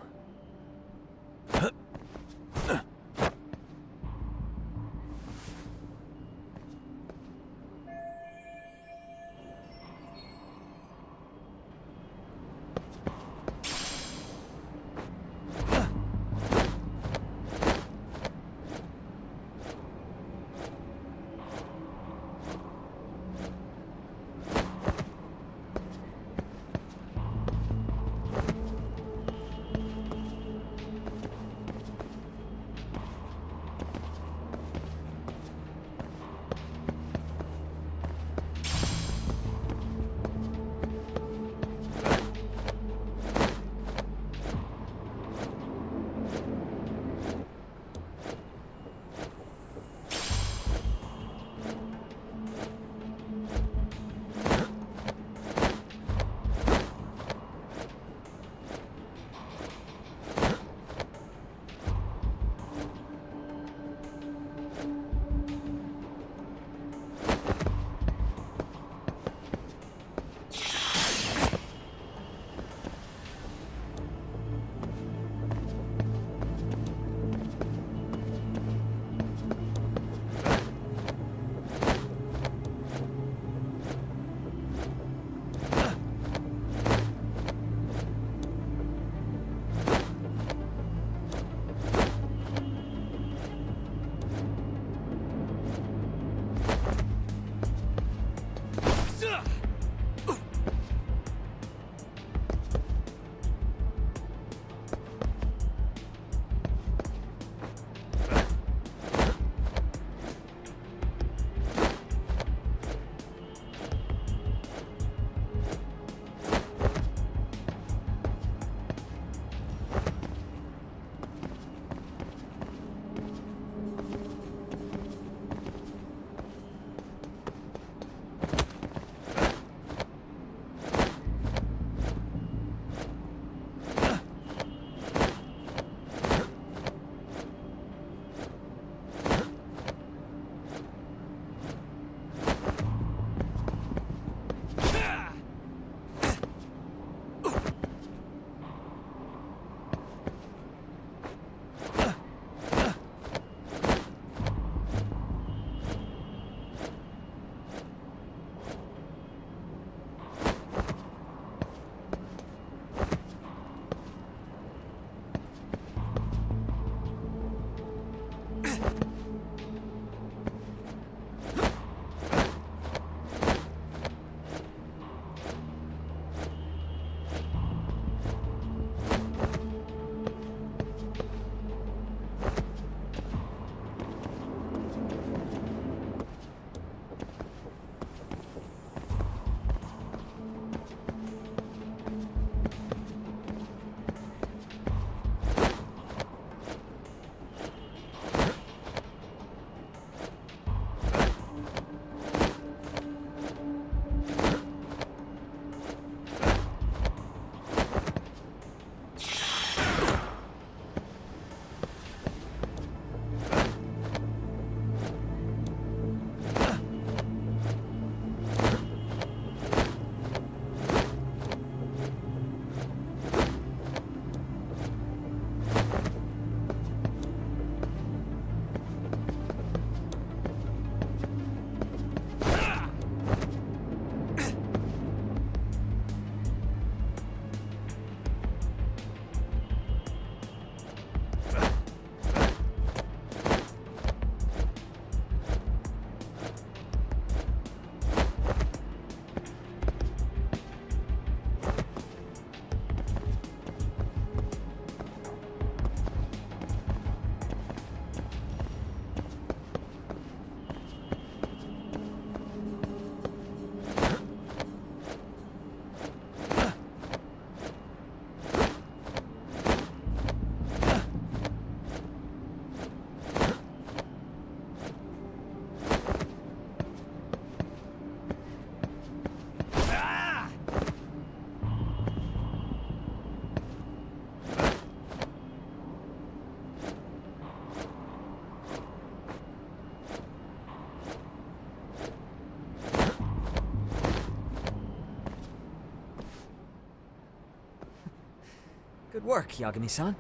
Good work, Yagami-san.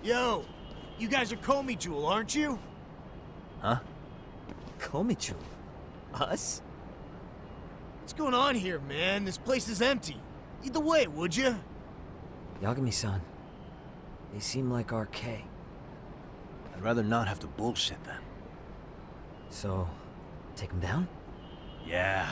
Yo, you guys are Komi Jewel, aren't you? Huh? Komichu? Us? What's going on here, man? This place is empty. Either way, would you? Yagami-san, they seem like RK. I'd rather not have to bullshit then. So, take them down? Yeah.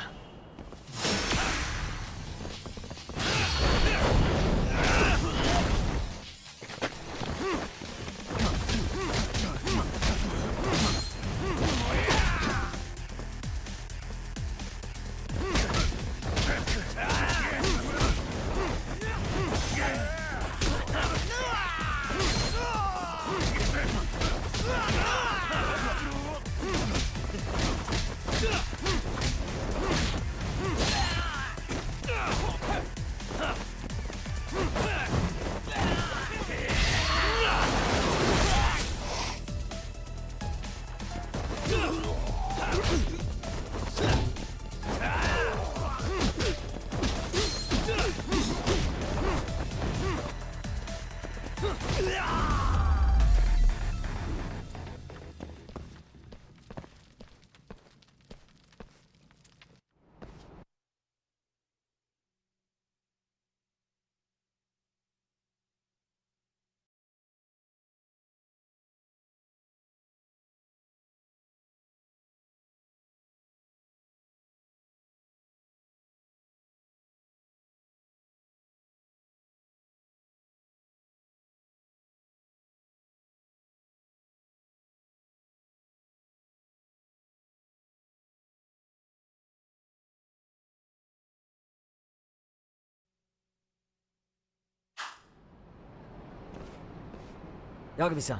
Yagami-san,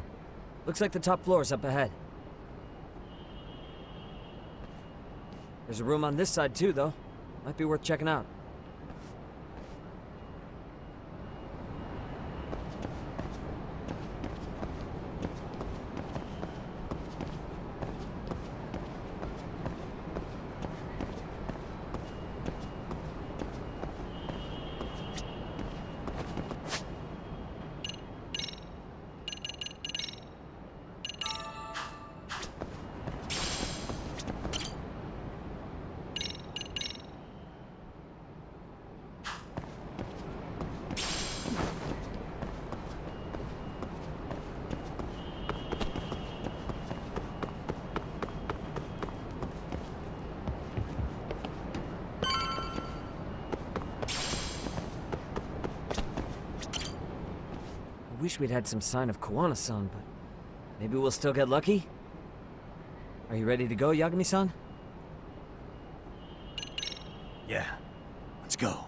looks like the top floor is up ahead. There's a room on this side too, though. Might be worth checking out. I wish we'd had some sign of Kawana-san, but maybe we'll still get lucky? Are you ready to go, Yagami-san? Yeah. Let's go.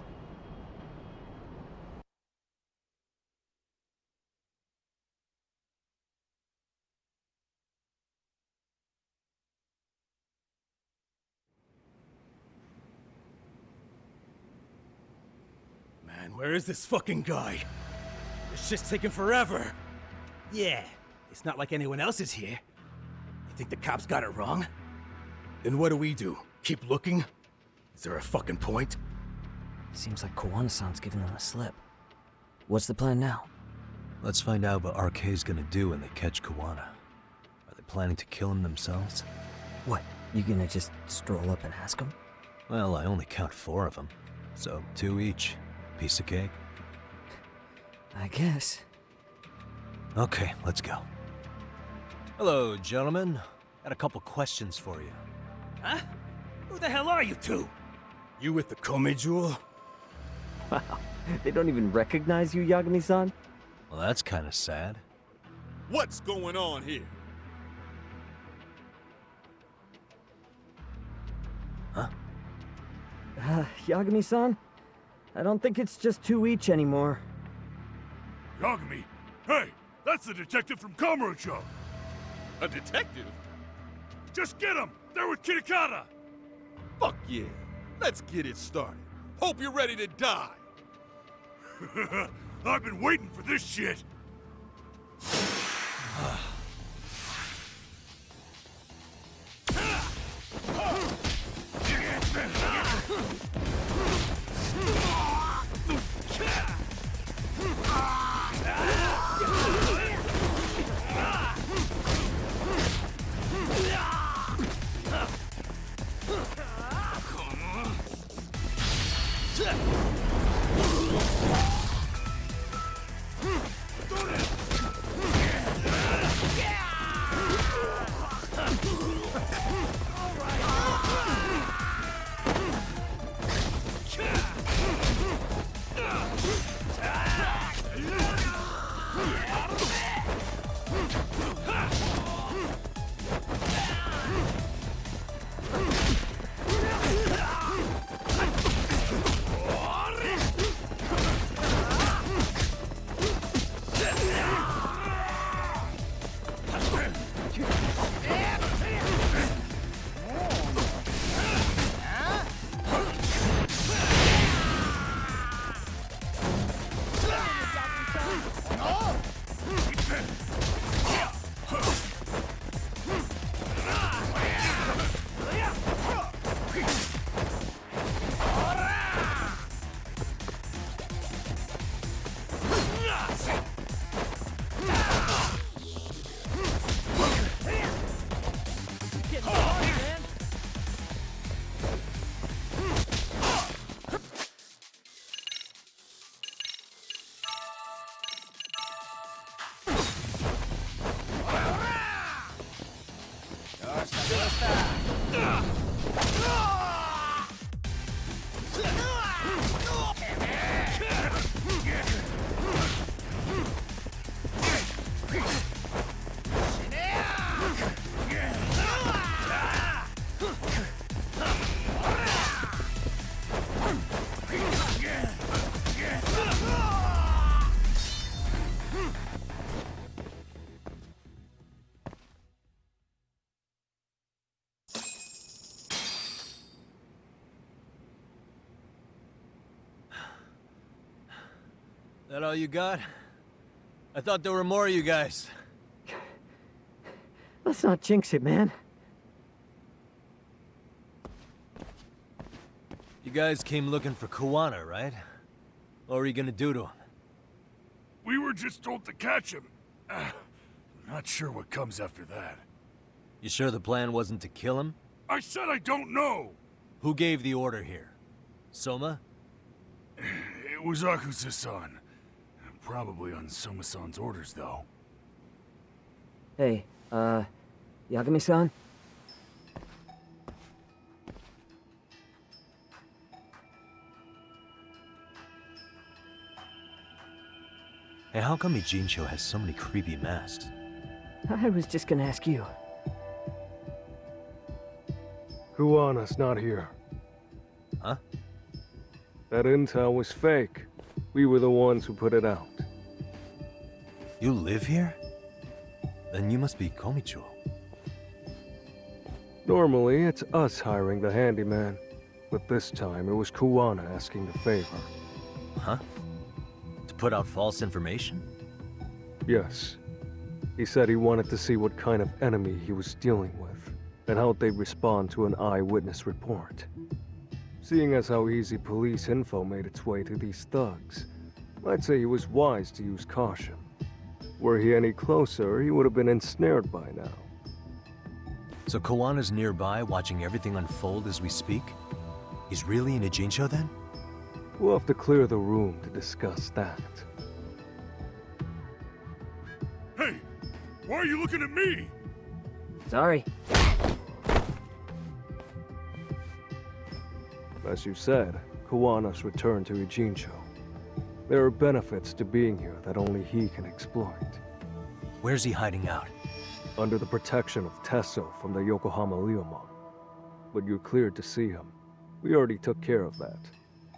Man, where is this fucking guy? This shit's taking forever. Yeah, it's not like anyone else is here. You think the cops got it wrong? Then what do? Keep looking? Is there a fucking point? Seems like Kawana-san's giving them a slip. What's the plan now? Let's find out what RK's gonna do when they catch Kawana. Are they planning to kill him themselves? What, you gonna just stroll up and ask them? Well, I only count 4 of them. So 2 each. Piece of cake. I guess. Okay, let's go. Hello, gentlemen. Got a couple questions for you. Huh? Who the hell are you two? You with the Komi Jewel? Wow, they don't even recognize you, Yagami-san? Well, that's kind of sad. What's going on here? Huh? Yagami-san? I don't think it's just 2 each anymore. Yagami! Hey, that's the detective from Kamurocho! A detective? Just get him! They're with Kitakata! Fuck yeah! Let's get it started. Hope you're ready to die! I've been waiting for this shit! That all you got? I thought there were more of you guys. Let's not jinx it, man. You guys came looking for Kuwana, right? What were you gonna do to him? We were just told to catch him. Not sure what comes after that. You sure the plan wasn't to kill him? I said I don't know! Who gave the order here? Soma? It was Akutsu-san. Probably on Soma-san's orders, though. Hey, Yagami-san? Hey, how come Ijincho has so many creepy masks? I was just gonna ask you. Kuwana's not here. Huh? That intel was fake. We were the ones who put it out. You live here? Then you must be Komicho. Normally, it's us hiring the handyman. But this time, it was Kuwana asking the favor. Huh? To put out false information? Yes. He said he wanted to see what kind of enemy he was dealing with, and how they'd respond to an eyewitness report. Seeing as how easy police info made its way to these thugs, I'd say he was wise to use caution. Were he any closer, he would have been ensnared by now. So Kuwana's nearby, watching everything unfold as we speak? He's really in Ijincho then? We'll have to clear the room to discuss that. Hey! Why are you looking at me? Sorry. As you said, Kuwana's returned to Ijincho. There are benefits to being here that only he can exploit. Where's he hiding out? Under the protection of Tesso from the Yokohama Ryomon. But you're cleared to see him. We already took care of that.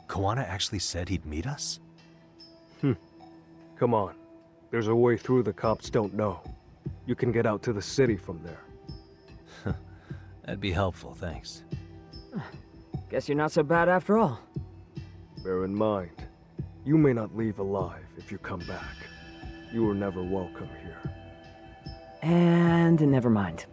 Kuwana actually said he'd meet us? Come on. There's a way through the cops don't know. You can get out to the city from there. That'd be helpful, thanks. Guess you're not so bad after all. Bear in mind, you may not leave alive if you come back. You were never welcome here. And never mind.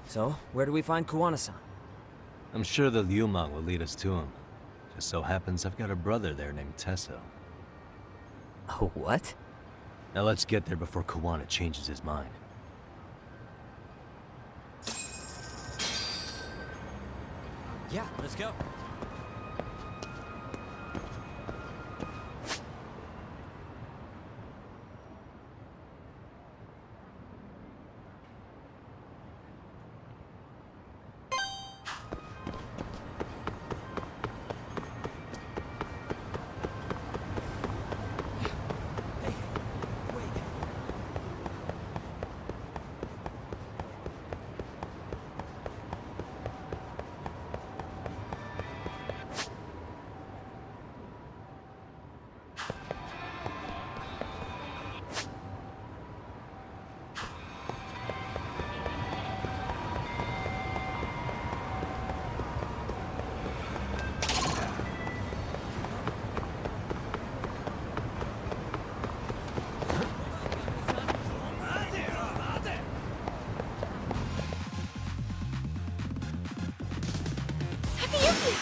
So, where do we find Kuwana-san? I'm sure the Ryomon will lead us to him. Just so happens I've got a brother there named Tesso. Oh, what? Now let's get there before Kuwana changes his mind. Yeah, let's go.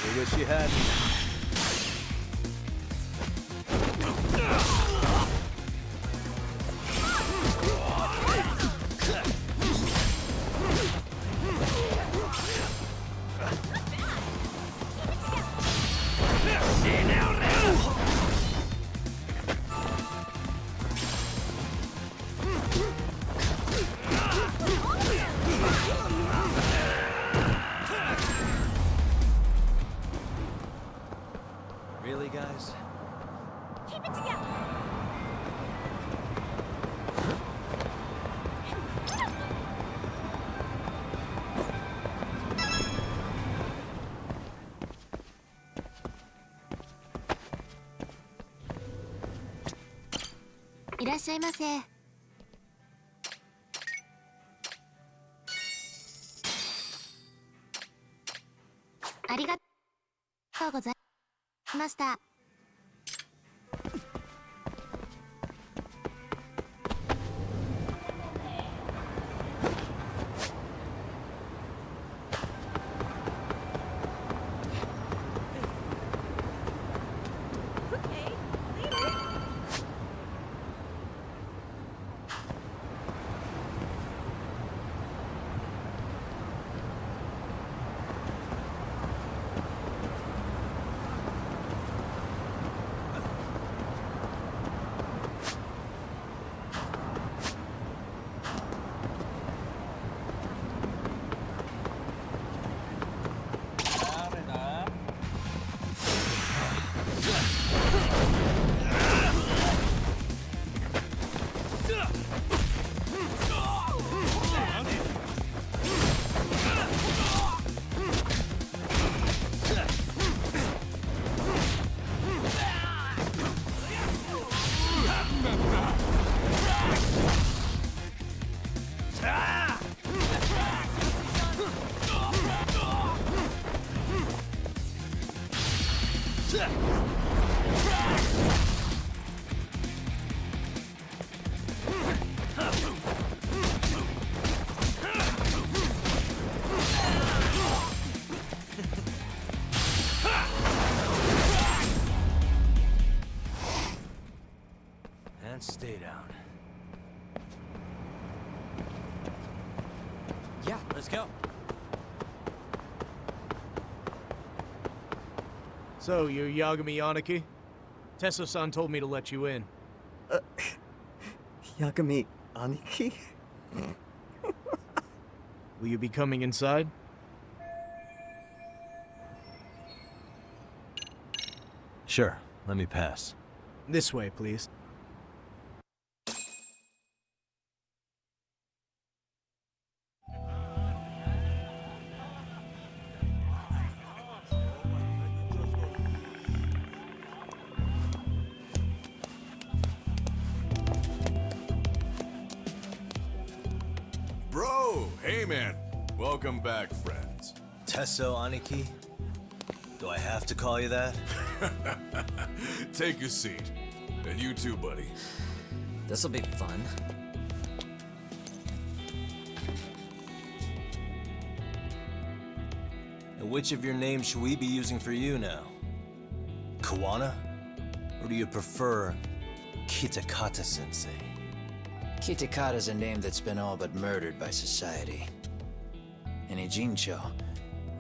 I wish you had. いらっしゃいませ。ありがとうございました。And stay down. Yeah, let's go. So, you're Yagami Aniki? Tesso-san told me to let you in. Yagami Aniki? Will you be coming inside? Sure, let me pass. This way, please. Bro! Hey, man. Welcome back, friends. Tesso Aniki? Do I have to call you that? Take a seat. And you too, buddy. This'll be fun. And which of your names should we be using for you now? Kawana? Or do you prefer Kitakata-sensei? Kitakata's a name that's been all but murdered by society. In Ijincho,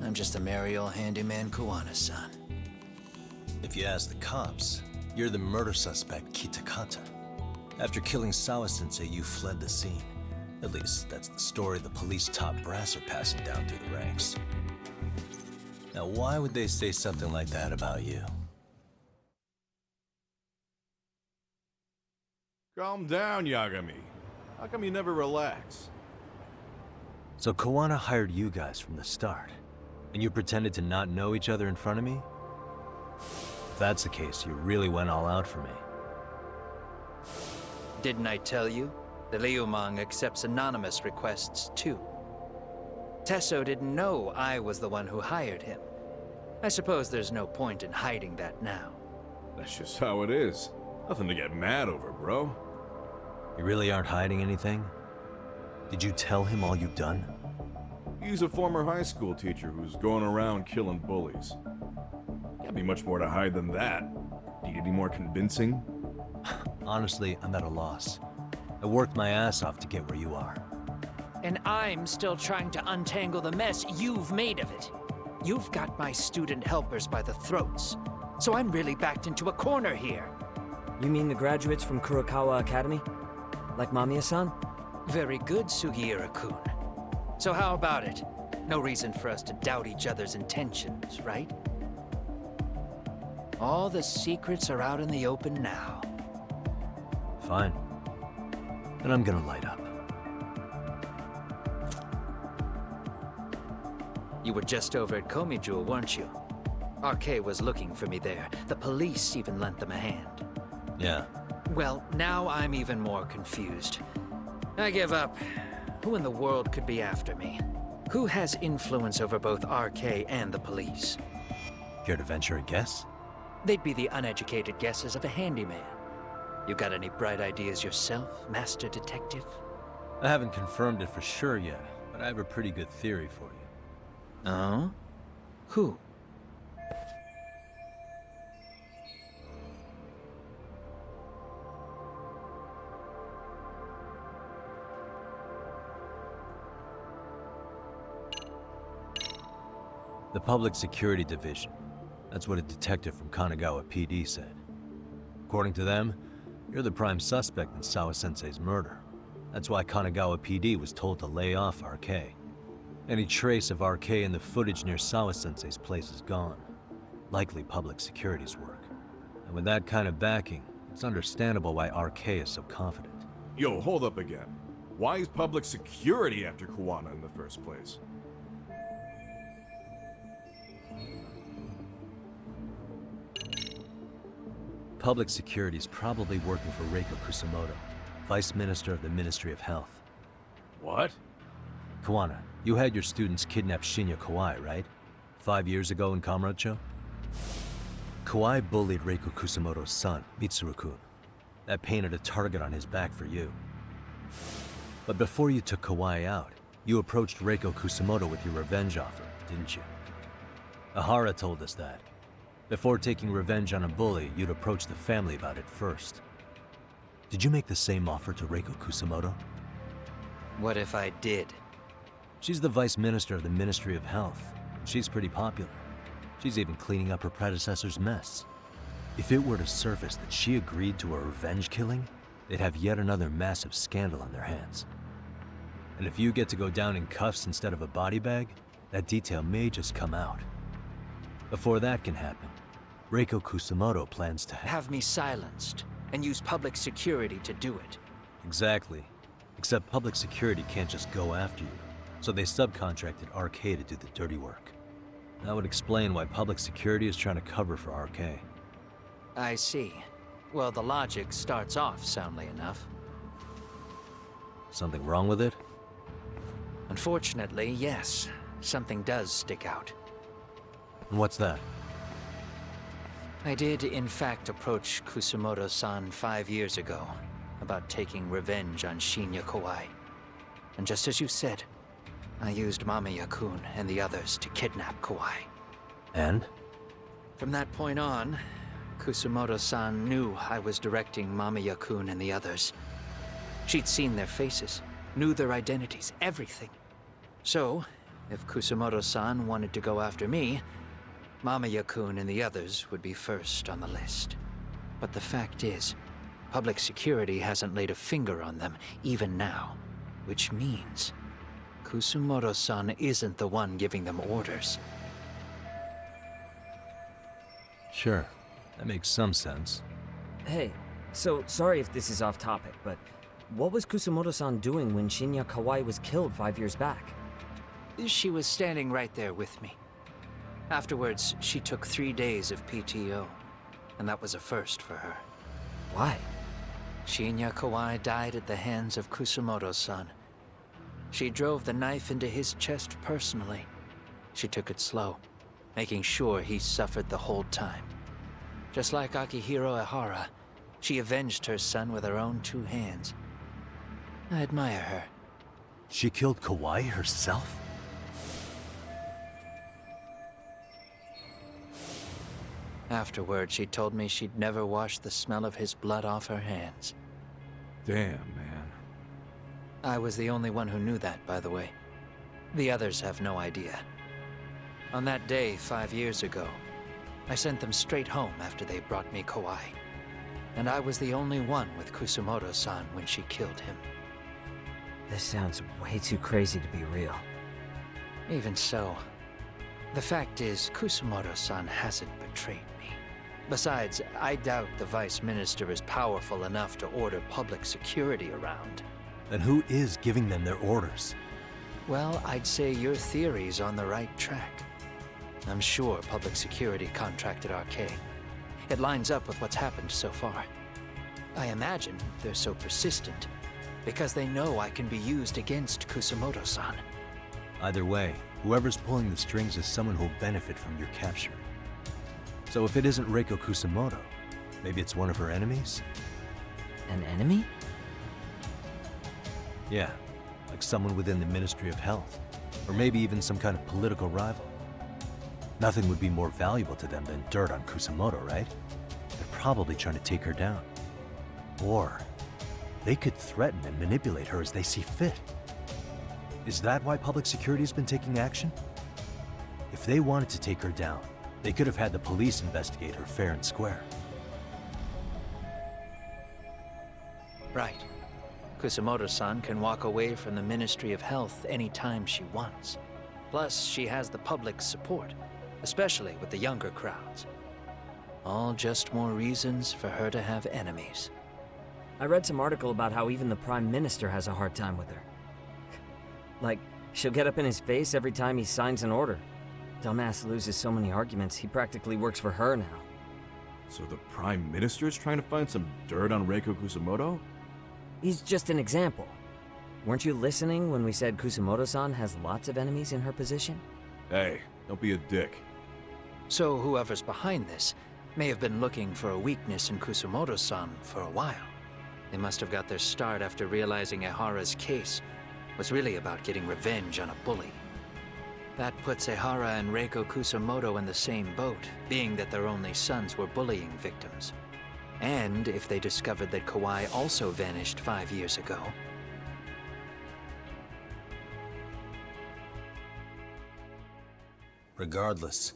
I'm just a merry old handyman Kawana-san. If you ask the cops, you're the murder suspect Kitakata. After killing Sawa-sensei, you fled the scene. At least, that's the story the police top brass are passing down through the ranks. Now, why would they say something like that about you? Calm down, Yagami. How come you never relax? So Kawana hired you guys from the start, and you pretended to not know each other in front of me? If that's the case, you really went all out for me. Didn't I tell you? The Liumang accepts anonymous requests too. Tesso didn't know I was the one who hired him. I suppose there's no point in hiding that now. That's just how it is. Nothing to get mad over, bro. You really aren't hiding anything? Did you tell him all you've done? He's a former high school teacher who's going around killing bullies. Can't be much more to hide than that. Need any more convincing? Honestly, I'm at a loss. I worked my ass off to get where you are. And I'm still trying to untangle the mess you've made of it. You've got my student helpers by the throats, so I'm really backed into a corner here. You mean the graduates from Kurokawa Academy? Like Mamiya-san? Very good, Sugiura-kun. So how about it? No reason for us to doubt each other's intentions, right? All the secrets are out in the open now. Fine. Then I'm gonna light up. You were just over at Komijul, weren't you? RK was looking for me there. The police even lent them a hand. Yeah. Well, now I'm even more confused. I give up. Who in the world could be after me? Who has influence over both RK and the police? Care to venture a guess? They'd be the uneducated guesses of a handyman. You got any bright ideas yourself, Master Detective? I haven't confirmed it for sure yet, but I have a pretty good theory for you. Oh? Who? The Public Security Division. That's what a detective from Kanagawa PD said. According to them, you're the prime suspect in Sawa-sensei's murder. That's why Kanagawa PD was told to lay off RK. Any trace of RK in the footage near Sawa-sensei's place is gone. Likely Public Security's work. And with that kind of backing, it's understandable why RK is so confident. Yo, hold up again. Why is Public Security after Kuwana in the first place? Public Security is probably working for Reiko Kusumoto, Vice Minister of the Ministry of Health. What? Kuwana, you had your students kidnap Shinya Kawai, right? 5 years ago in Kamurocho? Kawai bullied Reiko Kusumoto's son, Mitsuru-kun. That painted a target on his back for you. But before you took Kawai out, you approached Reiko Kusumoto with your revenge offer, didn't you? Ahara told us that. Before taking revenge on a bully, you'd approach the family about it first. Did you make the same offer to Reiko Kusumoto? What if I did? She's the Vice Minister of the Ministry of Health, and she's pretty popular. She's even cleaning up her predecessor's mess. If it were to surface that she agreed to a revenge killing, they'd have yet another massive scandal on their hands. And if you get to go down in cuffs instead of a body bag, that detail may just come out. Before that can happen, Reiko Kusumoto plans to have me silenced and use Public Security to do it. Exactly. Except Public Security can't just go after you, so they subcontracted RK to do the dirty work. That would explain why Public Security is trying to cover for RK. I see. Well, the logic starts off soundly enough. Something wrong with it? Unfortunately, yes. Something does stick out. And what's that? I did, in fact, approach Kusumoto-san 5 years ago about taking revenge on Shinya Kawai. And just as you said, I used Mamiya-kun and the others to kidnap Kawai. And? From that point on, Kusumoto-san knew I was directing Mamiya-kun and the others. She'd seen their faces, knew their identities, everything. So, if Kusumoto-san wanted to go after me, Mamiya-kun and the others would be first on the list. But the fact is, Public Security hasn't laid a finger on them, even now. Which means, Kusumoto-san isn't the one giving them orders. Sure, that makes some sense. Hey, so sorry if this is off topic, but what was Kusumoto-san doing when Shinya Kawai was killed 5 years back? She was standing right there with me. Afterwards, she took 3 days of PTO, and that was a first for her. Why? Shinya Kawai died at the hands of Kusumoto-san. She drove the knife into his chest personally. She took it slow, making sure he suffered the whole time. Just like Akihiro Ehara, she avenged her son with her own 2 hands. I admire her. She killed Kawai herself? Afterward, she told me she'd never wash the smell of his blood off her hands. Damn, man. I was the only one who knew that, by the way. The others have no idea. On that day, 5 years ago, I sent them straight home after they brought me Kawai. And I was the only one with Kusumoto-san when she killed him. This sounds way too crazy to be real. Even so, the fact is, Kusumoto-san hasn't betrayed me. Besides, I doubt the Vice Minister is powerful enough to order Public Security around. Then who is giving them their orders? Well, I'd say your theory's on the right track. I'm sure Public Security contracted RK. It lines up with what's happened so far. I imagine they're so persistent because they know I can be used against Kusamoto-san. Either way, whoever's pulling the strings is someone who'll benefit from your capture. So if it isn't Reiko Kusamoto, maybe it's one of her enemies? An enemy? Yeah, like someone within the Ministry of Health. Or maybe even some kind of political rival. Nothing would be more valuable to them than dirt on Kusamoto, right? They're probably trying to take her down. Or they could threaten and manipulate her as they see fit. Is that why public security has been taking action? If they wanted to take her down, they could have had the police investigate her fair and square. Right. Kusamoto-san can walk away from the Ministry of Health anytime she wants. Plus, she has the public's support, especially with the younger crowds. All just more reasons for her to have enemies. I read some article about how even the Prime Minister has a hard time with her. Like, she'll get up in his face every time he signs an order. Dumbass loses so many arguments, he practically works for her now. So the Prime Minister's trying to find some dirt on Reiko Kusamoto? He's just an example. Weren't you listening when we said Kusamoto-san has lots of enemies in her position? Hey, don't be a dick. So whoever's behind this may have been looking for a weakness in Kusamoto-san for a while. They must have got their start after realizing Ehara's case was really about getting revenge on a bully. That puts Ehara and Reiko Kusamoto in the same boat, being that their only sons were bullying victims. And if they discovered that Kawai also vanished 5 years ago. Regardless,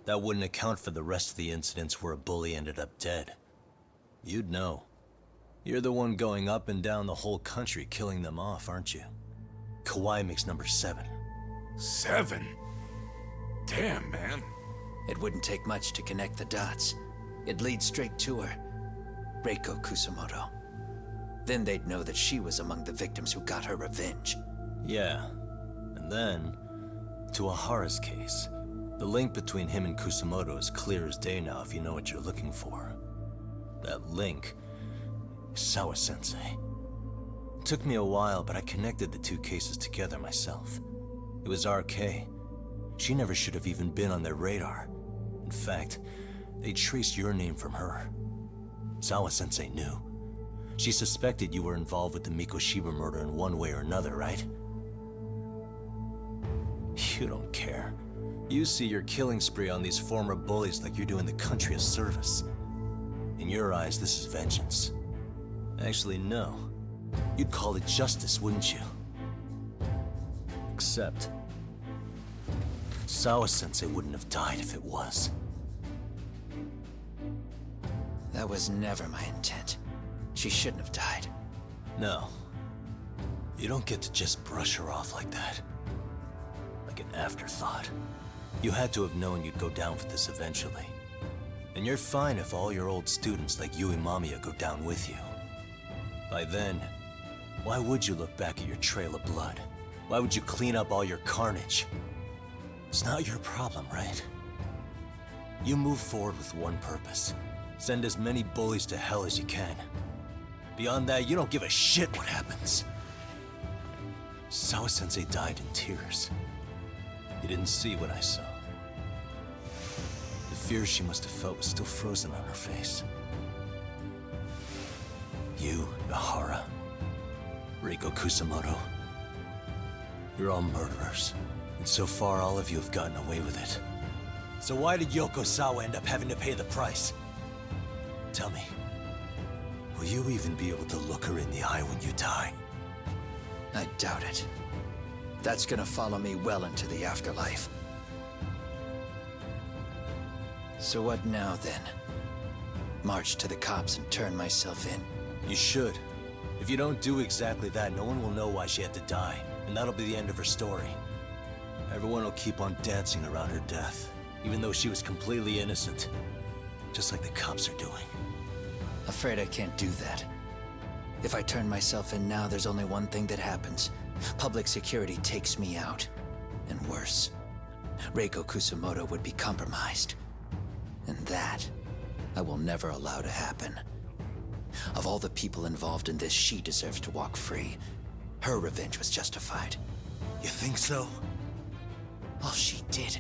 that wouldn't account for the rest of the incidents where a bully ended up dead. You'd know. You're the one going up and down the whole country killing them off, aren't you? Kawai makes number 7. 7? Damn, man. It wouldn't take much to connect the dots. It'd lead straight to her. Reiko Kusamoto. Then they'd know that she was among the victims who got her revenge. Yeah. And then, to Ehara's case. The link between him and Kusamoto is clear as day now if you know what you're looking for. That link is Sawa-sensei. It took me a while, but I connected the two cases together myself. It was RK. She never should have even been on their radar. In fact, they traced your name from her. Sawa-sensei knew. She suspected you were involved with the Mikoshiba murder in one way or another, right? You don't care. You see your killing spree on these former bullies like you're doing the country a service. In your eyes, this is vengeance. Actually, no. You'd call it justice, wouldn't you? Except, Sawa-sensei wouldn't have died if it was. That was never my intent. She shouldn't have died. No. You don't get to just brush her off like that. Like an afterthought. You had to have known you'd go down for this eventually. And you're fine if all your old students like Yui Mamiya go down with you. By then, why would you look back at your trail of blood? Why would you clean up all your carnage? It's not your problem, right? You move forward with one purpose. Send as many bullies to hell as you can. Beyond that, you don't give a shit what happens. Sawa-sensei died in tears. You didn't see what I saw. The fear she must have felt was still frozen on her face. You, Ehara, Reiko Kusamoto, you're all murderers. And so far, all of you have gotten away with it. So why did Yoko Sawa end up having to pay the price? Tell me, will you even be able to look her in the eye when you die? I doubt it. That's gonna follow me well into the afterlife. So what now, then? March to the cops and turn myself in? You should. If you don't do exactly that, no one will know why she had to die, and that'll be the end of her story. Everyone will keep on dancing around her death, even though she was completely innocent. Just like the cops are doing. Afraid I can't do that. If I turn myself in now, there's only one thing that happens. Public security takes me out. And worse, Reiko Kusamoto would be compromised. And that, I will never allow to happen. Of all the people involved in this, she deserves to walk free. Her revenge was justified. You think so? All she did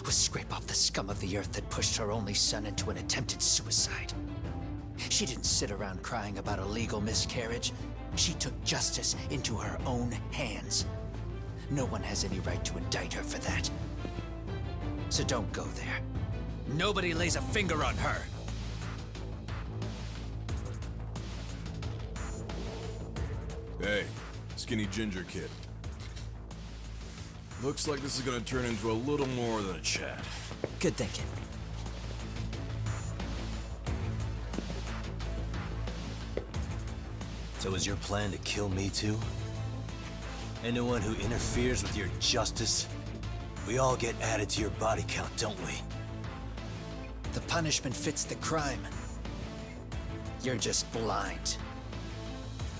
was scrape off the scum of the earth that pushed her only son into an attempted suicide. She didn't sit around crying about a legal miscarriage. She took justice into her own hands. No one has any right to indict her for that. So don't go there. Nobody lays a finger on her. Hey, skinny ginger kid. Looks like this is gonna turn into a little more than a chat. Good thinking. So is your plan to kill me too? Anyone who interferes with your justice, we all get added to your body count, don't we? The punishment fits the crime. You're just blind.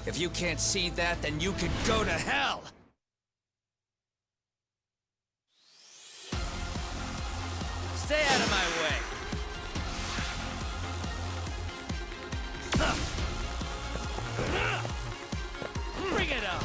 If you can't see that, then you can go to hell! Stay out of my way! Bring it on!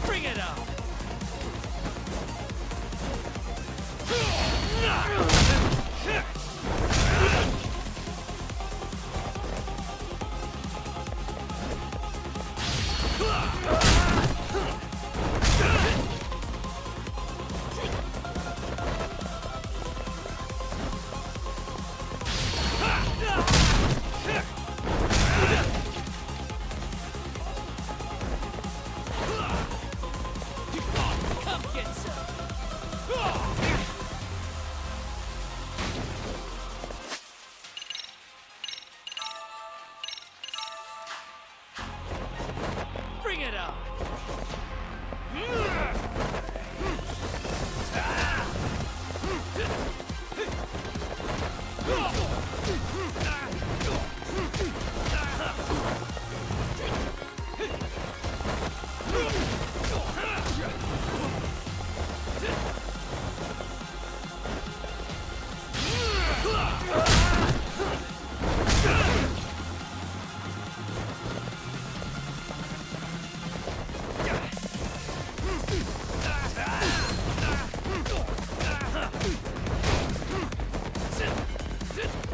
Bring it on! Come get some! Bring it on! Sit!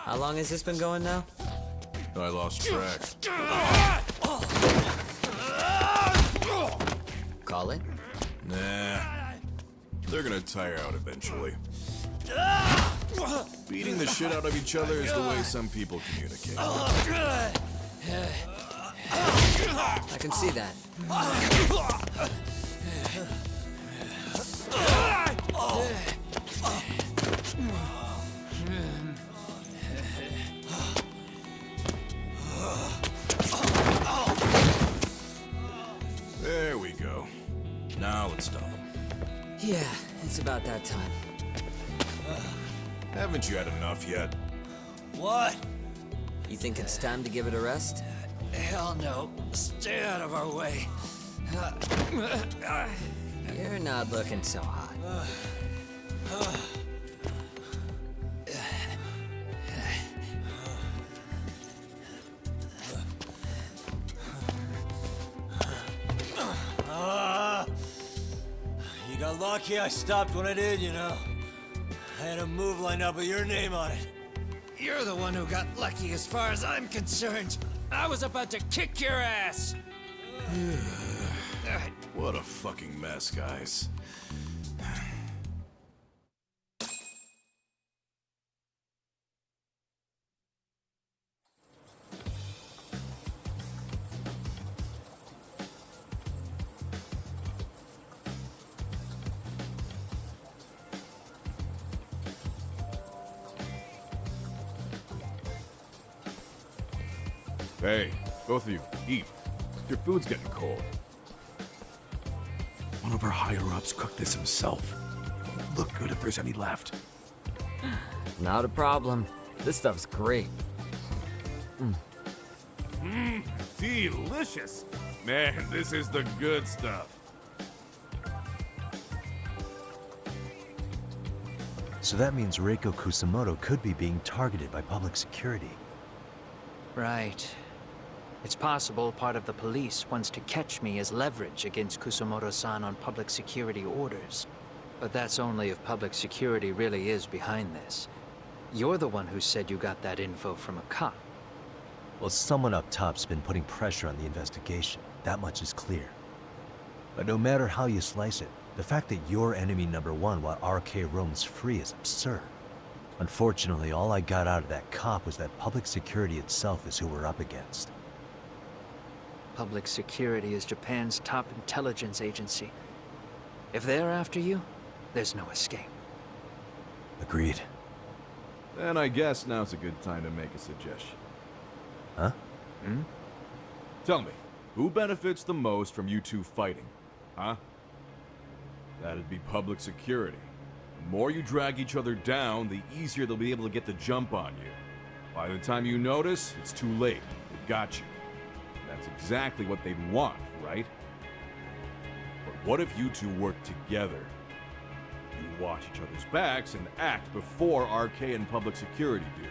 How long has this been going now? I lost track. Call it? Nah. They're gonna tire out eventually. Beating the shit out of each other is the way some people communicate. I can see that. There we go. Now let's stop them. Yeah, it's about that time. Haven't you had enough yet? What? You think it's time to give it a rest? Hell no. Stay out of our way. You're not looking so hot. You got lucky I stopped when I did, you know. I had a move lined up with your name on it. You're the one who got lucky as far as I'm concerned. I was about to kick your ass. What a fucking mess, guys. Hey, both of you, eat. Your food's getting cold. One of our higher-ups cooked this himself. It won't look good if there's any left. Not a problem. This stuff's great. Delicious. Man, this is the good stuff. So that means Reiko Kusamoto could be being targeted by public security. Right. It's possible part of the police wants to catch me as leverage against Kusamoto-san on public security orders. But that's only if public security really is behind this. You're the one who said you got that info from a cop. Well, someone up top's been putting pressure on the investigation. That much is clear. But no matter how you slice it, the fact that you're enemy number one while RK roams free is absurd. Unfortunately, all I got out of that cop was that public security itself is who we're up against. Public security is Japan's top intelligence agency. If they're after you, there's no escape. Agreed. Then I guess now's a good time to make a suggestion. Huh? Tell me, who benefits the most from you two fighting? Huh? That'd be public security. The more you drag each other down, the easier they'll be able to get the jump on you. By the time you notice, it's too late. They've got you. That's exactly what they'd want, right? But what if you two work together? You watch each other's backs and act before RK and public security do.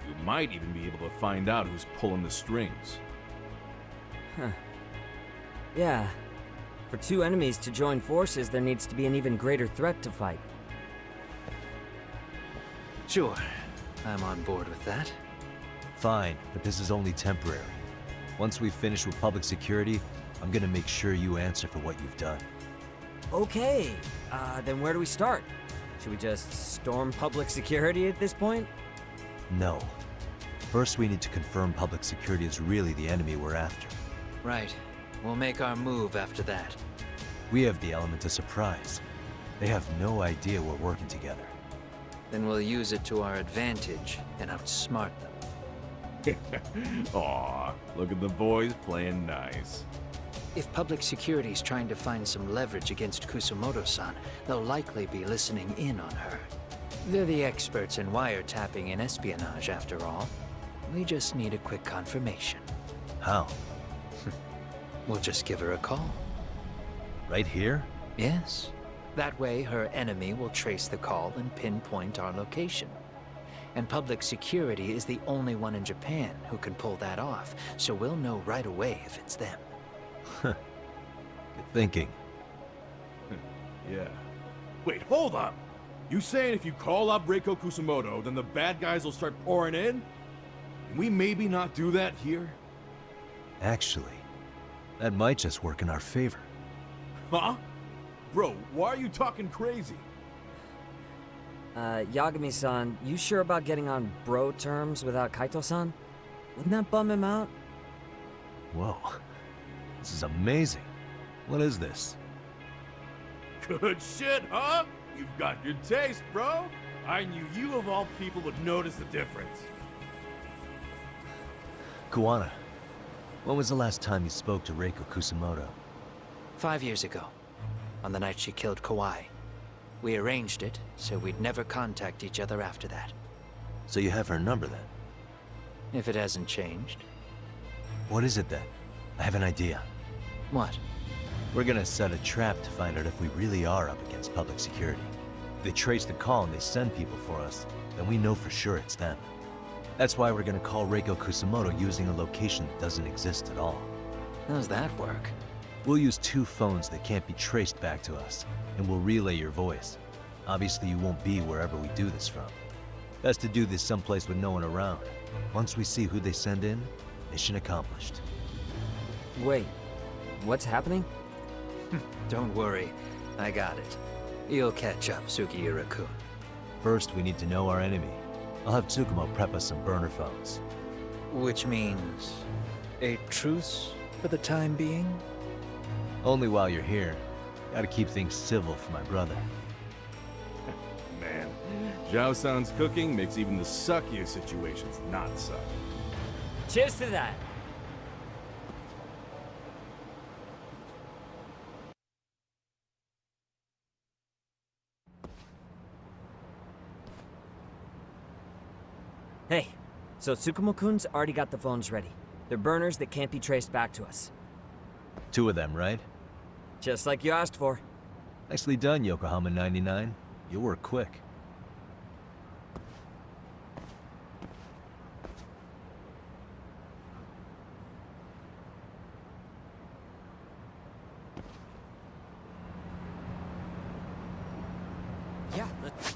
You might even be able to find out who's pulling the strings. Huh. Yeah. For two enemies to join forces, there needs to be an even greater threat to fight. Sure. I'm on board with that. Fine, but this is only temporary. Once we finish with public security, I'm gonna make sure you answer for what you've done. Okay, then where do we start? Should we just storm public security at this point? No. First, we need to confirm public security is really the enemy we're after. Right. We'll make our move after that. We have the element of surprise. They have no idea we're working together. Then we'll use it to our advantage and outsmart them. Aw, look at the boys playing nice. If public security's trying to find some leverage against Kusamoto-san, they'll likely be listening in on her. They're the experts in wiretapping and espionage, after all. We just need a quick confirmation. How? We'll just give her a call. Right here? Yes. That way, her enemy will trace the call and pinpoint our location. And public security is the only one in Japan who can pull that off, so we'll know right away if it's them. Good thinking. Yeah. Wait, hold up! You saying if you call up Reiko Kusamoto, then the bad guys will start pouring in? Can we maybe not do that here? Actually, that might just work in our favor. Huh? Bro, why are you talking crazy? Yagami-san, you sure about getting on bro terms without Kaito-san? Wouldn't that bum him out? Whoa. This is amazing. What is this? Good shit, huh? You've got good taste, bro. I knew you of all people would notice the difference. Kuwana, when was the last time you spoke to Reiko Kusamoto? 5 years ago, on the night she killed Kawai. We arranged it, so we'd never contact each other after that. So you have her number then? If it hasn't changed. What is it then? I have an idea. What? We're gonna set a trap to find out if we really are up against public security. If they trace the call and they send people for us, then we know for sure it's them. That's why we're gonna call Reiko Kusamoto using a location that doesn't exist at all. How's that work? We'll use 2 phones that can't be traced back to us, and we'll relay your voice. Obviously you won't be wherever we do this from. Best to do this someplace with no one around. Once we see who they send in, mission accomplished. Wait, what's happening? Don't worry, I got it. You'll catch up, Sugiura-kun. First, we need to know our enemy. I'll have Tsukumo prep us some burner phones. Which means a truce for the time being? Only while you're here. Gotta keep things civil for my brother. Man, Zhao-san's cooking makes even the suckiest situations not suck. Cheers to that! Hey, so Tsukumo-kun's already got the phones ready. They're burners that can't be traced back to us. 2 of them, right? Just like you asked for. Nicely done, Yokohama 99. You work quick. Yeah, let's...